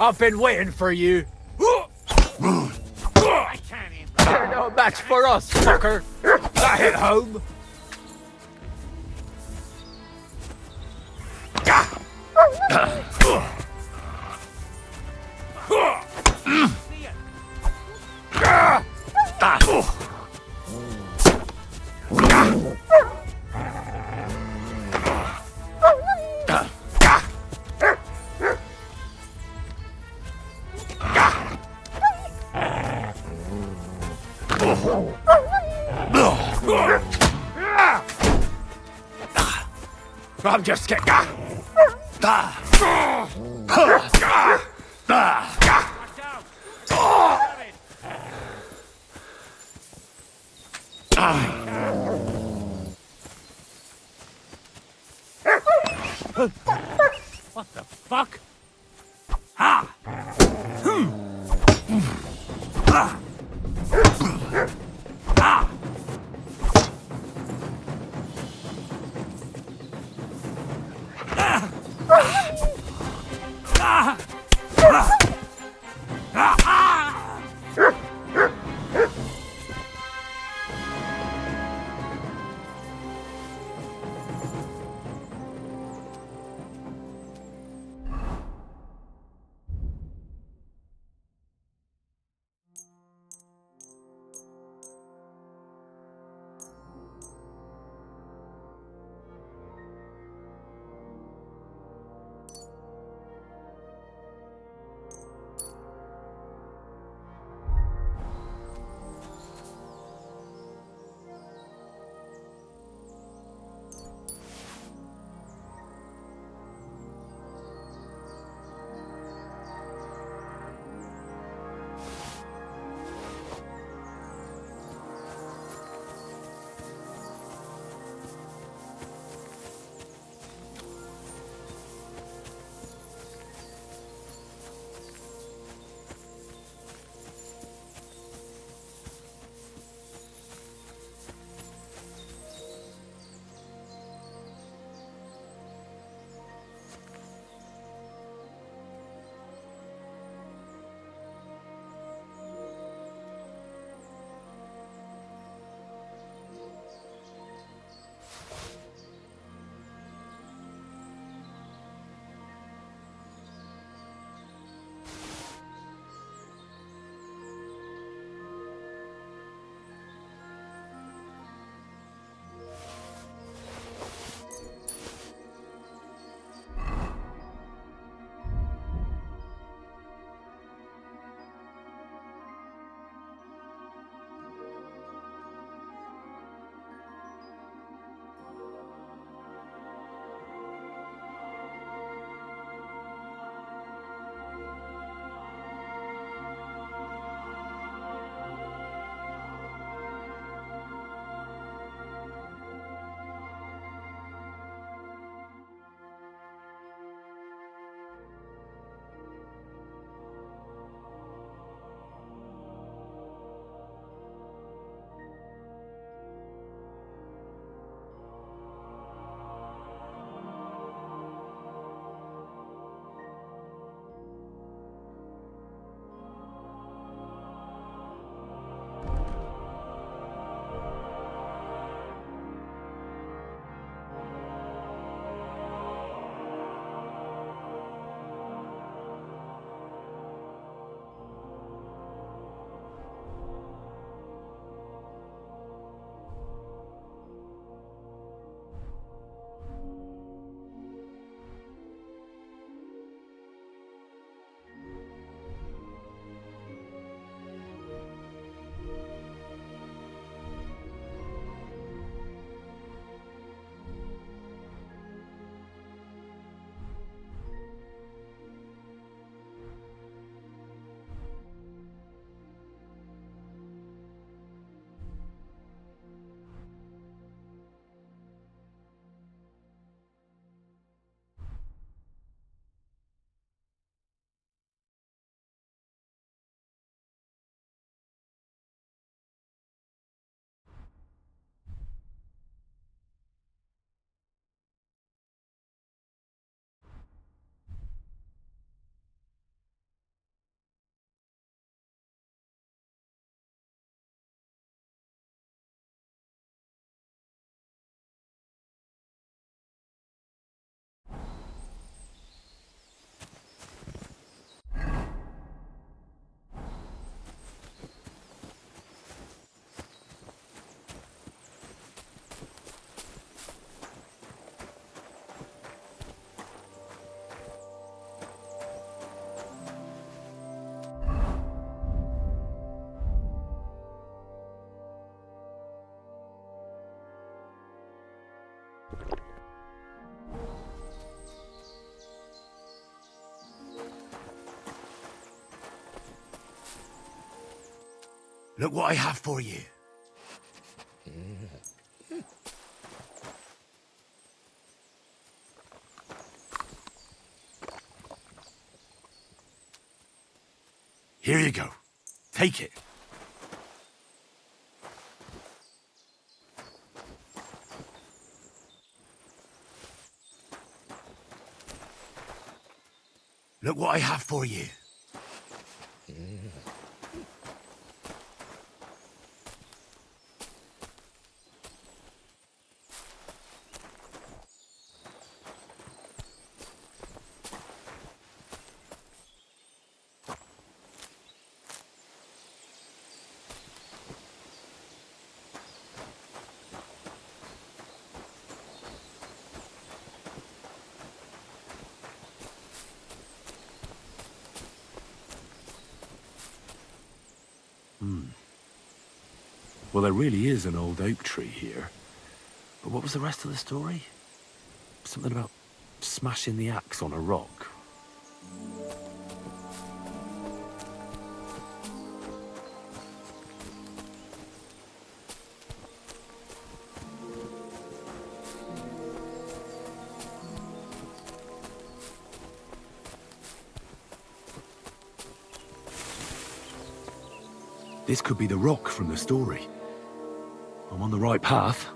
I've been waiting for you. You're no match for us, fucker. I hit home. I'm just kidding. What the fuck? Ha! Look what I have for you. Here you go. Take it. Look what I have for you. Well, there really is an old oak tree here. But what was the rest of the story? Something about smashing the axe on a rock. This could be the rock from the story. I'm on the right path.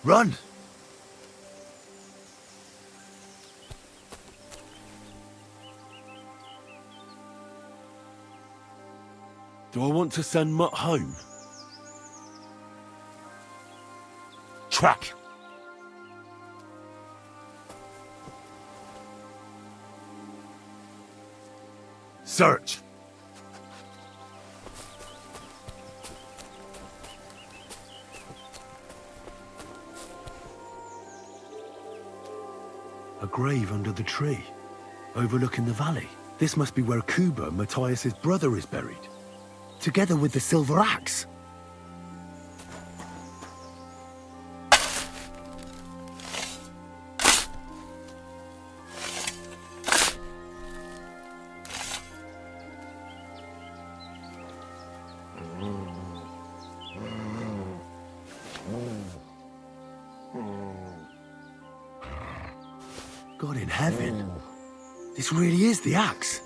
Run! Do I want to send Mutt home? Track! Search! A grave under the tree, overlooking the valley. This must be where Kuba, Matthias's brother, is buried, together with the silver axe. God in heaven. This really is the axe.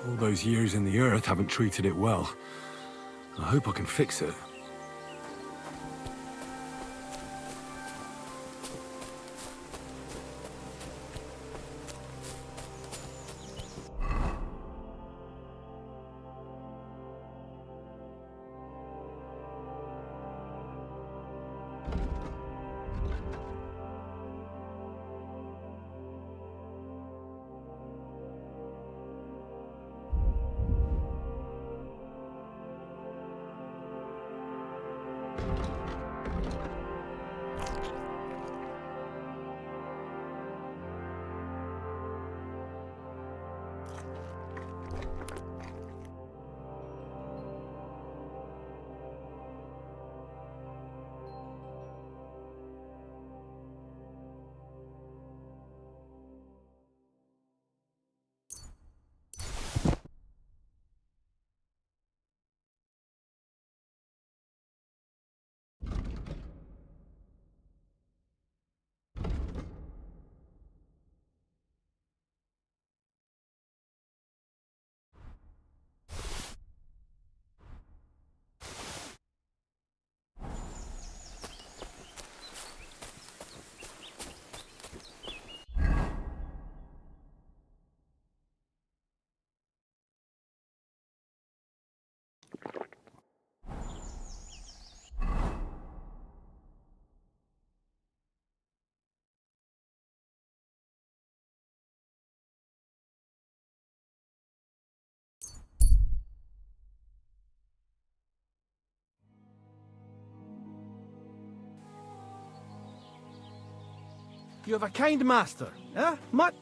All those years in the earth haven't treated it well. I hope I can fix it. You have a kind master, eh, Mutt?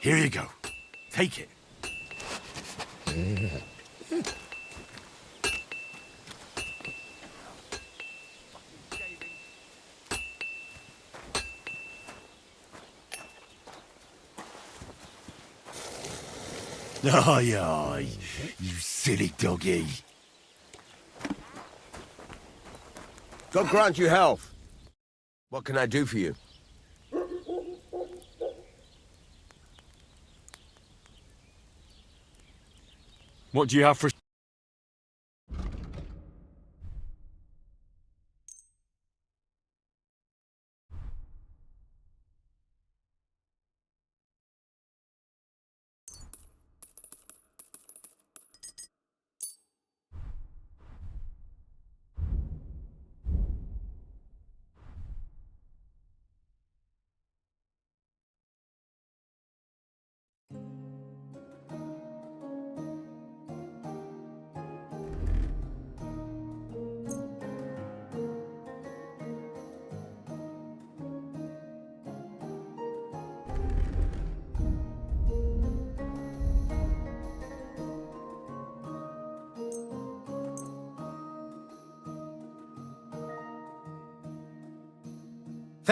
Here you go. Take it. Aye, aye, you silly doggy. God grant you health. What can I do for you? What do you have for...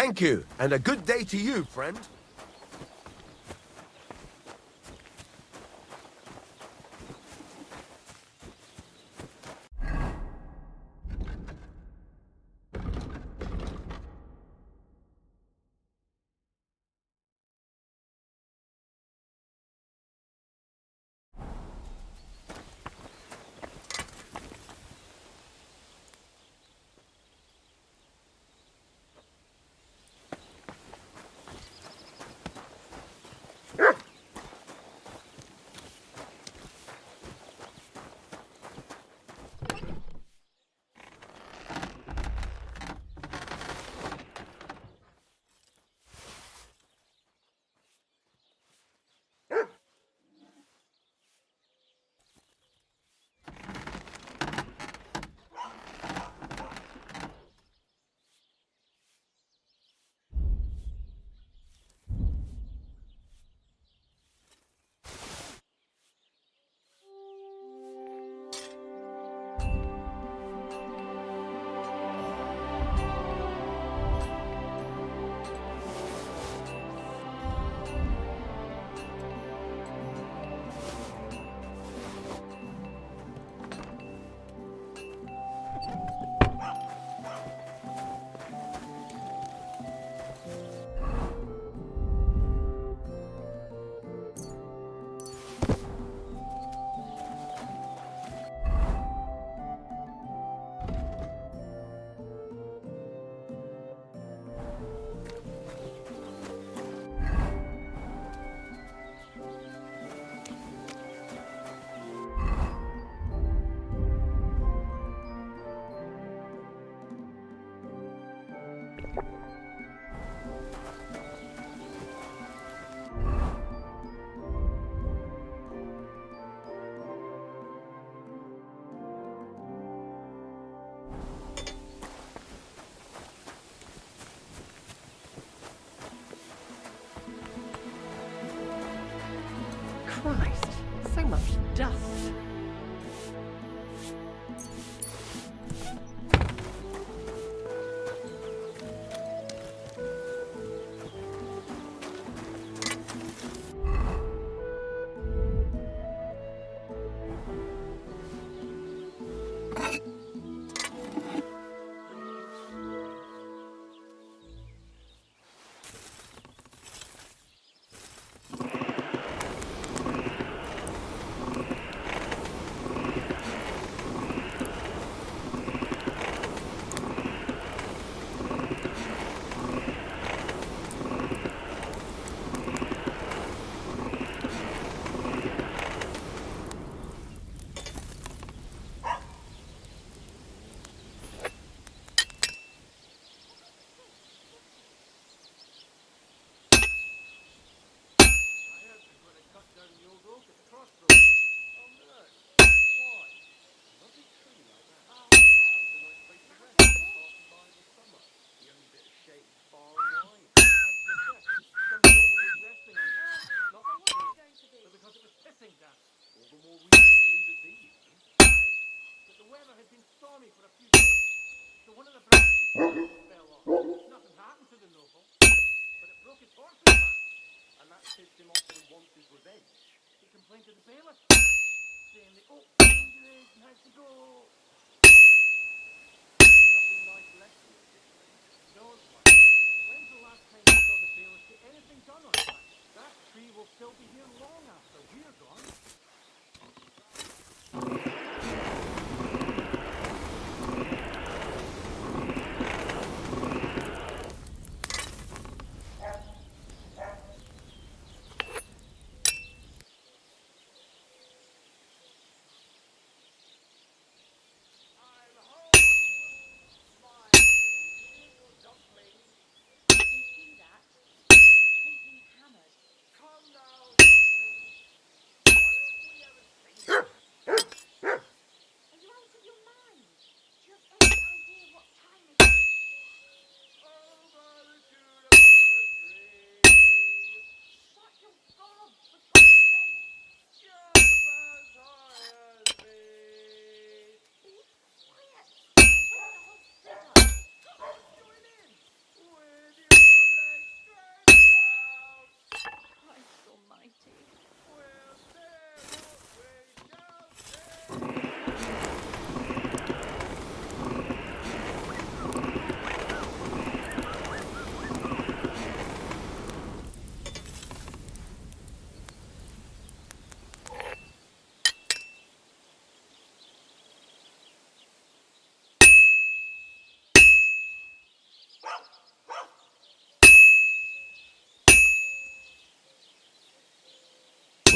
Thank you, and a good day to you, friend. Christ, so much dust.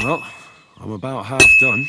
Well, I'm about half done.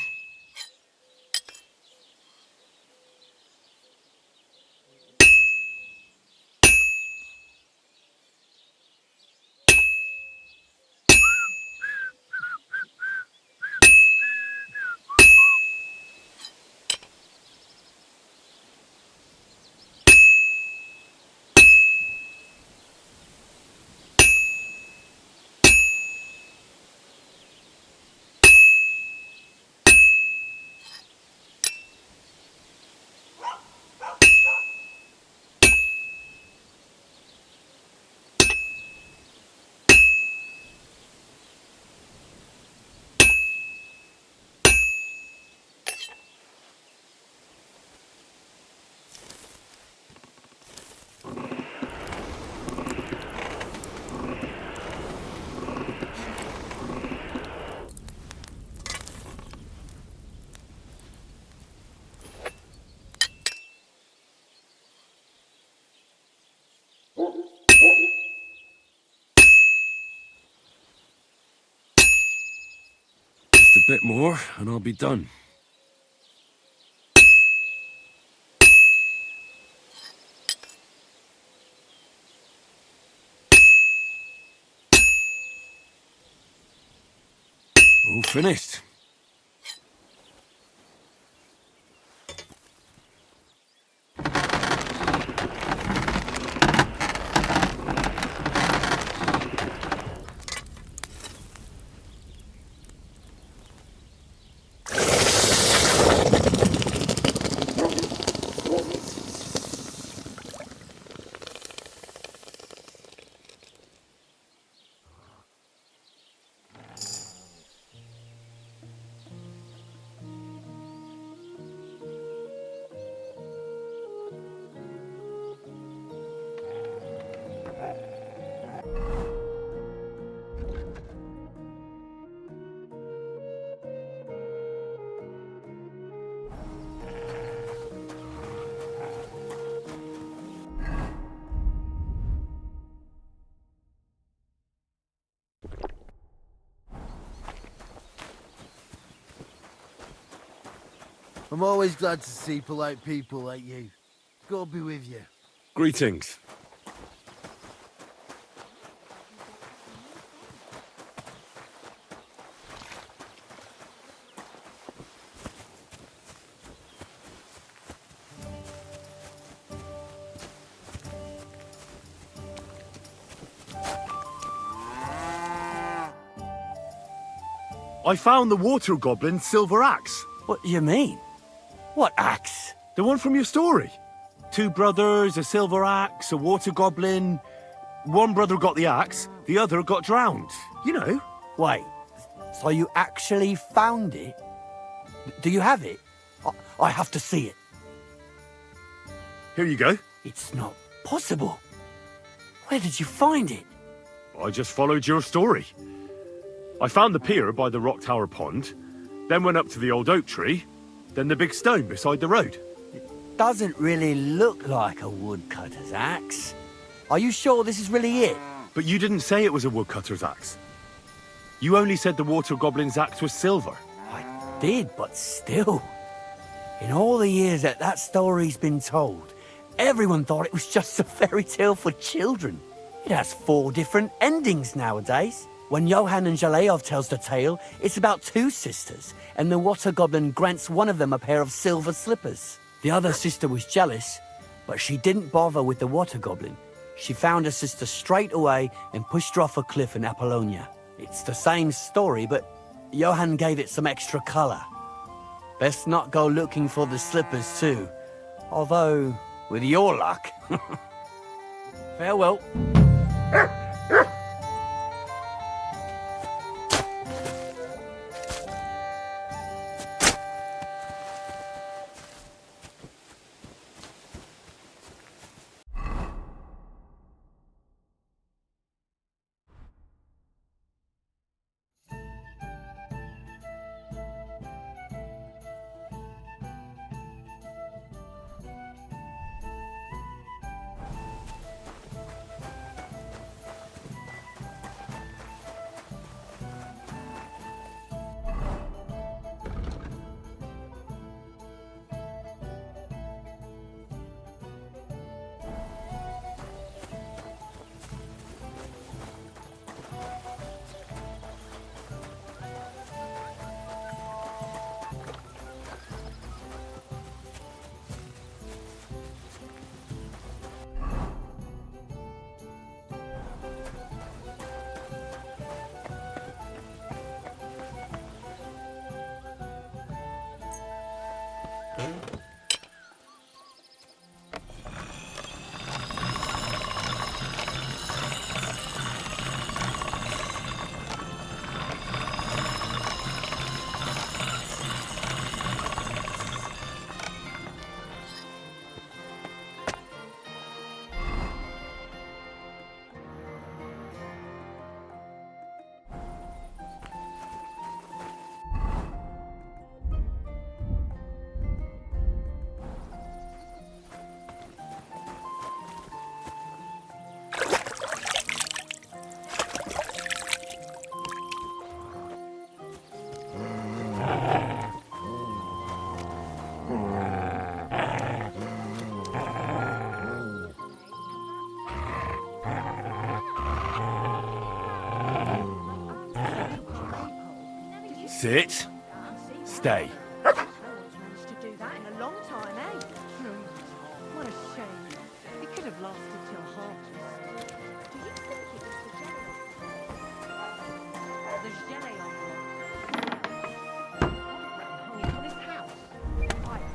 Just a bit more, and I'll be done. All finished. I'm always glad to see polite people like you. God be with you. Greetings. I found the water goblin's silver axe. What do you mean? What axe? The one from your story. 2 brothers, a silver axe, a water goblin. One brother got the axe, the other got drowned. You know. Wait, so you actually found it? Do you have it? I have to see it. Here you go. It's not possible. Where did you find it? I just followed your story. I found the pier by the rock tower pond, then went up to the old oak tree, then the big stone beside the road. Doesn't really look like a woodcutter's axe. Are you sure this is really it? But you didn't say it was a woodcutter's axe. You only said the water goblin's axe was silver. I did, but still. In all the years that story's been told, everyone thought it was just a fairy tale for children. It has 4 different endings nowadays. When Johann and Jaleov tells the tale, it's about 2 sisters, and the water goblin grants one of them a pair of silver slippers. The other sister was jealous, but she didn't bother with the water goblin. She found her sister straight away and pushed her off a cliff in Apollonia. It's the same story, but Johann gave it some extra colour. Best not go looking for the slippers too, although, with your luck. Farewell. Sit. Stay. Managed to do that in a long time, eh? What a shame. It could have lasted till harvest. Do you think it was the jelly? The jelly on hung it on his house. Right.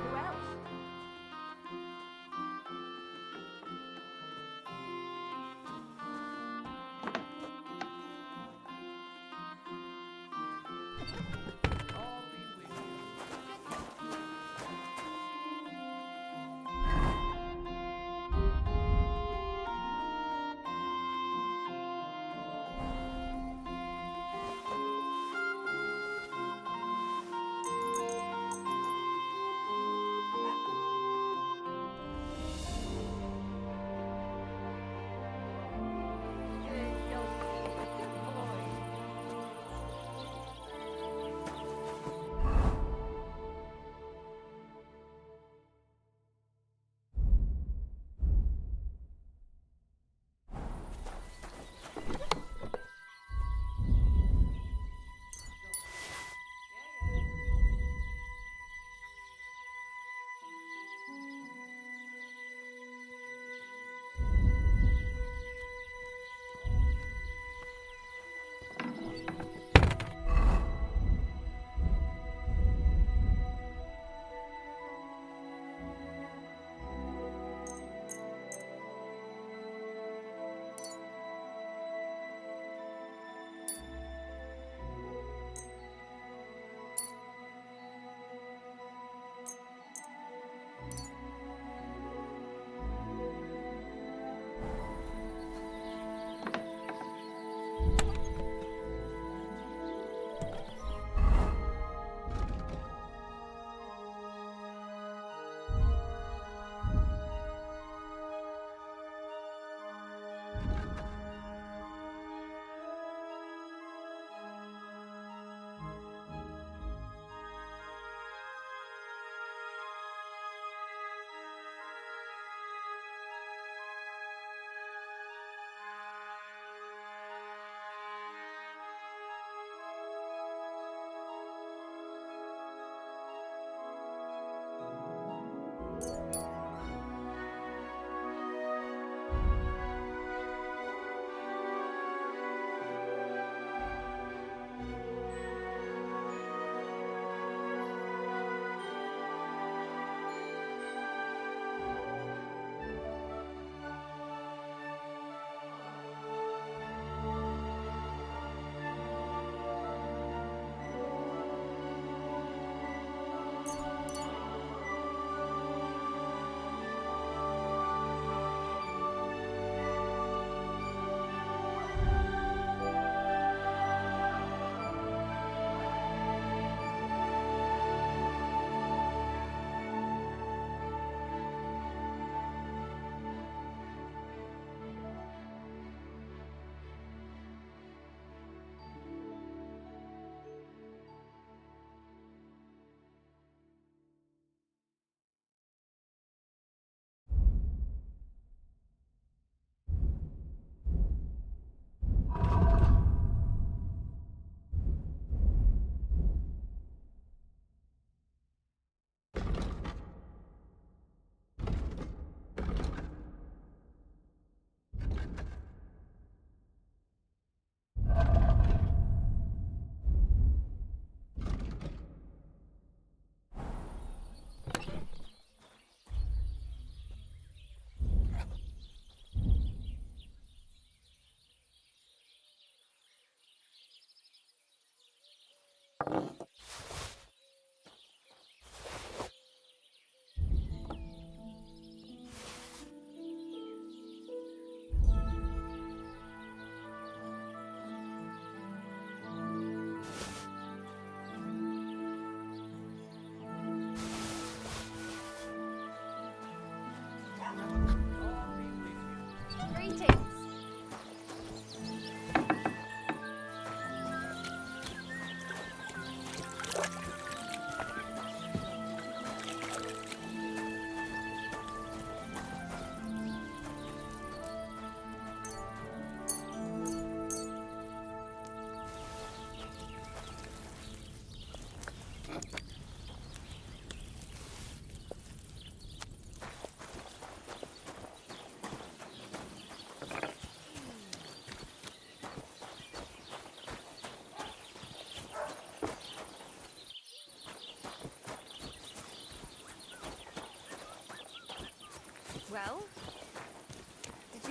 Who else?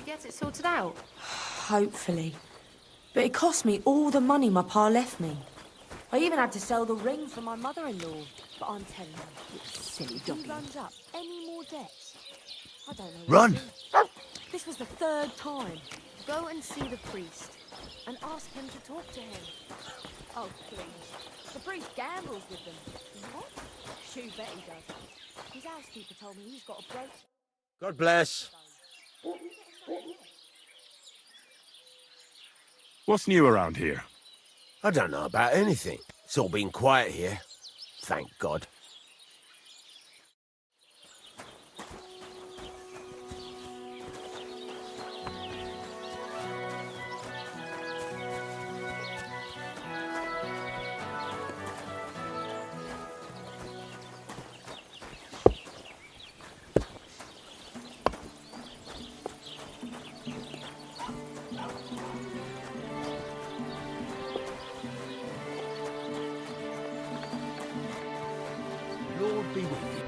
get it sorted out? Hopefully. But it cost me all the money my pa left me. I even had to sell the ring for my mother-in-law. But I'm telling you, Silly he doggy. runs up any more debts. I don't know. Run! This was the third time. Go and see the priest and ask him to talk to him. Oh, please. The priest gambles with them. What? Shoo bet he does. His housekeeper told me he's got a broke... God bless. What's new around here? I don't know about anything. It's all been quiet here. Thank God. Lord be with you.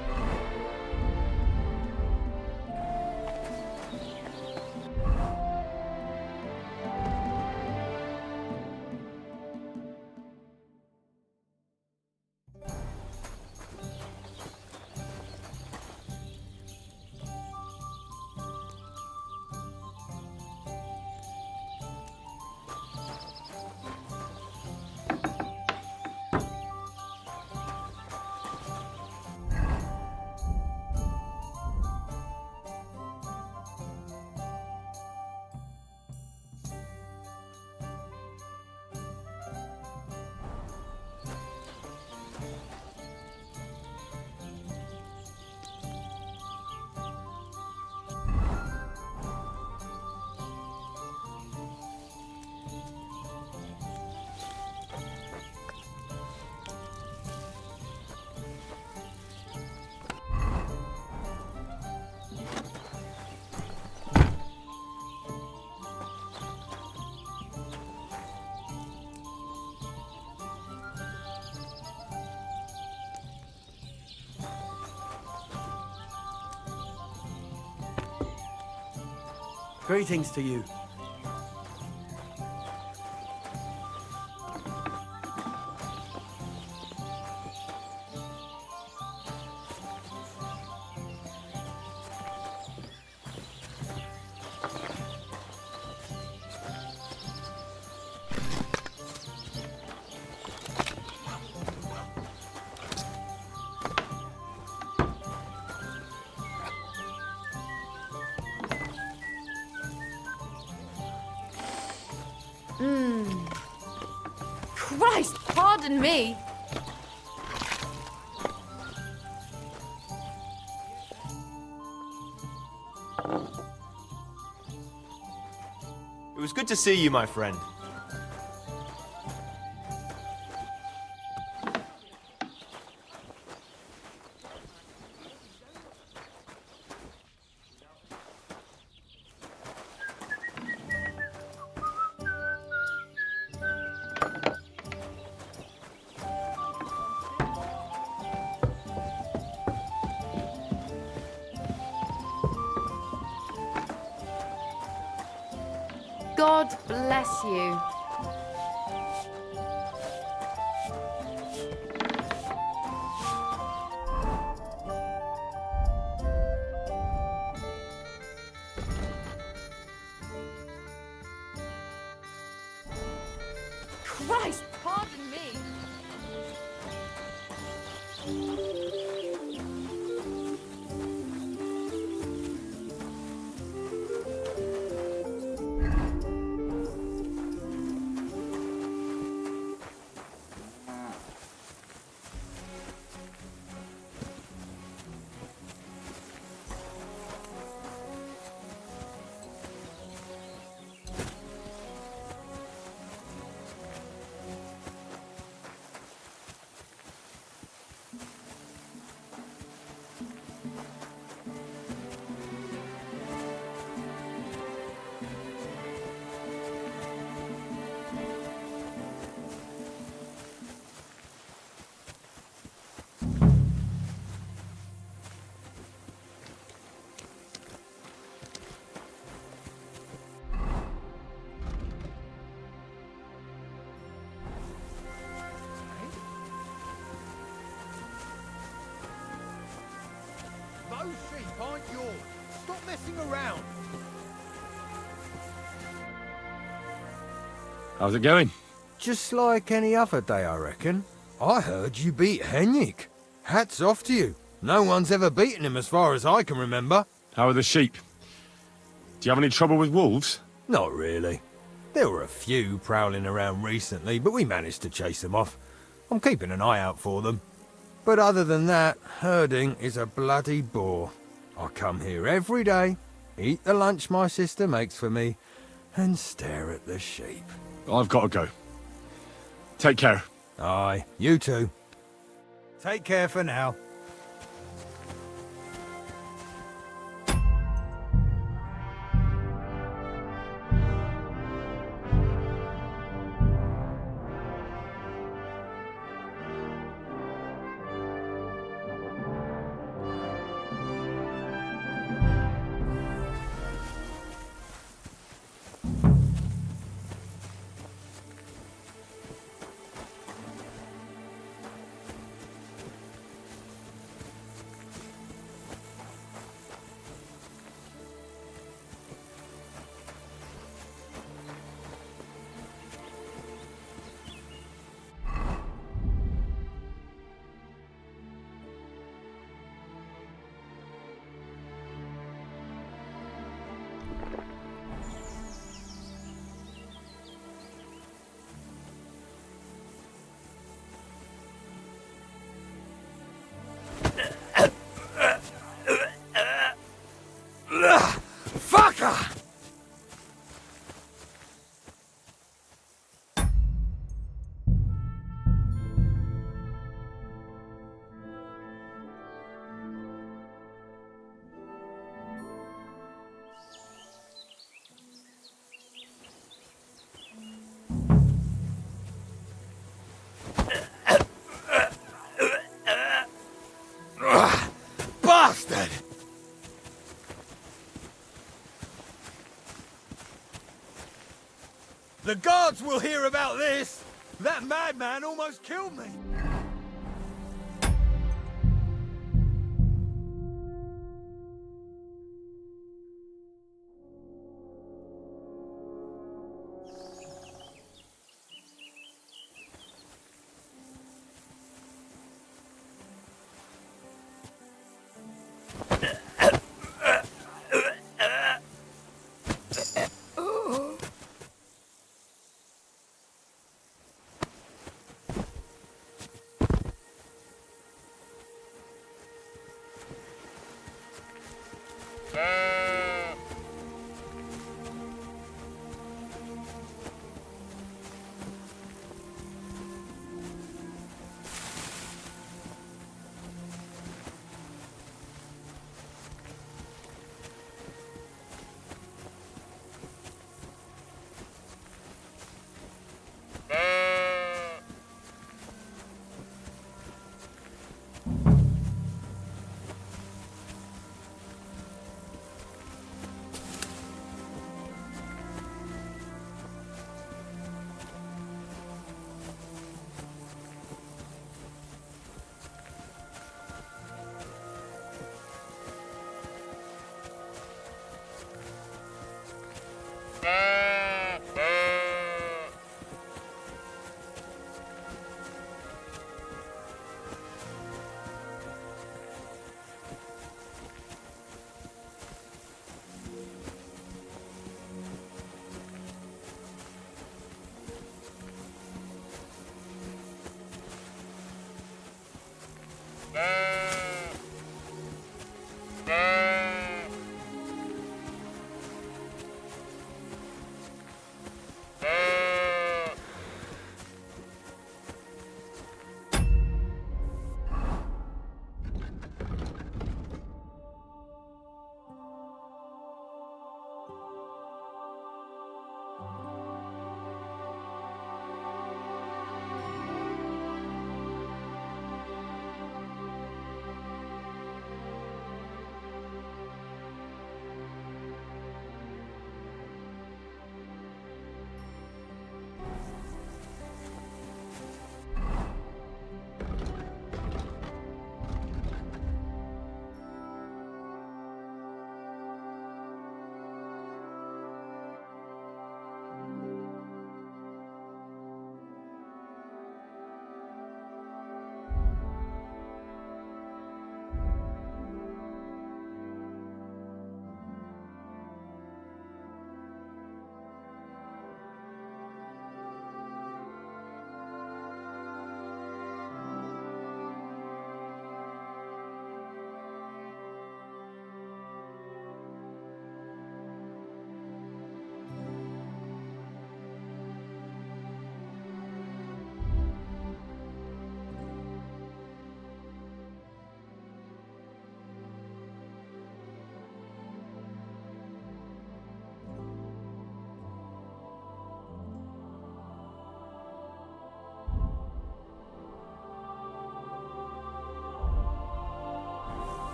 Greetings to you. Christ, pardon me. It was good to see you, my friend. God bless you. Christ, pardon me. aren't yours. Stop messing around. How's it going? Just like any other day, I reckon. I heard you beat Henrik. Hats off to you. No one's ever beaten him as far as I can remember. How are the sheep? Do you have any trouble with wolves? Not really. There were a few prowling around recently, but we managed to chase them off. I'm keeping an eye out for them. But other than that, herding is a bloody bore. I come here every day, eat the lunch my sister makes for me, and stare at the sheep. I've got to go. Take care. Aye, you too. Take care for now. Fucker! Bastard! The guards will hear about this! That madman almost killed me!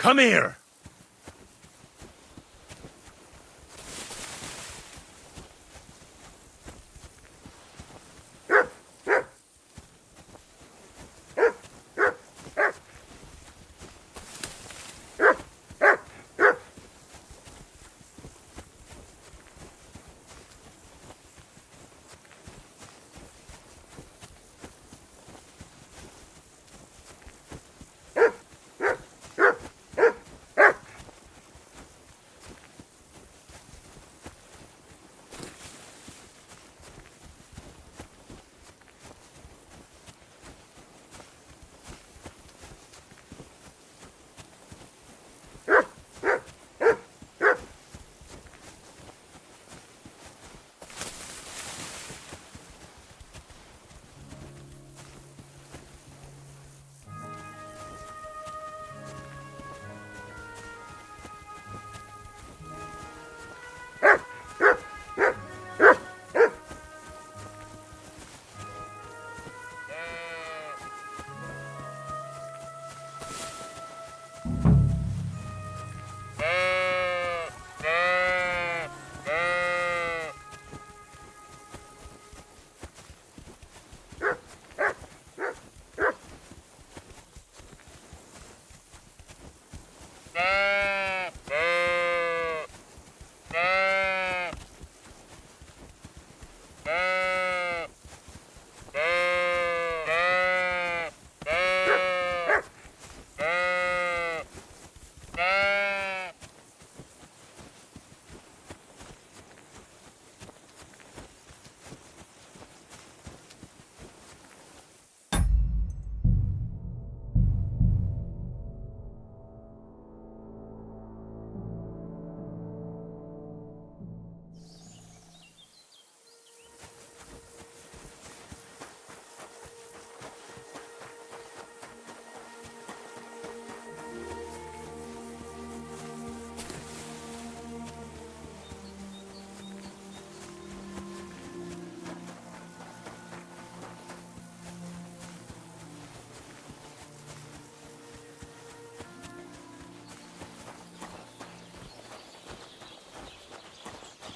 Come here!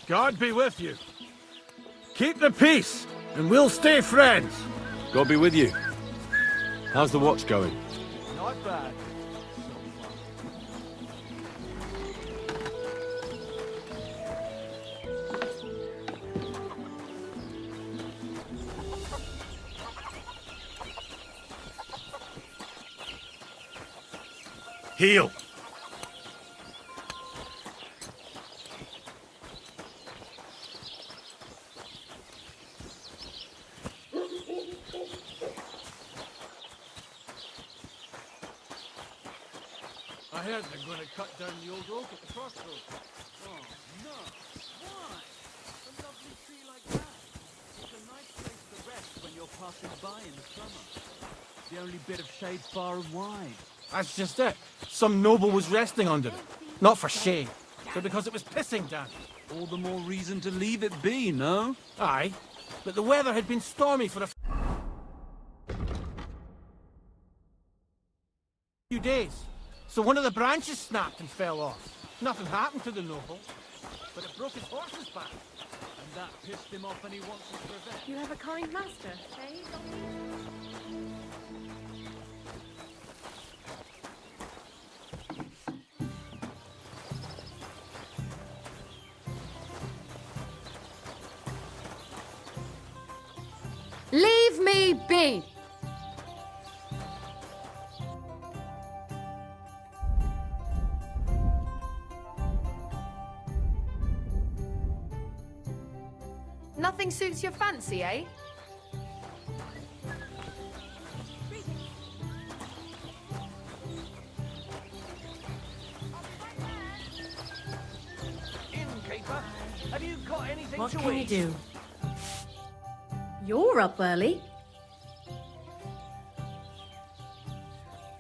God be with you. Keep the peace, and we'll stay friends. God be with you. How's the watch going? Not bad. Heal. I heard they're going to cut down the old oak at the crossroads. Oh, no. Why? A lovely tree like that. It's a nice place to rest when you're passing by in the summer. The only bit of shade far and wide. That's just it. Some noble was resting under it. Not for shade, but because it was pissing down. All the more reason to leave it be, no? Aye, but the weather had been stormy for a few days. So one of the branches snapped and fell off. Nothing happened to the noble, but it broke his horse's back. And that pissed him off and he wants his revenge. You have a kind master, eh? Leave me be! Nothing suits your fancy, eh? Innkeeper, have you got anything What to can you eat? do? You're up early.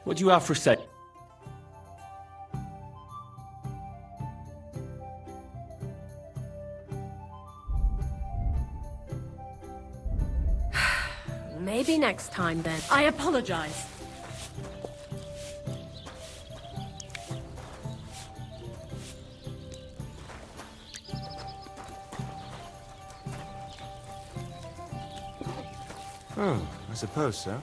What do you have for sale? Maybe next time then. I apologize. Oh, I suppose so.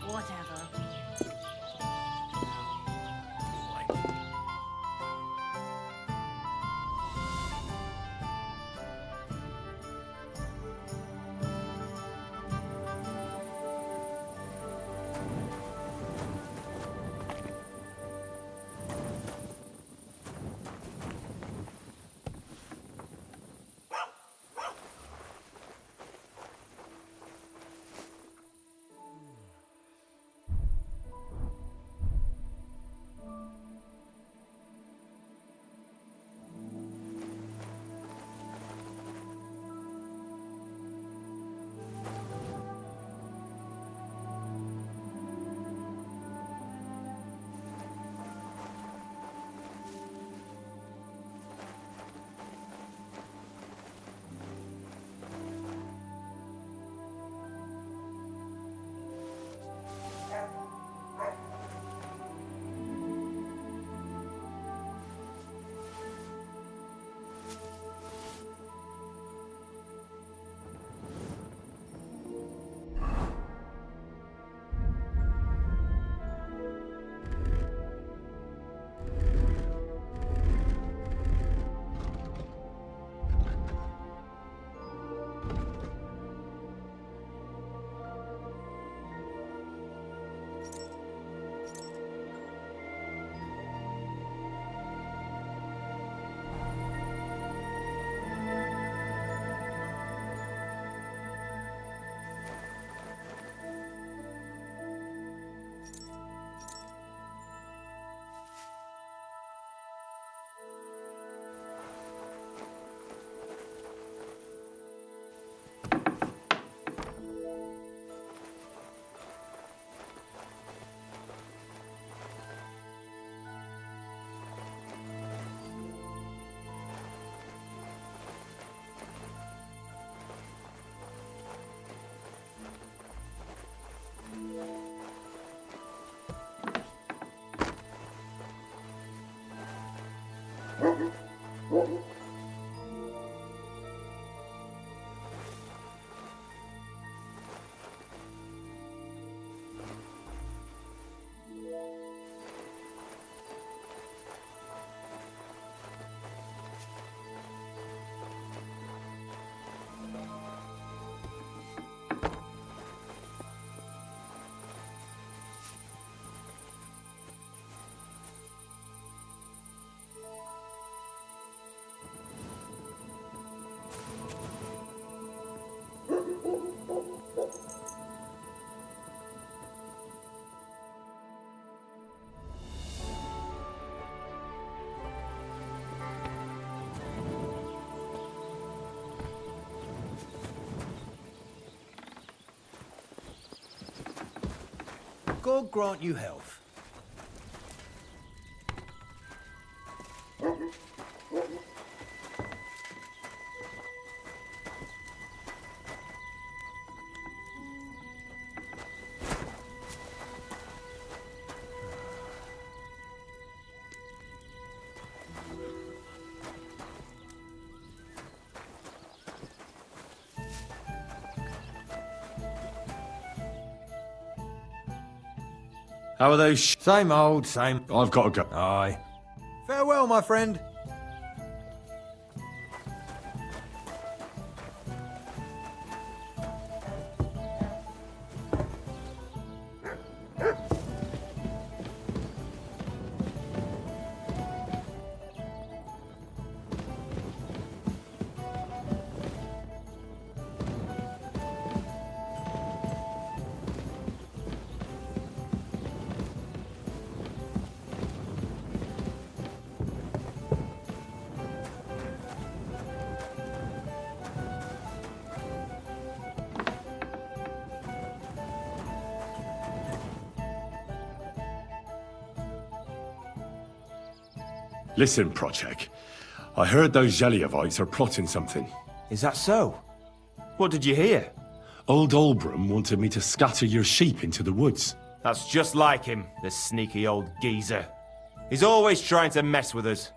Whatever. God grant you health. How are those Same old, same. I've got to go. Aye. Farewell, my friend. Listen, Projek. I heard those Zeliovites are plotting something. Is that so? What did you hear? Old Olbram wanted me to scatter your sheep into the woods. That's just like him, the sneaky old geezer. He's always trying to mess with us.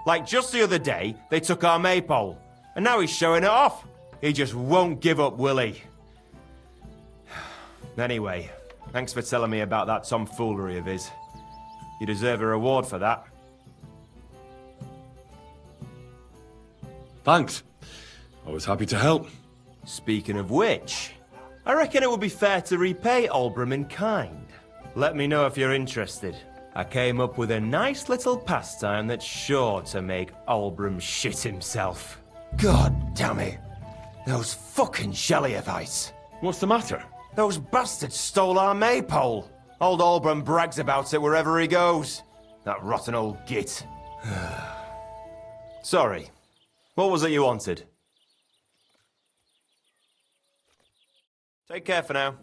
Like just the other day, they took our maypole, and now he's showing it off. He just won't give up, will he? Anyway, thanks for telling me about that tomfoolery of his. You deserve a reward for that. Thanks. I was happy to help. Speaking of which, I reckon it would be fair to repay Olbram in kind. Let me know if you're interested. I came up with a nice little pastime that's sure to make Olbram shit himself. God damn it. Those fucking Zeliovites. What's the matter? Those bastards stole our maypole. Old Olbram brags about it wherever he goes. That rotten old git. Sorry. What was it you wanted? Take care for now.